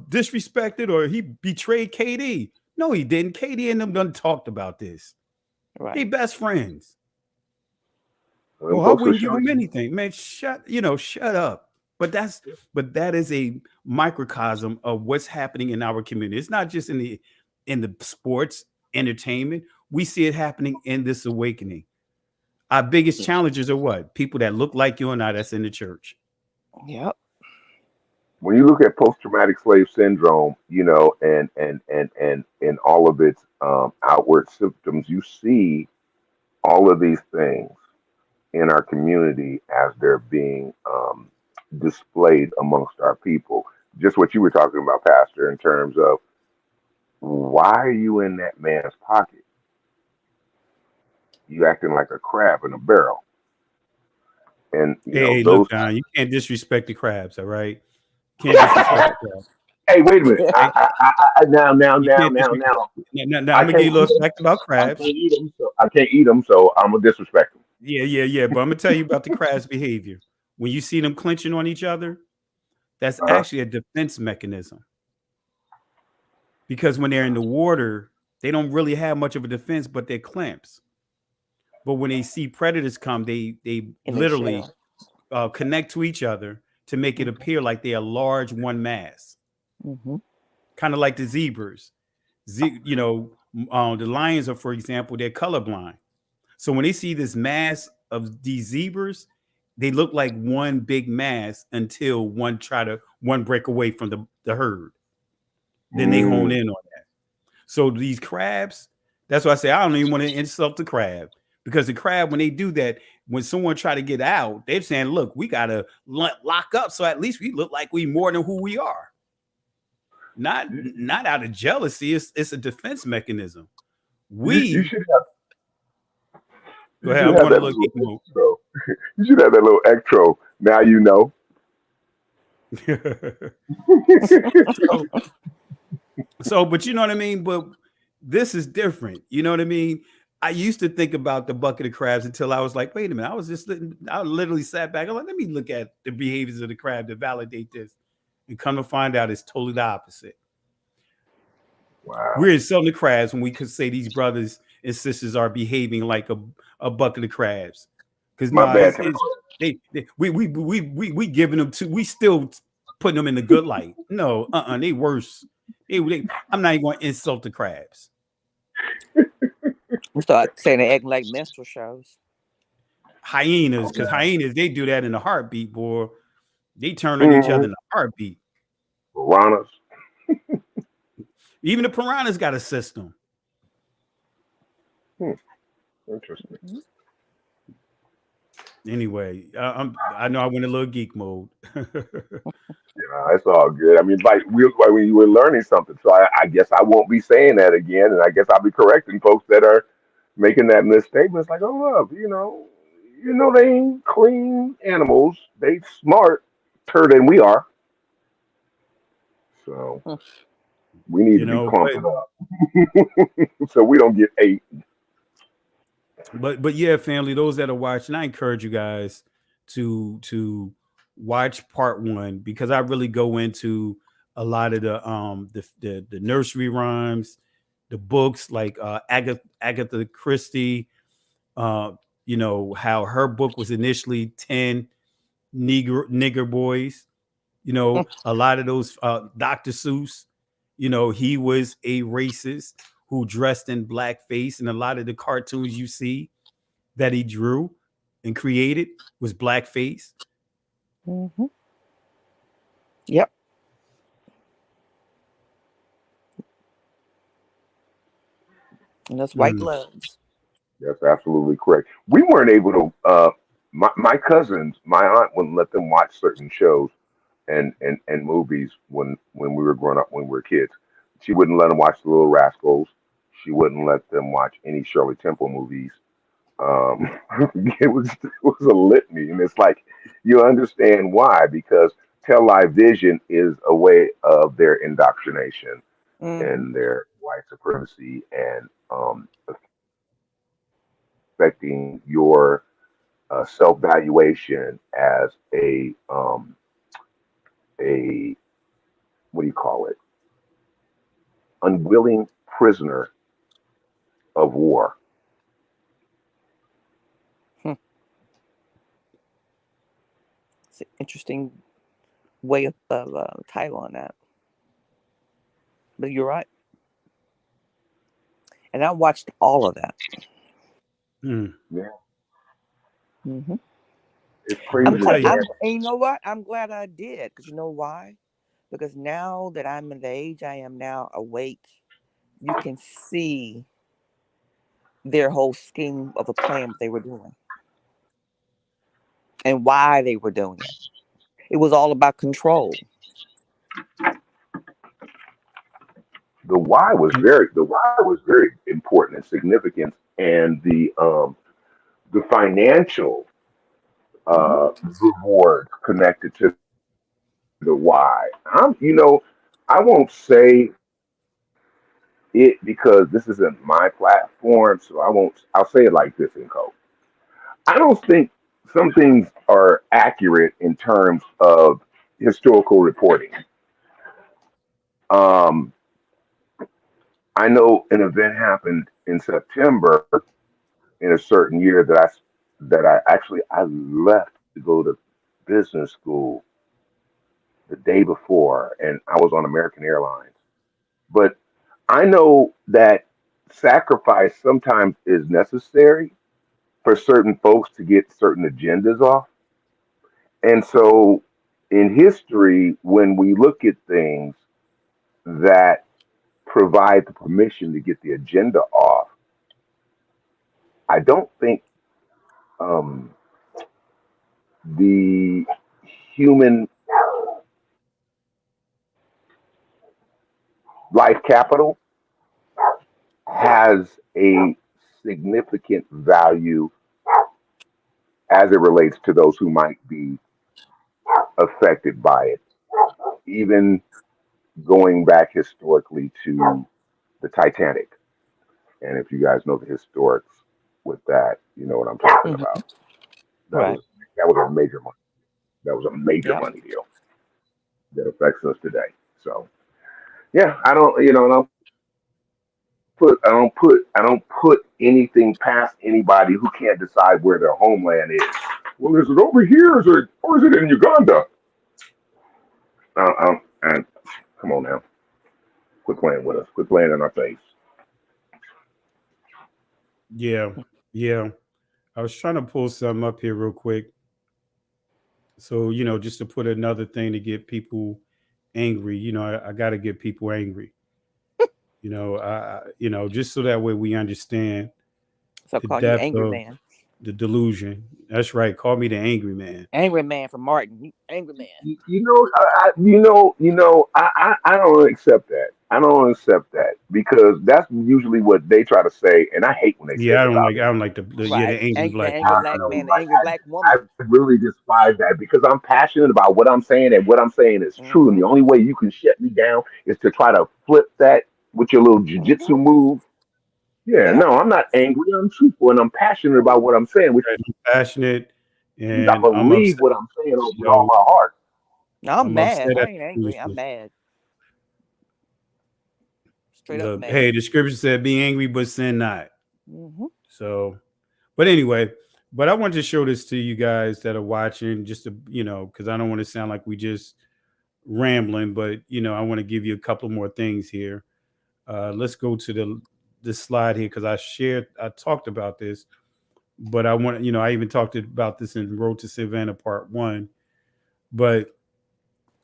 Speaker 16: disrespected or he betrayed KD. No, he didn't. KD and them done talked about this. They
Speaker 21: Right.
Speaker 16: best friends.
Speaker 2: Well, them
Speaker 16: Oh, I
Speaker 2: folks will
Speaker 16: wouldn't give
Speaker 2: show
Speaker 16: him
Speaker 2: you.
Speaker 16: anything, man. Shut up. But that is a microcosm of what's happening in our community. It's not just in the sports entertainment. We see it happening in this awakening. Our biggest challenges are what? People that look like you and I that's in the church.
Speaker 21: Yep.
Speaker 2: When you look at post-traumatic slave syndrome, and all of its outward symptoms, you see all of these things in our community as they're being displayed amongst our people. Just what you were talking about, Pastor, in terms of why are you in that man's pocket? You acting like a crab in a barrel, and
Speaker 16: Hey,
Speaker 2: those.
Speaker 16: look, Don, you can't disrespect the crabs, all right? Can't disrespect the crabs.
Speaker 2: Hey, wait a minute.
Speaker 16: Right?
Speaker 2: Now, now,
Speaker 16: You
Speaker 2: now,
Speaker 16: can't
Speaker 2: now,
Speaker 16: disrespect.
Speaker 2: now.
Speaker 16: Now,
Speaker 2: I
Speaker 16: I'm gonna give
Speaker 2: can't
Speaker 16: you a little
Speaker 2: eat them.
Speaker 16: fact about
Speaker 2: I can't
Speaker 16: crabs.
Speaker 2: eat them. So I can't eat them. So I'm gonna disrespect them.
Speaker 16: Yeah. But I'm gonna tell you about the crabs' behavior. When you see them clenching on each other, that's
Speaker 2: Uh huh.
Speaker 16: actually a defense mechanism. Because when they're in the water, they don't really have much of a defense, but they're clamps. But when they see predators come, they
Speaker 21: And they
Speaker 16: literally
Speaker 21: share.
Speaker 16: connect to each other to make it appear like they are large one mass,
Speaker 21: Mm-hmm.
Speaker 16: kind of like the zebras. The lions are, for example, they're colorblind. So when they see this mass of these zebras, they look like one big mass until one break away from the herd. Then they hone
Speaker 2: Mm.
Speaker 16: in on that. So these crabs, that's why I say I don't even want to insult the crab because the crab, when they do that, when someone try to get out, they're saying, "Look, we gotta lock up, so at least we look like we more than who we are." Not out of jealousy. It's a defense mechanism.
Speaker 2: You
Speaker 16: We
Speaker 2: should have.
Speaker 16: go
Speaker 2: You
Speaker 16: ahead.
Speaker 2: should
Speaker 16: I'm
Speaker 2: have
Speaker 16: going to
Speaker 2: that
Speaker 16: look
Speaker 2: little
Speaker 16: geek mode.
Speaker 2: extra. You should have that little extra. Now you know.
Speaker 16: so, but you know what I mean. But this is different. You know what I mean. I used to think about the bucket of crabs until I was like, wait a minute. I literally sat back. I'm like, let me look at the behaviors of the crab to validate this, and come to find out it's totally the opposite.
Speaker 2: Wow.
Speaker 16: We're insulting the crabs when we could say these brothers and sisters are behaving like a bucket of crabs. Because
Speaker 2: My
Speaker 16: no,
Speaker 2: bad to the
Speaker 16: it's
Speaker 2: crab.
Speaker 16: we giving them to we still putting them in the good light. No, they worse. I'm not even going to insult the crabs.
Speaker 21: We start saying they acting like minstrel shows.
Speaker 16: Hyenas, because hyenas, they do that in a heartbeat, boy. They turn on each other
Speaker 2: Mm-hmm.
Speaker 16: in a heartbeat.
Speaker 2: Piranhas.
Speaker 16: Even the piranhas got a system.
Speaker 2: Interesting.
Speaker 16: Anyway, I know I went a little geek mode.
Speaker 2: Yeah, it's all good. I mean, you were learning something, so I guess I won't be saying that again, and I guess I'll be correcting folks that are making that misstatement. It's like, oh, look, they ain't clean animals. They smarter than we are, so we need to be
Speaker 16: But
Speaker 2: clumping up so we don't get ate.
Speaker 16: but yeah, family, those that are watching, I encourage you guys to watch part one because I really go into a lot of the nursery rhymes, the books like Agatha Christie. Uh, how her book was initially 10 nigger boys. A lot of those Dr. Seuss. He was a racist who dressed in blackface, and a lot of the cartoons you see that he drew and created was blackface.
Speaker 21: Mm-hmm. Yep. And those white gloves.
Speaker 2: That's absolutely correct. We weren't able to. My cousins, my aunt wouldn't let them watch certain shows and movies when we were growing up, when we were kids. She wouldn't let them watch The Little Rascals. She wouldn't let them watch any Shirley Temple movies. It was a litany, and it's like you understand why, because television is a way of their indoctrination
Speaker 21: Mm-hmm.
Speaker 2: and their white supremacy and affecting your self-valuation as a what do you call it? Unwilling prisoner of war.
Speaker 21: It's an interesting way of title on that. But you're right. And I watched all of that.
Speaker 2: Yeah.
Speaker 21: Mm-hmm.
Speaker 2: It's crazy.
Speaker 21: And you know what? I'm glad I did. Because you know why? Because now that I'm in the age I am now, awake, you can see their whole scheme of a plan, what they were doing. And why they were doing it. It was all about control.
Speaker 2: The why was very important and significant, and the financial reward connected to the why. I won't say it because this isn't my platform, so I won't. I'll say it like this in code. I don't think some things are accurate in terms of historical reporting. Um, I know an event happened in September in a certain year that I left to go to business school the day before, and I was on American Airlines. But I know that sacrifice sometimes is necessary for certain folks to get certain agendas off. And so in history, when we look at things that provide the permission to get the agenda off, I don't think um, the human life capital has a significant value as it relates to those who might be affected by it. Even going back historically to the Titanic. And if you guys know the historics with that, you know what I'm talking about. That was a major money. That was a major money deal that affects us today. So yeah, I don't put anything past anybody who can't decide where their homeland is. Well, is it over here or is it in Uganda? And come on now, quit playing with us. Quit playing in our face.
Speaker 16: Yeah. I was trying to pull something up here real quick. So, just to put another thing to get people angry, I got to get people angry. Just so that way we understand
Speaker 21: So
Speaker 16: the
Speaker 21: call you
Speaker 16: depth
Speaker 21: Angry
Speaker 16: of
Speaker 21: Man.
Speaker 16: the delusion. That's right. Call me the angry man.
Speaker 21: Angry Man from Martin. Angry Man.
Speaker 2: I don't accept that. I don't accept that because that's usually what they try to say, and I hate when they say
Speaker 16: Yeah,
Speaker 2: it about
Speaker 16: I
Speaker 2: me.
Speaker 16: don't like the angry
Speaker 21: The
Speaker 16: black
Speaker 21: angry
Speaker 16: man.
Speaker 21: black man, the
Speaker 2: Like
Speaker 21: angry black
Speaker 2: I
Speaker 21: woman.
Speaker 2: really despise that because I'm passionate about what I'm saying, and what I'm saying is true. And the only way you can shut me down is to try to flip that with your little jujitsu move. Yeah, no, I'm not angry. I'm truthful, and I'm passionate about what I'm saying, which
Speaker 16: I'm passionate
Speaker 2: means I
Speaker 16: and I'm
Speaker 2: believe
Speaker 16: upset.
Speaker 2: what I'm saying with all my heart.
Speaker 21: No, I'm mad.
Speaker 16: upset
Speaker 21: I
Speaker 16: at
Speaker 21: ain't
Speaker 16: the
Speaker 21: angry. I'm
Speaker 16: foolishness.
Speaker 21: mad. Straight up mad.
Speaker 16: Hey, the scripture said, "Be angry, but sin not."
Speaker 21: Mm-hmm.
Speaker 16: So, but anyway, but I wanted to show this to you guys that are watching, just to because I don't want to sound like we just rambling, but I want to give you a couple more things here. Let's go to this slide here because I talked about this, but I want I even talked about this in Road to Savannah Part 1, but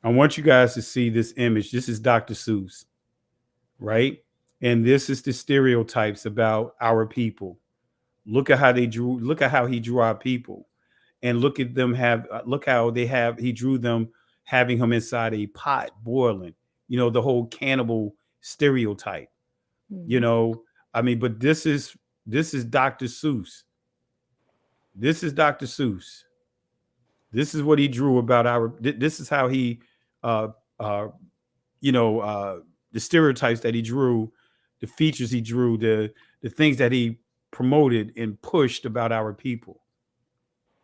Speaker 16: I want you guys to see this image. This is Dr. Seuss, right? And this is the stereotypes about our people. Look at how they drew. Look at how he drew our people, and look at them look how they have. He drew them having him inside a pot boiling. The whole cannibal stereotype. I mean, but this is Dr. Seuss. This is Dr. Seuss. This is what he drew about our. This is how he, uh, uh, the stereotypes that he drew, the features he drew, the things that he promoted and pushed about our people.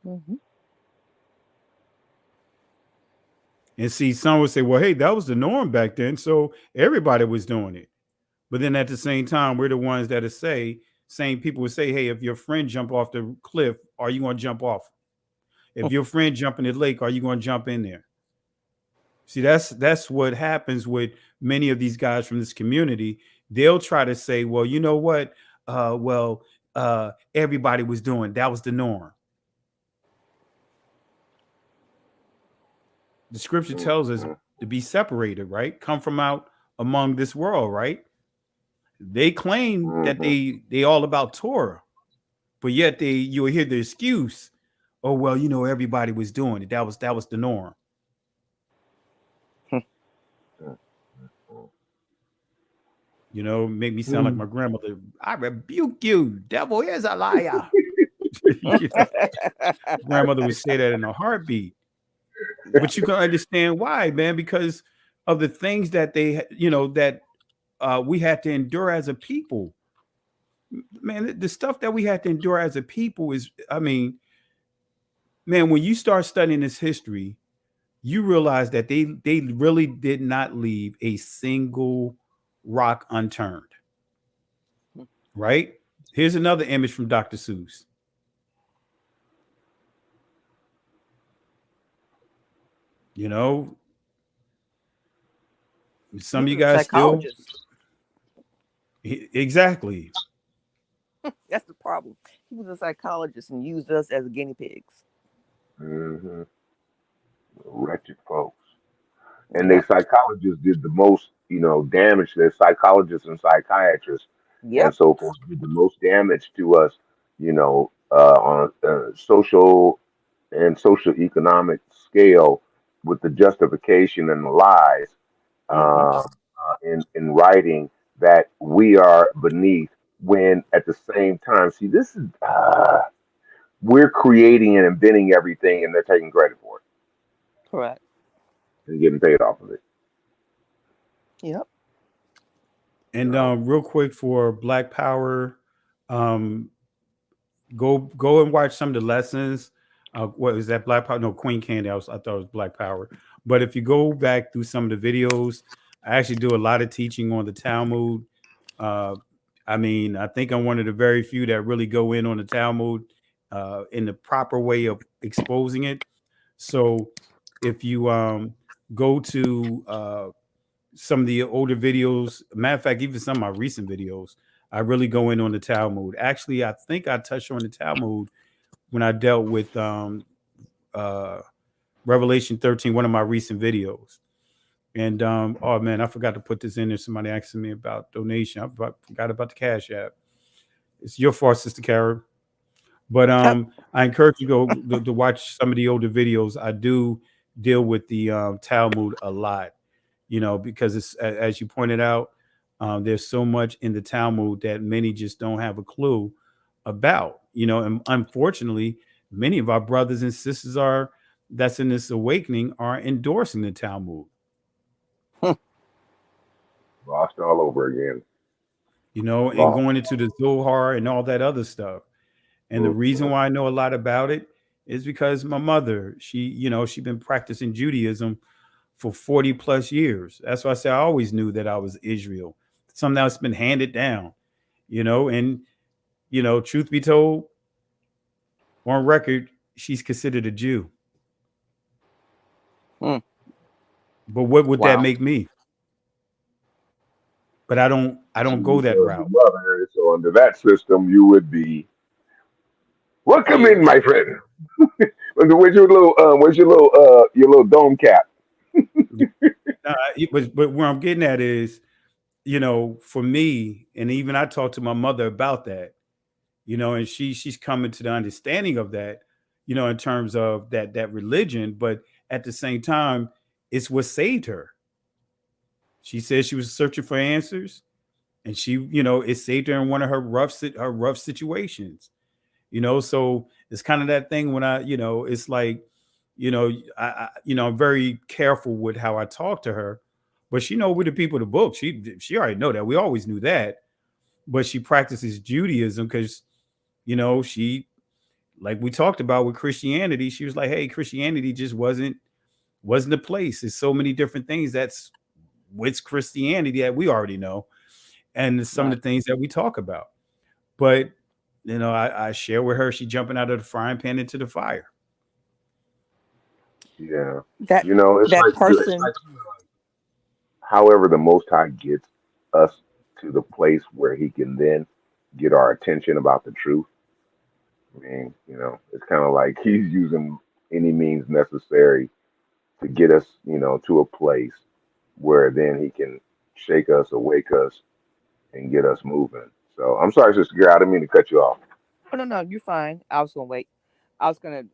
Speaker 21: Mm-hmm.
Speaker 16: And see, some would say, well, hey, that was the norm back then, so everybody was doing it. But then at the same time, we're the ones that same people would say, hey, if your friend jump off the cliff, are you going to jump off? If your friend jump in the lake, are you going to jump in there? See, that's what happens with many of these guys from this community. They'll try to say, well, you know what? Everybody was doing, that was the norm. The scripture tells us to be separated, right? Come from out among this world, right? They claim that they all about Torah, but yet you'll hear the excuse, oh, well, you know, everybody was doing it. That was the norm. You know, make me sound like my grandmother. I rebuke you, devil is a liar. Grandmother would say that in a heartbeat. But you can understand why, man, because of the things that we had to endure as a people. Man, the stuff that we had to endure as a people is, I mean, man, when you start studying this history, you realize that they really did not leave a single rock unturned. Right? Here's another image from Dr. Seuss. You know, some of you guys still exactly.
Speaker 21: That's the problem. He was a psychologist and used us as guinea pigs.
Speaker 2: Mm-hmm. Wretched folks. And the psychologists did the most, damage. Their psychologists and psychiatrists and so forth did the most damage to us, on a social and social economic scale with the justification and the lies in writing that we are beneath, when at the same time, see, this is we're creating and inventing everything, and they're taking credit for it.
Speaker 21: Correct.
Speaker 2: And getting paid off of it.
Speaker 21: Yep.
Speaker 16: And real quick for Black Power, go and watch some of the lessons. What is that? Black Power? No, Queen Candy. I thought it was Black Power. But if you go back through some of the videos, I actually do a lot of teaching on the Talmud. I mean, I think I'm one of the very few that really go in on the Talmud in the proper way of exposing it. So if you go to some of the older videos, matter of fact, even some of my recent videos, I really go in on the Talmud. Actually, I think I touched on the Talmud when I dealt with Revelation 13, one of my recent videos. And oh man, I forgot to put this in there. Somebody asking me about donation. I forgot about the Cash App. It's your fault, Sister Kara. But I encourage you to watch some of the older videos. I do deal with the Talmud a lot, because it's, as you pointed out, there's so much in the Talmud that many just don't have a clue about, and unfortunately, many of our brothers and sisters that's in this awakening are endorsing the Talmud.
Speaker 2: Lost all over again.
Speaker 16: And going into the Zohar and all that other stuff. And the reason why I know a lot about it is because my mother, she's been practicing Judaism for 40 plus years. That's why I say I always knew that I was Israel. Something that's been handed down, and, truth be told, on record, she's considered a Jew. But what would that make me? But I don't go that route.
Speaker 2: Mother, so under that system, you would be welcome in, my friend. Where's your little dome cap?
Speaker 16: But where I'm getting at is, for me, and even I talked to my mother about that, and she's coming to the understanding of that, in terms of that religion. But at the same time, it's what saved her. She said she was searching for answers, and she, it saved her in one of her rough situations. So it's kind of that thing when I, it's like, I'm very careful with how I talk to her, but she know we're the people of the book. She already know that. We always knew that, but she practices Judaism because she, like we talked about with Christianity, she was like, hey, Christianity just wasn't the place. There's so many different things that's with Christianity that we already know, and some of the things that we talk about. But I share with her, she jumping out of the frying pan into the fire.
Speaker 2: Yeah.
Speaker 21: That
Speaker 2: It's
Speaker 21: that
Speaker 2: like
Speaker 21: person.
Speaker 2: however the Most High gets us to the place where He can then get our attention about the truth. I mean, it's kind of like He's using any means necessary to get us, to a place where then He can shake us, awake us, and get us moving. So I'm sorry, Sister Girl, I didn't mean to cut you off.
Speaker 21: Oh no, you're fine. I was gonna wait. I was gonna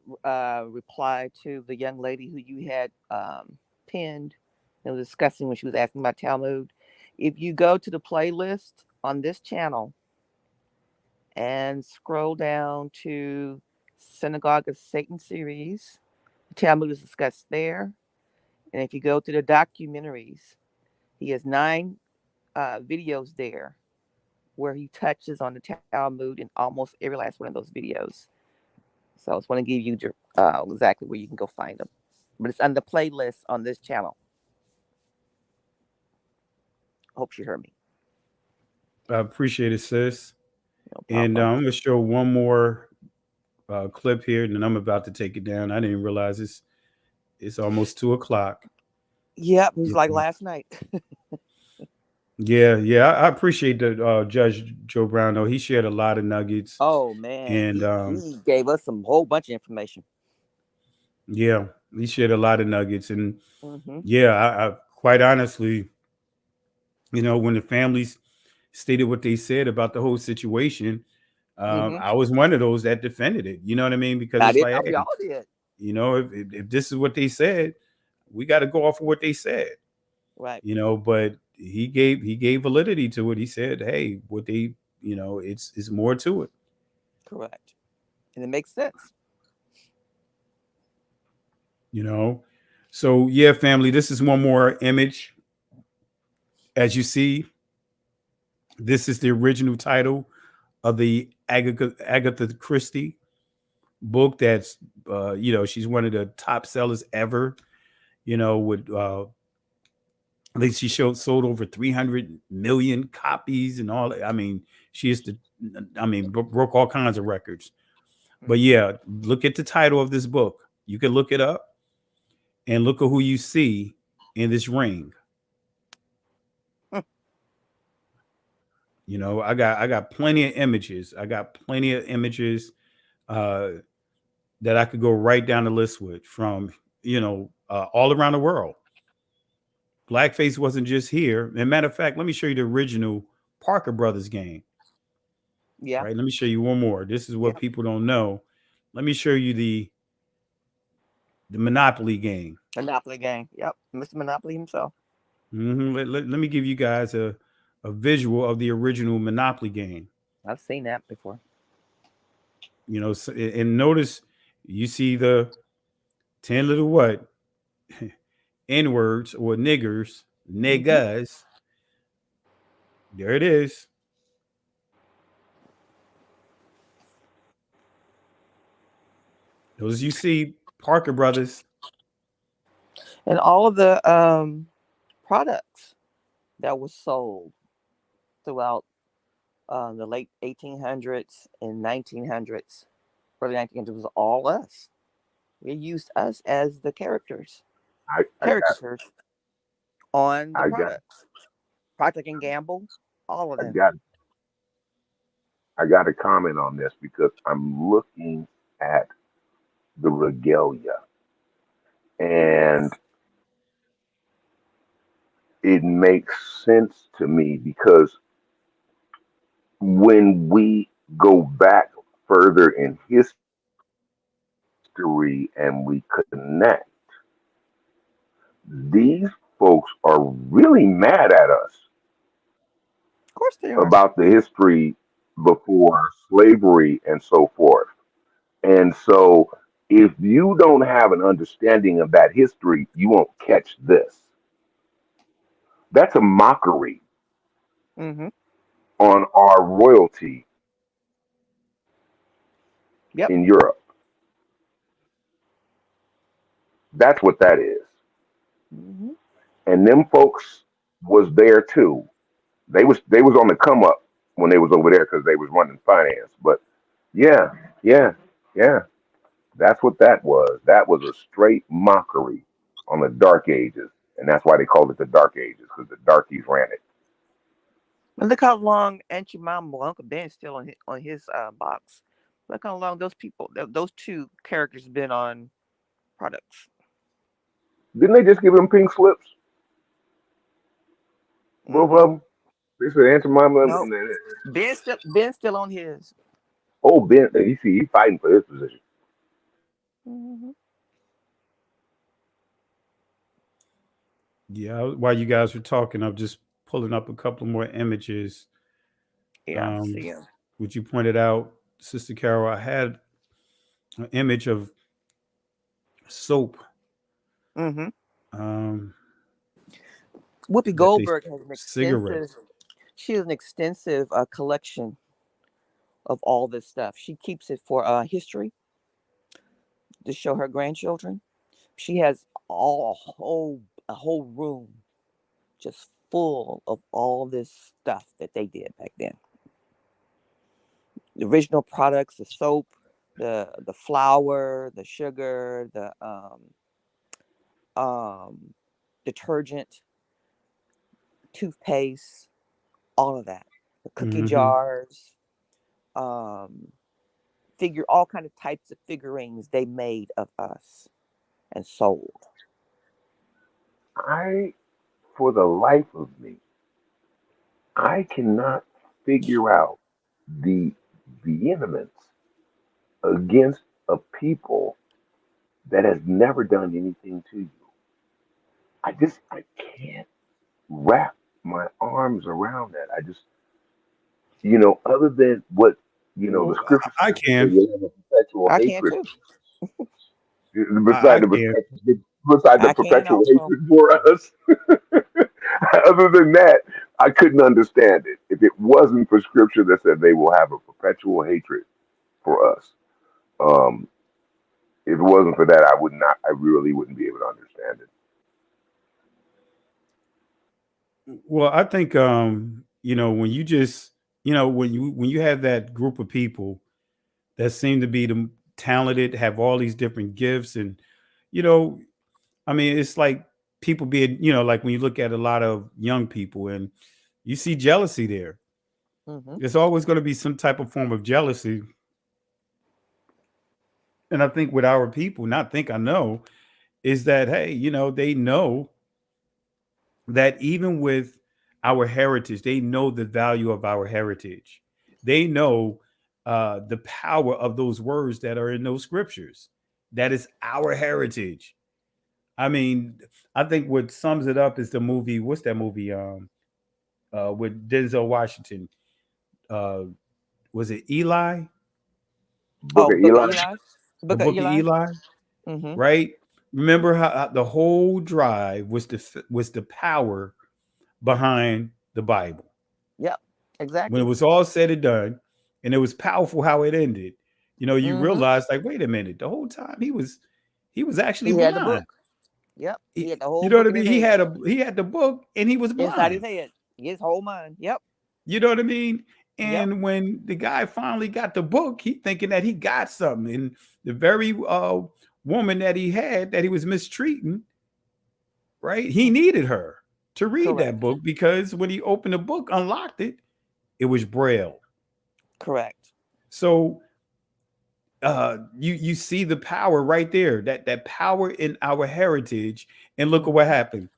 Speaker 21: reply to the young lady who you had pinned and was discussing when she was asking about Talmud. If you go to the playlist on this channel and scroll down to Synagogue of Satan series, Talmud is discussed there. And if you go to the documentaries, he has 9 videos there where he touches on the Talmud in almost every last one of those videos. So I just want to give you exactly where you can go find them. But it's on the playlist on this channel. Hope you heard me.
Speaker 16: I appreciate it, sis.
Speaker 21: No
Speaker 16: And
Speaker 21: problem.
Speaker 16: I'm going to show one more clip here, and then I'm about to take it down. I didn't realize it's almost 2:00.
Speaker 21: Yep, it was like last night.
Speaker 16: Yeah. I appreciate the Judge Joe Brown, though. He shared a lot of nuggets.
Speaker 21: Oh man,
Speaker 16: And
Speaker 21: he gave us some whole bunch of information.
Speaker 16: yeah, he shared a lot of nuggets. And
Speaker 21: Mm-hmm.
Speaker 16: yeah, I quite honestly, when the families stated what they said about the whole situation, I was one of those that defended it. You know what I mean? Because it's like,
Speaker 21: We
Speaker 16: hey,
Speaker 21: all did.
Speaker 16: if this is what they said, we got to go off of what they said.
Speaker 21: Right.
Speaker 16: But he gave validity to it. He said, hey, what they, it's more to it.
Speaker 21: Correct. And it makes sense.
Speaker 16: So yeah, family, this is one more image. As you see, this is the original title of the Agatha Christie book. That's she's one of the top sellers ever. With I think she sold over 300 million copies and all. I mean, she is broke all kinds of records. But yeah, look at the title of this book. You can look it up and look at who you see in this ring. I got plenty of images. That I could go right down the list with from all around the world. Blackface wasn't just here. And matter of fact, let me show you the original Parker Brothers game.
Speaker 21: Yeah.
Speaker 16: Right. Let me show you one more. This is what people don't know. Let me show you the Monopoly game.
Speaker 21: Monopoly game. Yep. Mr. Monopoly himself.
Speaker 16: Let me give you guys a visual of the original Monopoly game.
Speaker 21: I've seen that before.
Speaker 16: And notice you see the 10 little what? N-words or niggas. There it is. Those you see, Parker Brothers.
Speaker 21: And all of the products that were sold throughout the late 1800s and 1900s, early 1900s, was all us. They used us as the characters. Caricatures on the products. Procter and Gamble, all of them.
Speaker 2: I got to comment on this because I'm looking at the regalia, and it makes sense to me because when we go back further in history and we connect, these folks are really mad at us.
Speaker 21: Of course they are.
Speaker 2: About the history before slavery and so forth. And so if you don't have an understanding of that history, you won't catch this. That's a mockery on our royalty in Europe. That's what that is. And them folks was there too. They was on the come up when they was over there because they was running finance. But yeah, yeah, yeah. That's what that was. That was a straight mockery on the Dark Ages, and that's why they called it the Dark Ages because the darkies ran it.
Speaker 21: And look how long Aunt your mom or Uncle Ben's still on his box. Look how long those people, those two characters, been on products.
Speaker 2: Didn't they just give them pink slips? Both of them. They said Aunt Jemima
Speaker 21: No,
Speaker 2: and then
Speaker 21: Ben's still on his.
Speaker 2: oh Ben. You see, he's fighting for his position.
Speaker 16: Yeah, while you guys were talking, I'm just pulling up a couple more images.
Speaker 21: Yeah, I see him.
Speaker 16: Which you pointed out, Sister Carol. I had an image of soap.
Speaker 21: Whoopi
Speaker 16: that
Speaker 21: Goldberg has an
Speaker 16: cigarettes.
Speaker 21: She has an extensive collection of all this stuff. She keeps it for history to show her grandchildren. She has a whole room just full of all this stuff that they did back then. The original products, the soap, the flour, the sugar, the detergent, toothpaste, all of that. The cookie jars, all kind of types of figurines they made of us and sold.
Speaker 2: For the life of me, I cannot figure out the vehemence against a people that has never done anything to you. I can't wrap my arms around that. Other than what the scripture
Speaker 16: I
Speaker 2: says,
Speaker 16: can.
Speaker 2: you have a perpetual
Speaker 21: I can
Speaker 2: hatred.
Speaker 21: too.
Speaker 2: Beside the perpetual hatred for us. Other than that, I couldn't understand it. If it wasn't for scripture that said they will have a perpetual hatred for us, if it wasn't for that, I really wouldn't be able to understand it.
Speaker 16: Well, I think when you just when you have that group of people that seem to be the talented, have all these different gifts, and I mean, it's like people being, like when you look at a lot of young people and you see jealousy there. There's always going to be some type of form of jealousy. And I think with our people, I know, is that, hey, they know that even with our heritage, they know the value of our heritage. They know the power of those words that are in those scriptures. That is our heritage. I mean, I think what sums it up is the movie. What's that movie? With Denzel Washington. Was it Eli?
Speaker 2: Book of Eli.
Speaker 16: The Book of Eli. Right? Remember how the whole drive was the power behind the Bible.
Speaker 21: Yep, exactly.
Speaker 16: When it was all said and done, and it was powerful how it ended. You realize, like, wait a minute, the whole time he was actually blind.
Speaker 21: Had the book. Yep, he had the whole.
Speaker 16: You know what I mean? He had the book, and he was blind
Speaker 21: inside his head, his whole mind. Yep.
Speaker 16: You know what I mean? And when the guy finally got the book, he thinking that he got something, and the very woman that he had that he was mistreating, right? He needed her to read that book because when he opened the book, unlocked it, it was Braille.
Speaker 21: Correct.
Speaker 16: So you see the power right there, that power in our heritage. And look at what happened.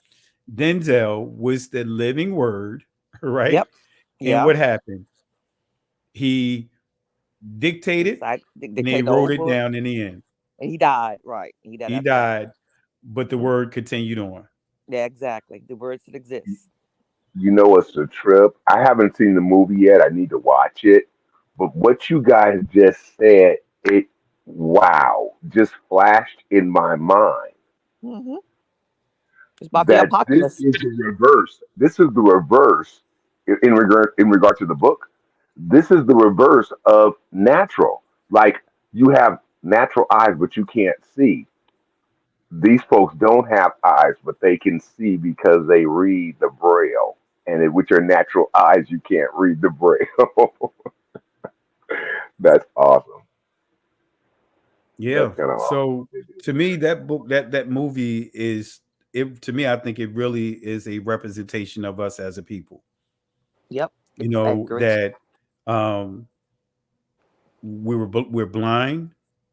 Speaker 16: Denzel was the living word, right?
Speaker 21: Yep.
Speaker 16: And what happened? He dictated, and he wrote it down in the end.
Speaker 21: And he died, right?
Speaker 16: He died, but the word continued on.
Speaker 21: Yeah, exactly. The words that exist.
Speaker 2: It's a trip. I haven't seen the movie yet. I need to watch it. But what you guys just said, just flashed in my mind.
Speaker 21: It's about the apocalypse.
Speaker 2: This is the reverse. This is the reverse in regard to the book. This is the reverse of natural. Like You have natural eyes, but you can't see. These folks don't have eyes, but they can see because they read the braille. And with your natural eyes, you can't read the braille. That's awesome.
Speaker 16: Yeah.
Speaker 2: That's kind of awesome.
Speaker 16: So to me, that book, that movie is it. To me, I think it really is a representation of us as a people.
Speaker 21: Yep.
Speaker 16: You know
Speaker 21: Agree.
Speaker 16: that um, we're blind,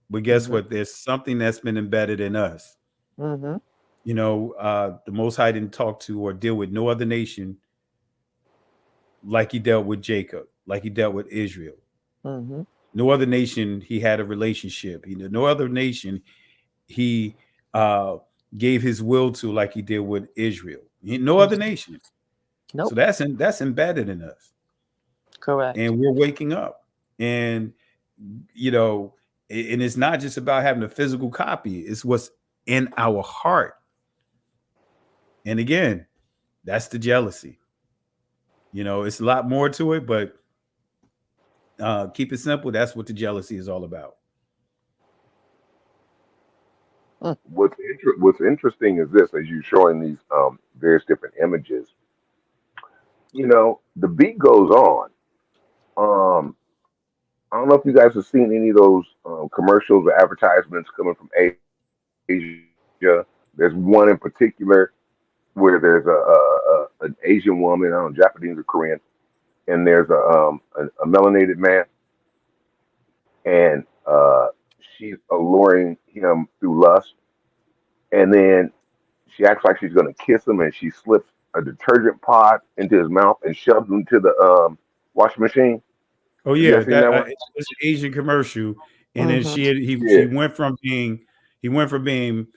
Speaker 16: but guess what? There's something that's been embedded in us.
Speaker 21: Mm-hmm.
Speaker 16: You know, the Most High didn't talk to or deal with no other nation like he dealt with Jacob, like he dealt with Israel.
Speaker 21: Mm-hmm.
Speaker 16: No other nation he had a relationship. No other nation he uh, gave his will to like he did with Israel. No other nation.
Speaker 21: Nope.
Speaker 16: So that's embedded in us.
Speaker 21: Correct.
Speaker 16: And we're waking up. And you know, and it's not just about having a physical copy, it's what's in our heart. And again, that's the jealousy. You know, it's a lot more to it, but keep it simple. That's what the jealousy is all about.
Speaker 2: What's interesting is this: as you're showing these various different images, the beat goes on. Um, I don't know if you guys have seen any of those commercials or advertisements coming from Asia. There's one in particular where there's an Asian woman, I don't know, Japanese or Korean, and there's a melanated man, and she's alluring him through lust, and then she acts like she's gonna kiss him, and she slips a detergent pot into his mouth and shoves him to the washing machine.
Speaker 16: Oh
Speaker 2: Have you
Speaker 16: yeah,
Speaker 2: guys seen
Speaker 16: that
Speaker 2: that one?
Speaker 16: it's an Asian commercial, and then
Speaker 21: Mm-hmm.
Speaker 16: she went from being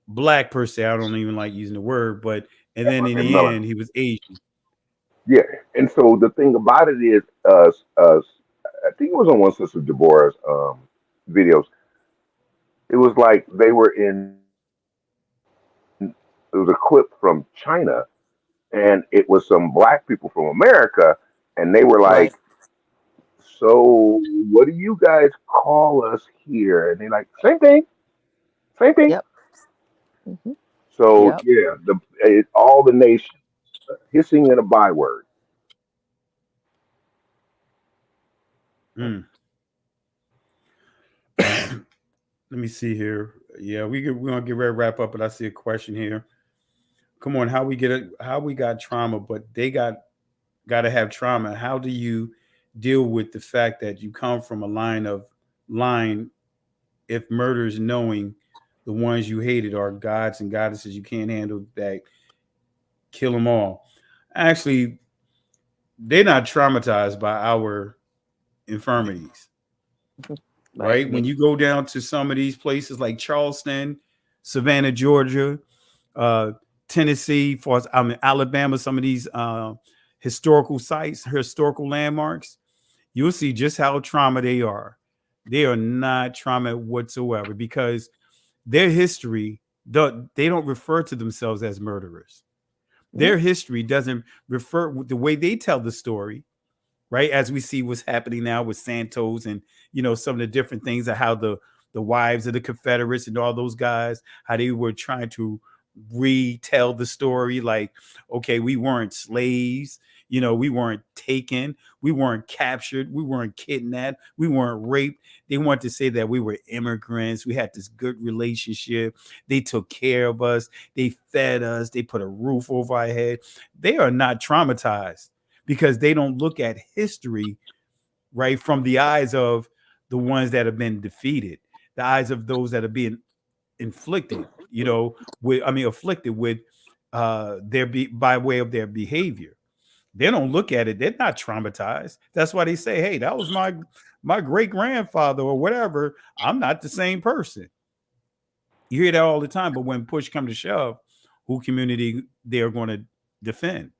Speaker 16: black per se. I don't even like using the word, but and then in
Speaker 2: And
Speaker 16: the
Speaker 2: melanin.
Speaker 16: end he was Asian.
Speaker 2: Yeah, and so the thing about it is, I think it was on one Sister Deborah's videos. It was like they were in. It was a clip from China, and it was some black people from America, and they were
Speaker 21: Right.
Speaker 2: like, "So, what do you guys call us here?" And they're like, "Same thing, same thing."
Speaker 21: Yep. Mm-hmm.
Speaker 2: So
Speaker 21: Yep.
Speaker 2: yeah, all the nations hissing in a byword.
Speaker 16: Mm. Let me see here. Yeah, we're gonna get ready to wrap up, but I see a question here. Come on, how we get it? How we got trauma, but they got to have trauma. How do you deal with the fact that you come from a line if murders knowing the ones you hated are gods and goddesses you can't handle that, kill them all? Actually, they're not traumatized by our infirmities, right? When you go down to some of these places like Charleston, Savannah, Georgia, uh, Tennessee, for I mean Alabama, some of these historical sites, historical landmarks, you'll see just how trauma they are. They are not trauma whatsoever because their history, they don't refer to themselves as murderers. Their history doesn't refer the way they tell the story, right? As we see what's happening now with Santos and some of the different things of how the wives of the Confederates and all those guys, how they were trying to retell the story like, okay, we weren't slaves, we weren't taken, we weren't captured, we weren't kidnapped, we weren't raped. They wanted to say that we were immigrants, we had this good relationship, they took care of us, they fed us, they put a roof over our head. They are not traumatized because they don't look at history right from the eyes of the ones that have been defeated, the eyes of those that are being inflicted, afflicted with by way of their behavior. They don't look at it. They're not traumatized. That's why they say, "Hey, that was my great grandfather or whatever." I'm not the same person. You hear that all the time, but when push comes to shove, who community they are going to defend?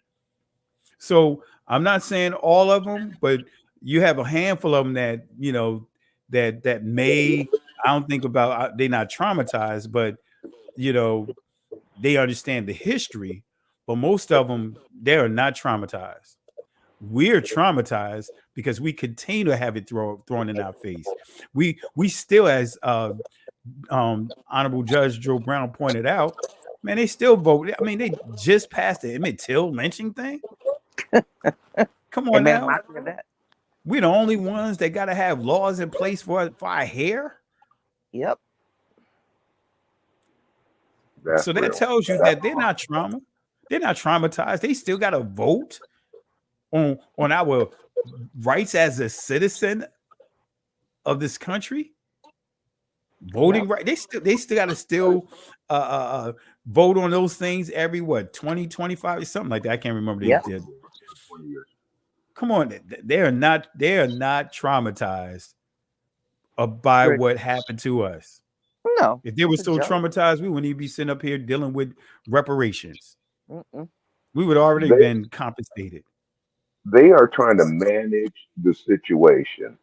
Speaker 16: So I'm not saying all of them, but you have a handful of them that that may. I don't think about they're not traumatized, but they understand the history. But most of them they are not traumatized. We're traumatized because we continue to have it thrown in our face. We still, as Honorable Judge Joe Brown pointed out, man, they still vote. I mean, they just passed the Emmett Till lynching thing. Come on now. We're the only ones that got to have laws in place for our hair.
Speaker 21: Yep.
Speaker 16: So that tells you that they're not trauma. They're not traumatized. They still got to vote on our rights as a citizen of this country. Voting right. They still got to vote on those things every 20, 25, something like that. I can't remember. They did. Come on, they are not traumatized by what happened to us.
Speaker 21: No.
Speaker 16: If they were so traumatized, we wouldn't even be sitting up here dealing with reparations. We would already been compensated.
Speaker 2: They are trying to manage the situation.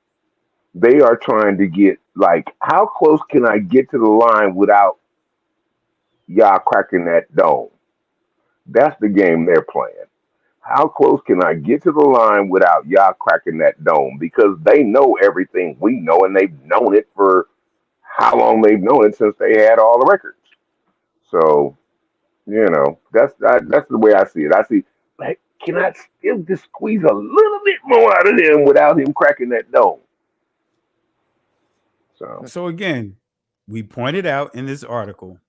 Speaker 2: They are trying to get, like, how close can I get to the line without y'all cracking that dome? That's the game they're playing. How close can I get to the line without y'all cracking that dome? Because they know everything we know, and they've known it for how long they've known it, since they had all the records. So, that's the way I see it. I see, like, can I still just squeeze a little bit more out of them without him cracking that dome?
Speaker 16: So again, we pointed out in this article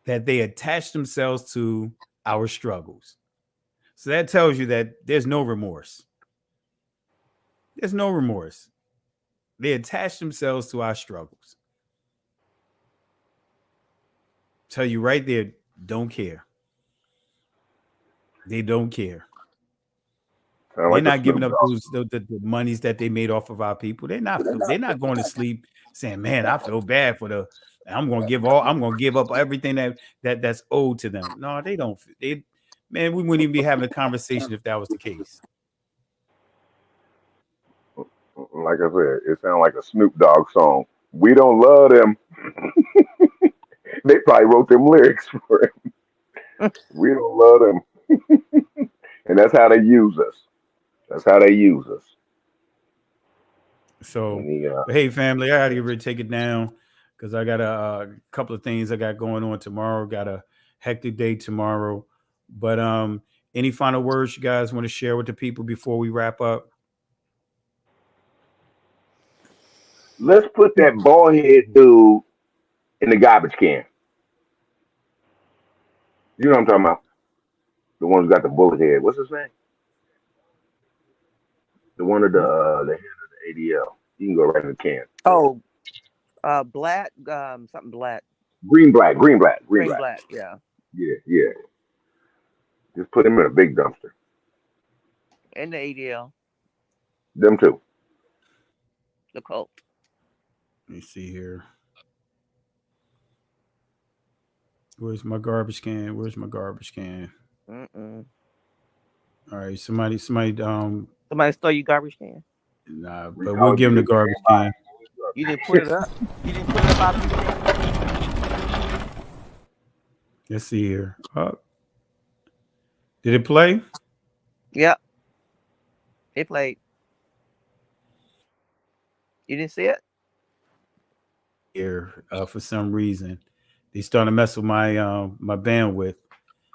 Speaker 16: that they attach themselves to our struggles. So that tells you that there's no remorse. There's no remorse. They attach themselves to our struggles. Tell you right there, don't care. They don't care. They're not giving up the monies that they made off of our people. They're not going to sleep saying, "Man, I feel bad for I'm going to give up everything that's owed to them." No, they don't. Man, we wouldn't even be having a conversation if that was the case.
Speaker 2: Like I said, it sounds like a Snoop Dogg song. We don't love them. They probably wrote them lyrics for him. We don't love them. And that's how they use us.
Speaker 16: So, hey, family, I got to get ready to take it down because I got a couple of things I got going on tomorrow. Got a hectic day tomorrow. But any final words you guys want to share with the people before we wrap up?
Speaker 2: Let's put that bald head dude in the garbage can. You know what I'm talking about? The one who got the bullet head. What's his name? The one of the head of the ADL. You can go right in the can.
Speaker 21: Oh, black, something black.
Speaker 2: Green black.
Speaker 21: Yeah.
Speaker 2: Yeah. Just put him in a big dumpster.
Speaker 21: And the ADL.
Speaker 2: Them too.
Speaker 21: The cult.
Speaker 16: Let me see here. Where's my garbage can? All right, somebody
Speaker 21: Somebody stole your garbage can?
Speaker 16: Nah, but we'll give him the garbage can.
Speaker 21: You didn't put it up? You didn't put it up out?
Speaker 16: Let's see here. Did it play?
Speaker 21: Yep. It played. You didn't see it?
Speaker 16: Here, for some reason. They started to mess with my my bandwidth.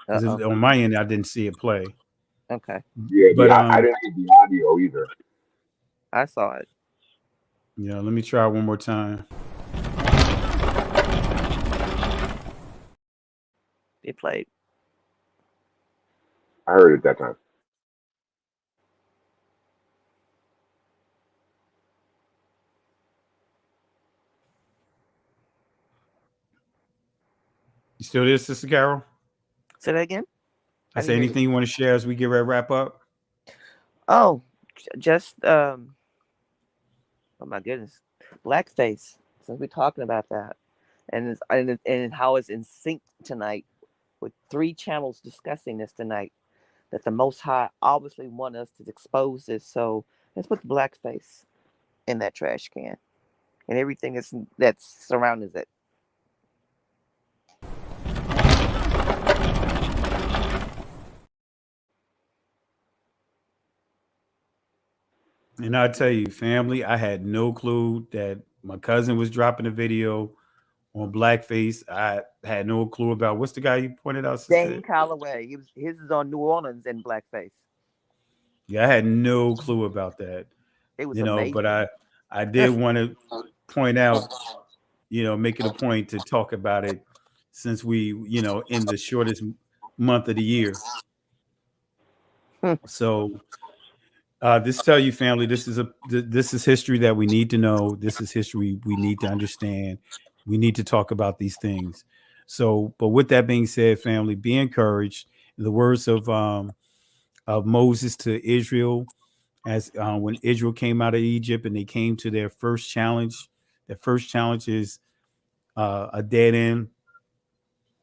Speaker 16: On my end, I didn't see it play.
Speaker 21: Okay.
Speaker 2: Yeah, but I didn't see the audio either.
Speaker 21: I saw it.
Speaker 16: Yeah, let me try one more time.
Speaker 21: It played.
Speaker 2: I heard it that time.
Speaker 16: You still there, Sister Carol?
Speaker 21: Say that again?
Speaker 16: I say anything you want to share as we get ready to wrap up?
Speaker 21: Oh, just oh my goodness, Blackface. Since we're talking about that, and how it's in sync tonight with 3 channels discussing this tonight, that the Most High obviously want us to expose this. So let's put the Blackface in that trash can, and everything that surrounds it.
Speaker 16: And I tell you, family, I had no clue that my cousin was dropping a video on Blackface. I had no clue about what's the guy you pointed out, sister?
Speaker 21: Dane Calloway. His is on New Orleans in Blackface.
Speaker 16: Yeah, I had no clue about that.
Speaker 21: It was
Speaker 16: amazing. But I did want to point out, make it a point to talk about it since we, in the shortest month of the year. So this tell you, family, this is history that we need to know. This is history we need to understand. We need to talk about these things. So, but with that being said, family, be encouraged. In the words of Moses to Israel, as when Israel came out of Egypt and they came to their first challenge. Their first challenge is a dead end,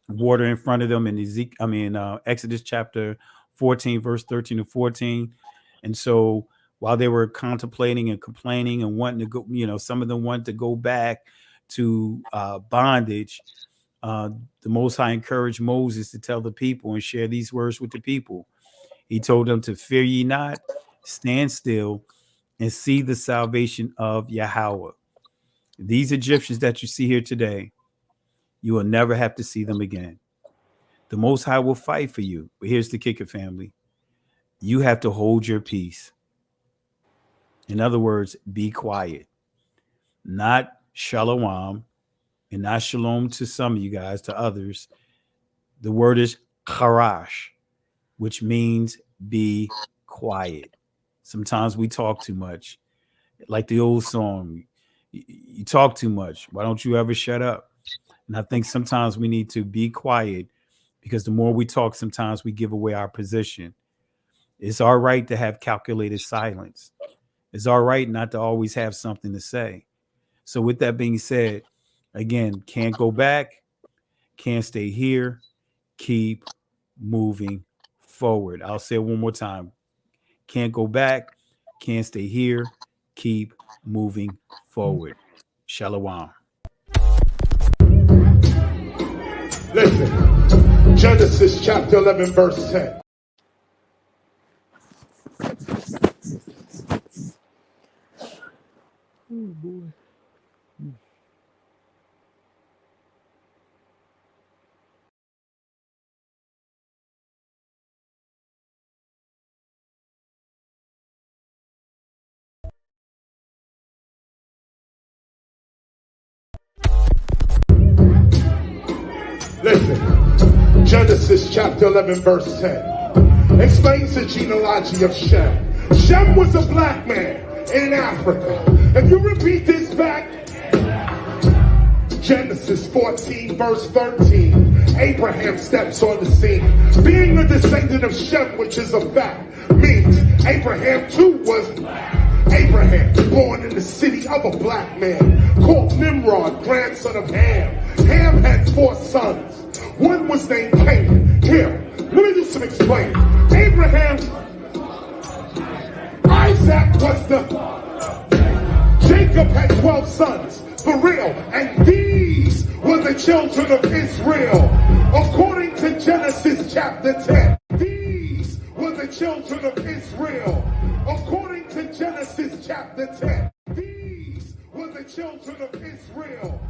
Speaker 16: water in front of them in Exodus chapter 14, verse 13 to 14. And so while they were contemplating and complaining and wanting to go, some of them wanted to go back to bondage, the Most High encouraged Moses to tell the people and share these words with the people. He told them to fear ye not, stand still, and see the salvation of Yahweh. These Egyptians that you see here today, you will never have to see them again. The Most High will fight for you. But here's the kicker, family. You have to hold your peace. In other words, be quiet. Not shalom and not shalom to some of you guys, to others. The word is charash, which means be quiet. Sometimes we talk too much. Like the old song, you talk too much. Why don't you ever shut up? And I think sometimes we need to be quiet, because the more we talk, sometimes we give away our position. It's all right to have calculated silence. It's all right not to always have something to say. So with that being said, again, can't go back, can't stay here, keep moving forward. I'll say it one more time. Can't go back, can't stay here, keep moving forward. Shalom.
Speaker 4: Listen, Genesis chapter 11, verse 10.
Speaker 21: Oh boy.
Speaker 4: Listen, Genesis chapter 11, verse 10 explains the genealogy of Shem. Shem was a black man in Africa. If you repeat this back, Genesis 14, verse 13, Abraham steps on the scene. Being a descendant of Shem, which is a fact, means Abraham too was black. Abraham, born in the city of a black man, called Nimrod, grandson of Ham. Ham had 4 sons. One was named Canaan. Here, let me do some explaining. Abraham, Isaac was Jacob had 12 sons, for real, and these were the children of Israel. According to Genesis chapter 10, these were the children of Israel. According to Genesis chapter 10, these were the children of Israel.